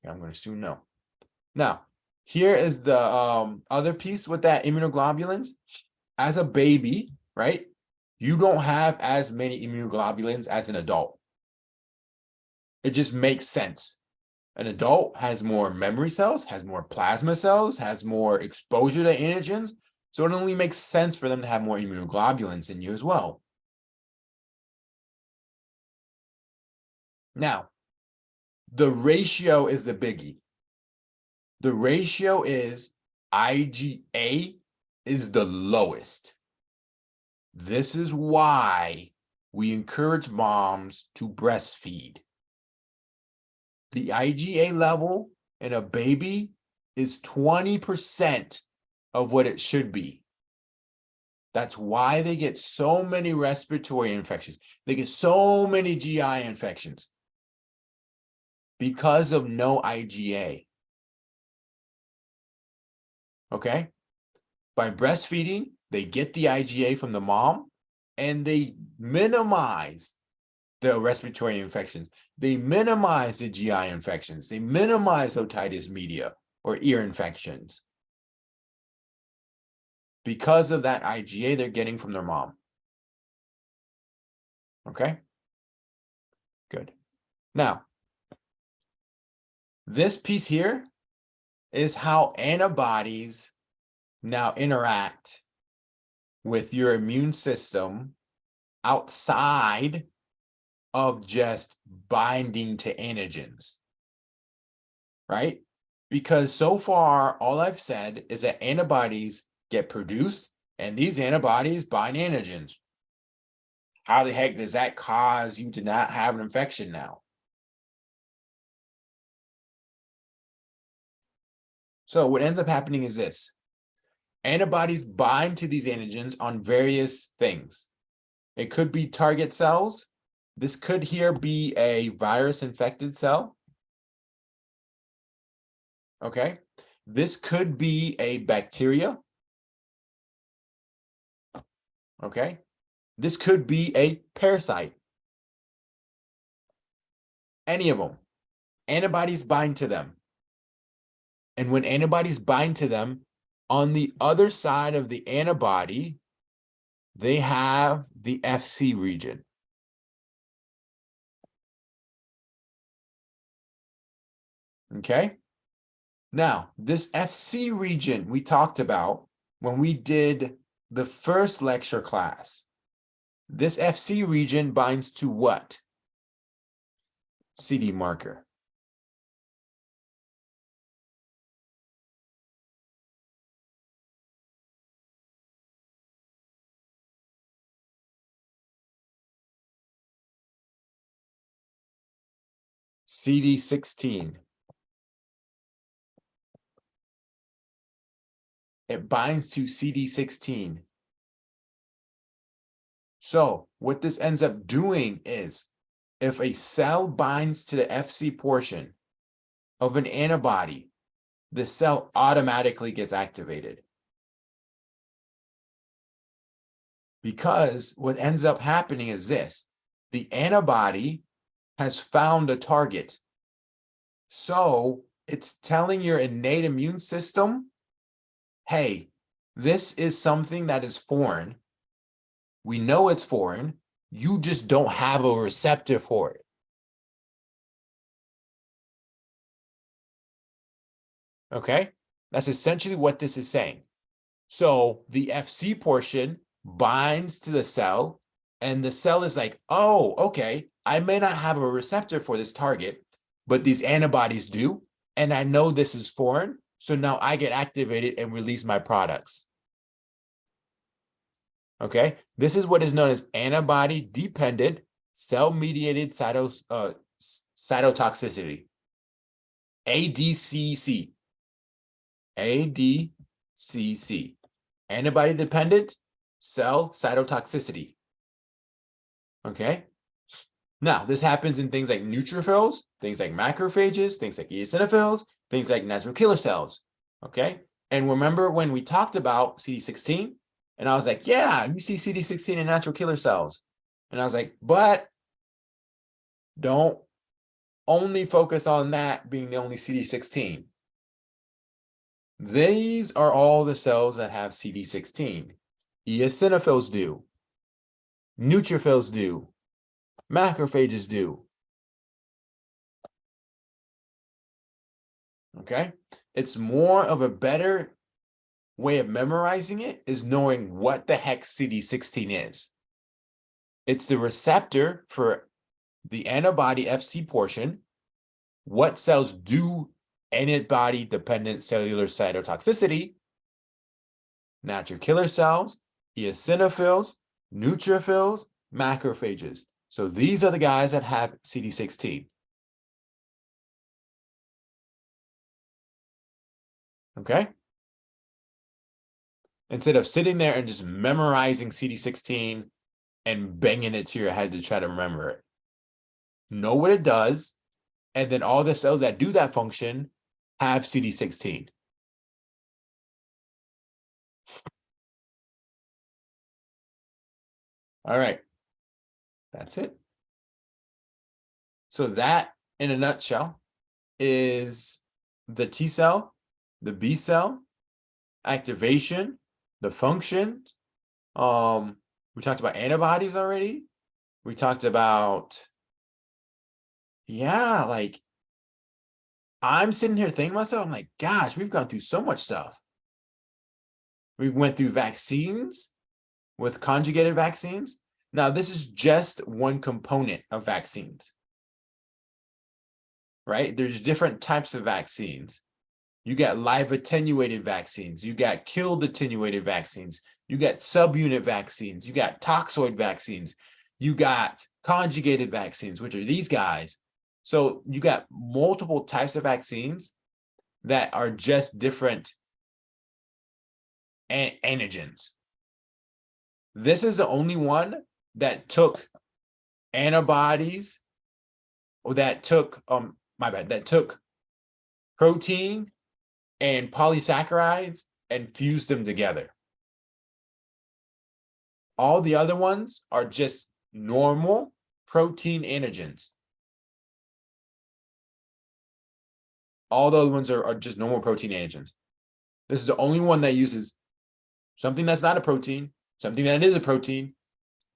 S3: I'm going to assume no. Now, here is the other piece with that immunoglobulins. As a baby, right, you don't have as many immunoglobulins as an adult. It just makes sense. An adult has more memory cells, has more plasma cells, has more exposure to antigens. So it only makes sense for them to have more immunoglobulins in you as well. Now, the ratio is the biggie. The ratio is IgA is the lowest. This is why we encourage moms to breastfeed. The IgA level in a baby is 20% of what it should be. That's why they get so many respiratory infections. They get so many GI infections because of no IgA. Okay? By breastfeeding, they get the IgA from the mom and they minimize the respiratory infections. They minimize the GI infections. They minimize otitis media or ear infections because of that IgA they're getting from their mom. Okay? Good. Now, this piece here is how antibodies now interact with your immune system outside of just binding to antigens, right? Because so far, all I've said is that antibodies get produced and these antibodies bind antigens. How the heck does that cause you to not have an infection now? So what ends up happening is this. Antibodies bind to these antigens on various things. It could be target cells. This could here be a virus-infected cell. Okay. This could be a bacteria. Okay. This could be a parasite. Any of them. Antibodies bind to them. And when antibodies bind to them, on the other side of the antibody, they have the FC region. Okay. Now, this FC region we talked about when we did the first lecture class. This FC region binds to what? CD marker. CD16. It binds to CD16. So what this ends up doing is if a cell binds to the FC portion of an antibody, the cell automatically gets activated. Because what ends up happening is this: the antibody has found a target. So it's telling your innate immune system, hey, this is something that is foreign. We know it's foreign. You just don't have a receptor for it. Okay? That's essentially what this is saying. So the FC portion binds to the cell, and the cell is like, oh, okay, I may not have a receptor for this target, but these antibodies do, and I know this is foreign, so now I get activated and release my products. Okay, this is what is known as antibody-dependent cell-mediated cytotoxicity, ADCC. ADCC, antibody-dependent cell cytotoxicity. Okay. Now, this happens in things like neutrophils, things like macrophages, things like eosinophils, things like natural killer cells. Okay. And remember when we talked about CD16, and I was like, yeah, you see CD16 in natural killer cells. And I was like, but don't only focus on that being the only CD16. These are all the cells that have CD16. Eosinophils do. Neutrophils do. Macrophages do. Okay? It's more of a better way of memorizing it is knowing what the heck CD16 is. It's the receptor for the antibody FC portion. What cells do antibody-dependent cellular cytotoxicity? Natural killer cells, eosinophils, neutrophils, macrophages. So these are the guys that have CD16. Okay? Instead of sitting there and just memorizing CD16 and banging it to your head to try to remember it. Know what it does, and then all the cells that do that function have CD16. All right. That's it. So that, in a nutshell, is the T cell, the B cell, activation, the function. We talked about antibodies already. We talked about, yeah, like, I'm sitting here thinking to myself, I'm like, gosh, we've gone through so much stuff. We went through vaccines with conjugated vaccines. Now, this is just one component of vaccines, right? There's different types of vaccines. You got live attenuated vaccines. You got killed attenuated vaccines. You got subunit vaccines. You got toxoid vaccines. You got conjugated vaccines, which are these guys. So you got multiple types of vaccines that are just different antigens. This is the only one that took antibodies, or that took, that took protein and polysaccharides and fused them together. All the other ones are just normal protein antigens. All the other ones are just normal protein antigens. This is the only one that uses something that's not a protein, something that is a protein,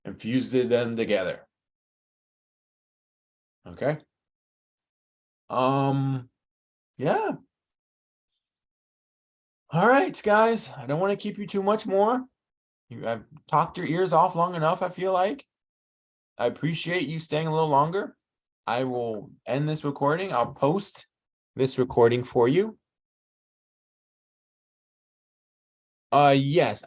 S3: and fused them together. Okay. Yeah. All right, guys. I don't want to keep you too much more. I've talked your ears off long enough, I feel like. I appreciate you staying a little longer. I will end this recording. I'll post this recording for you. Yes.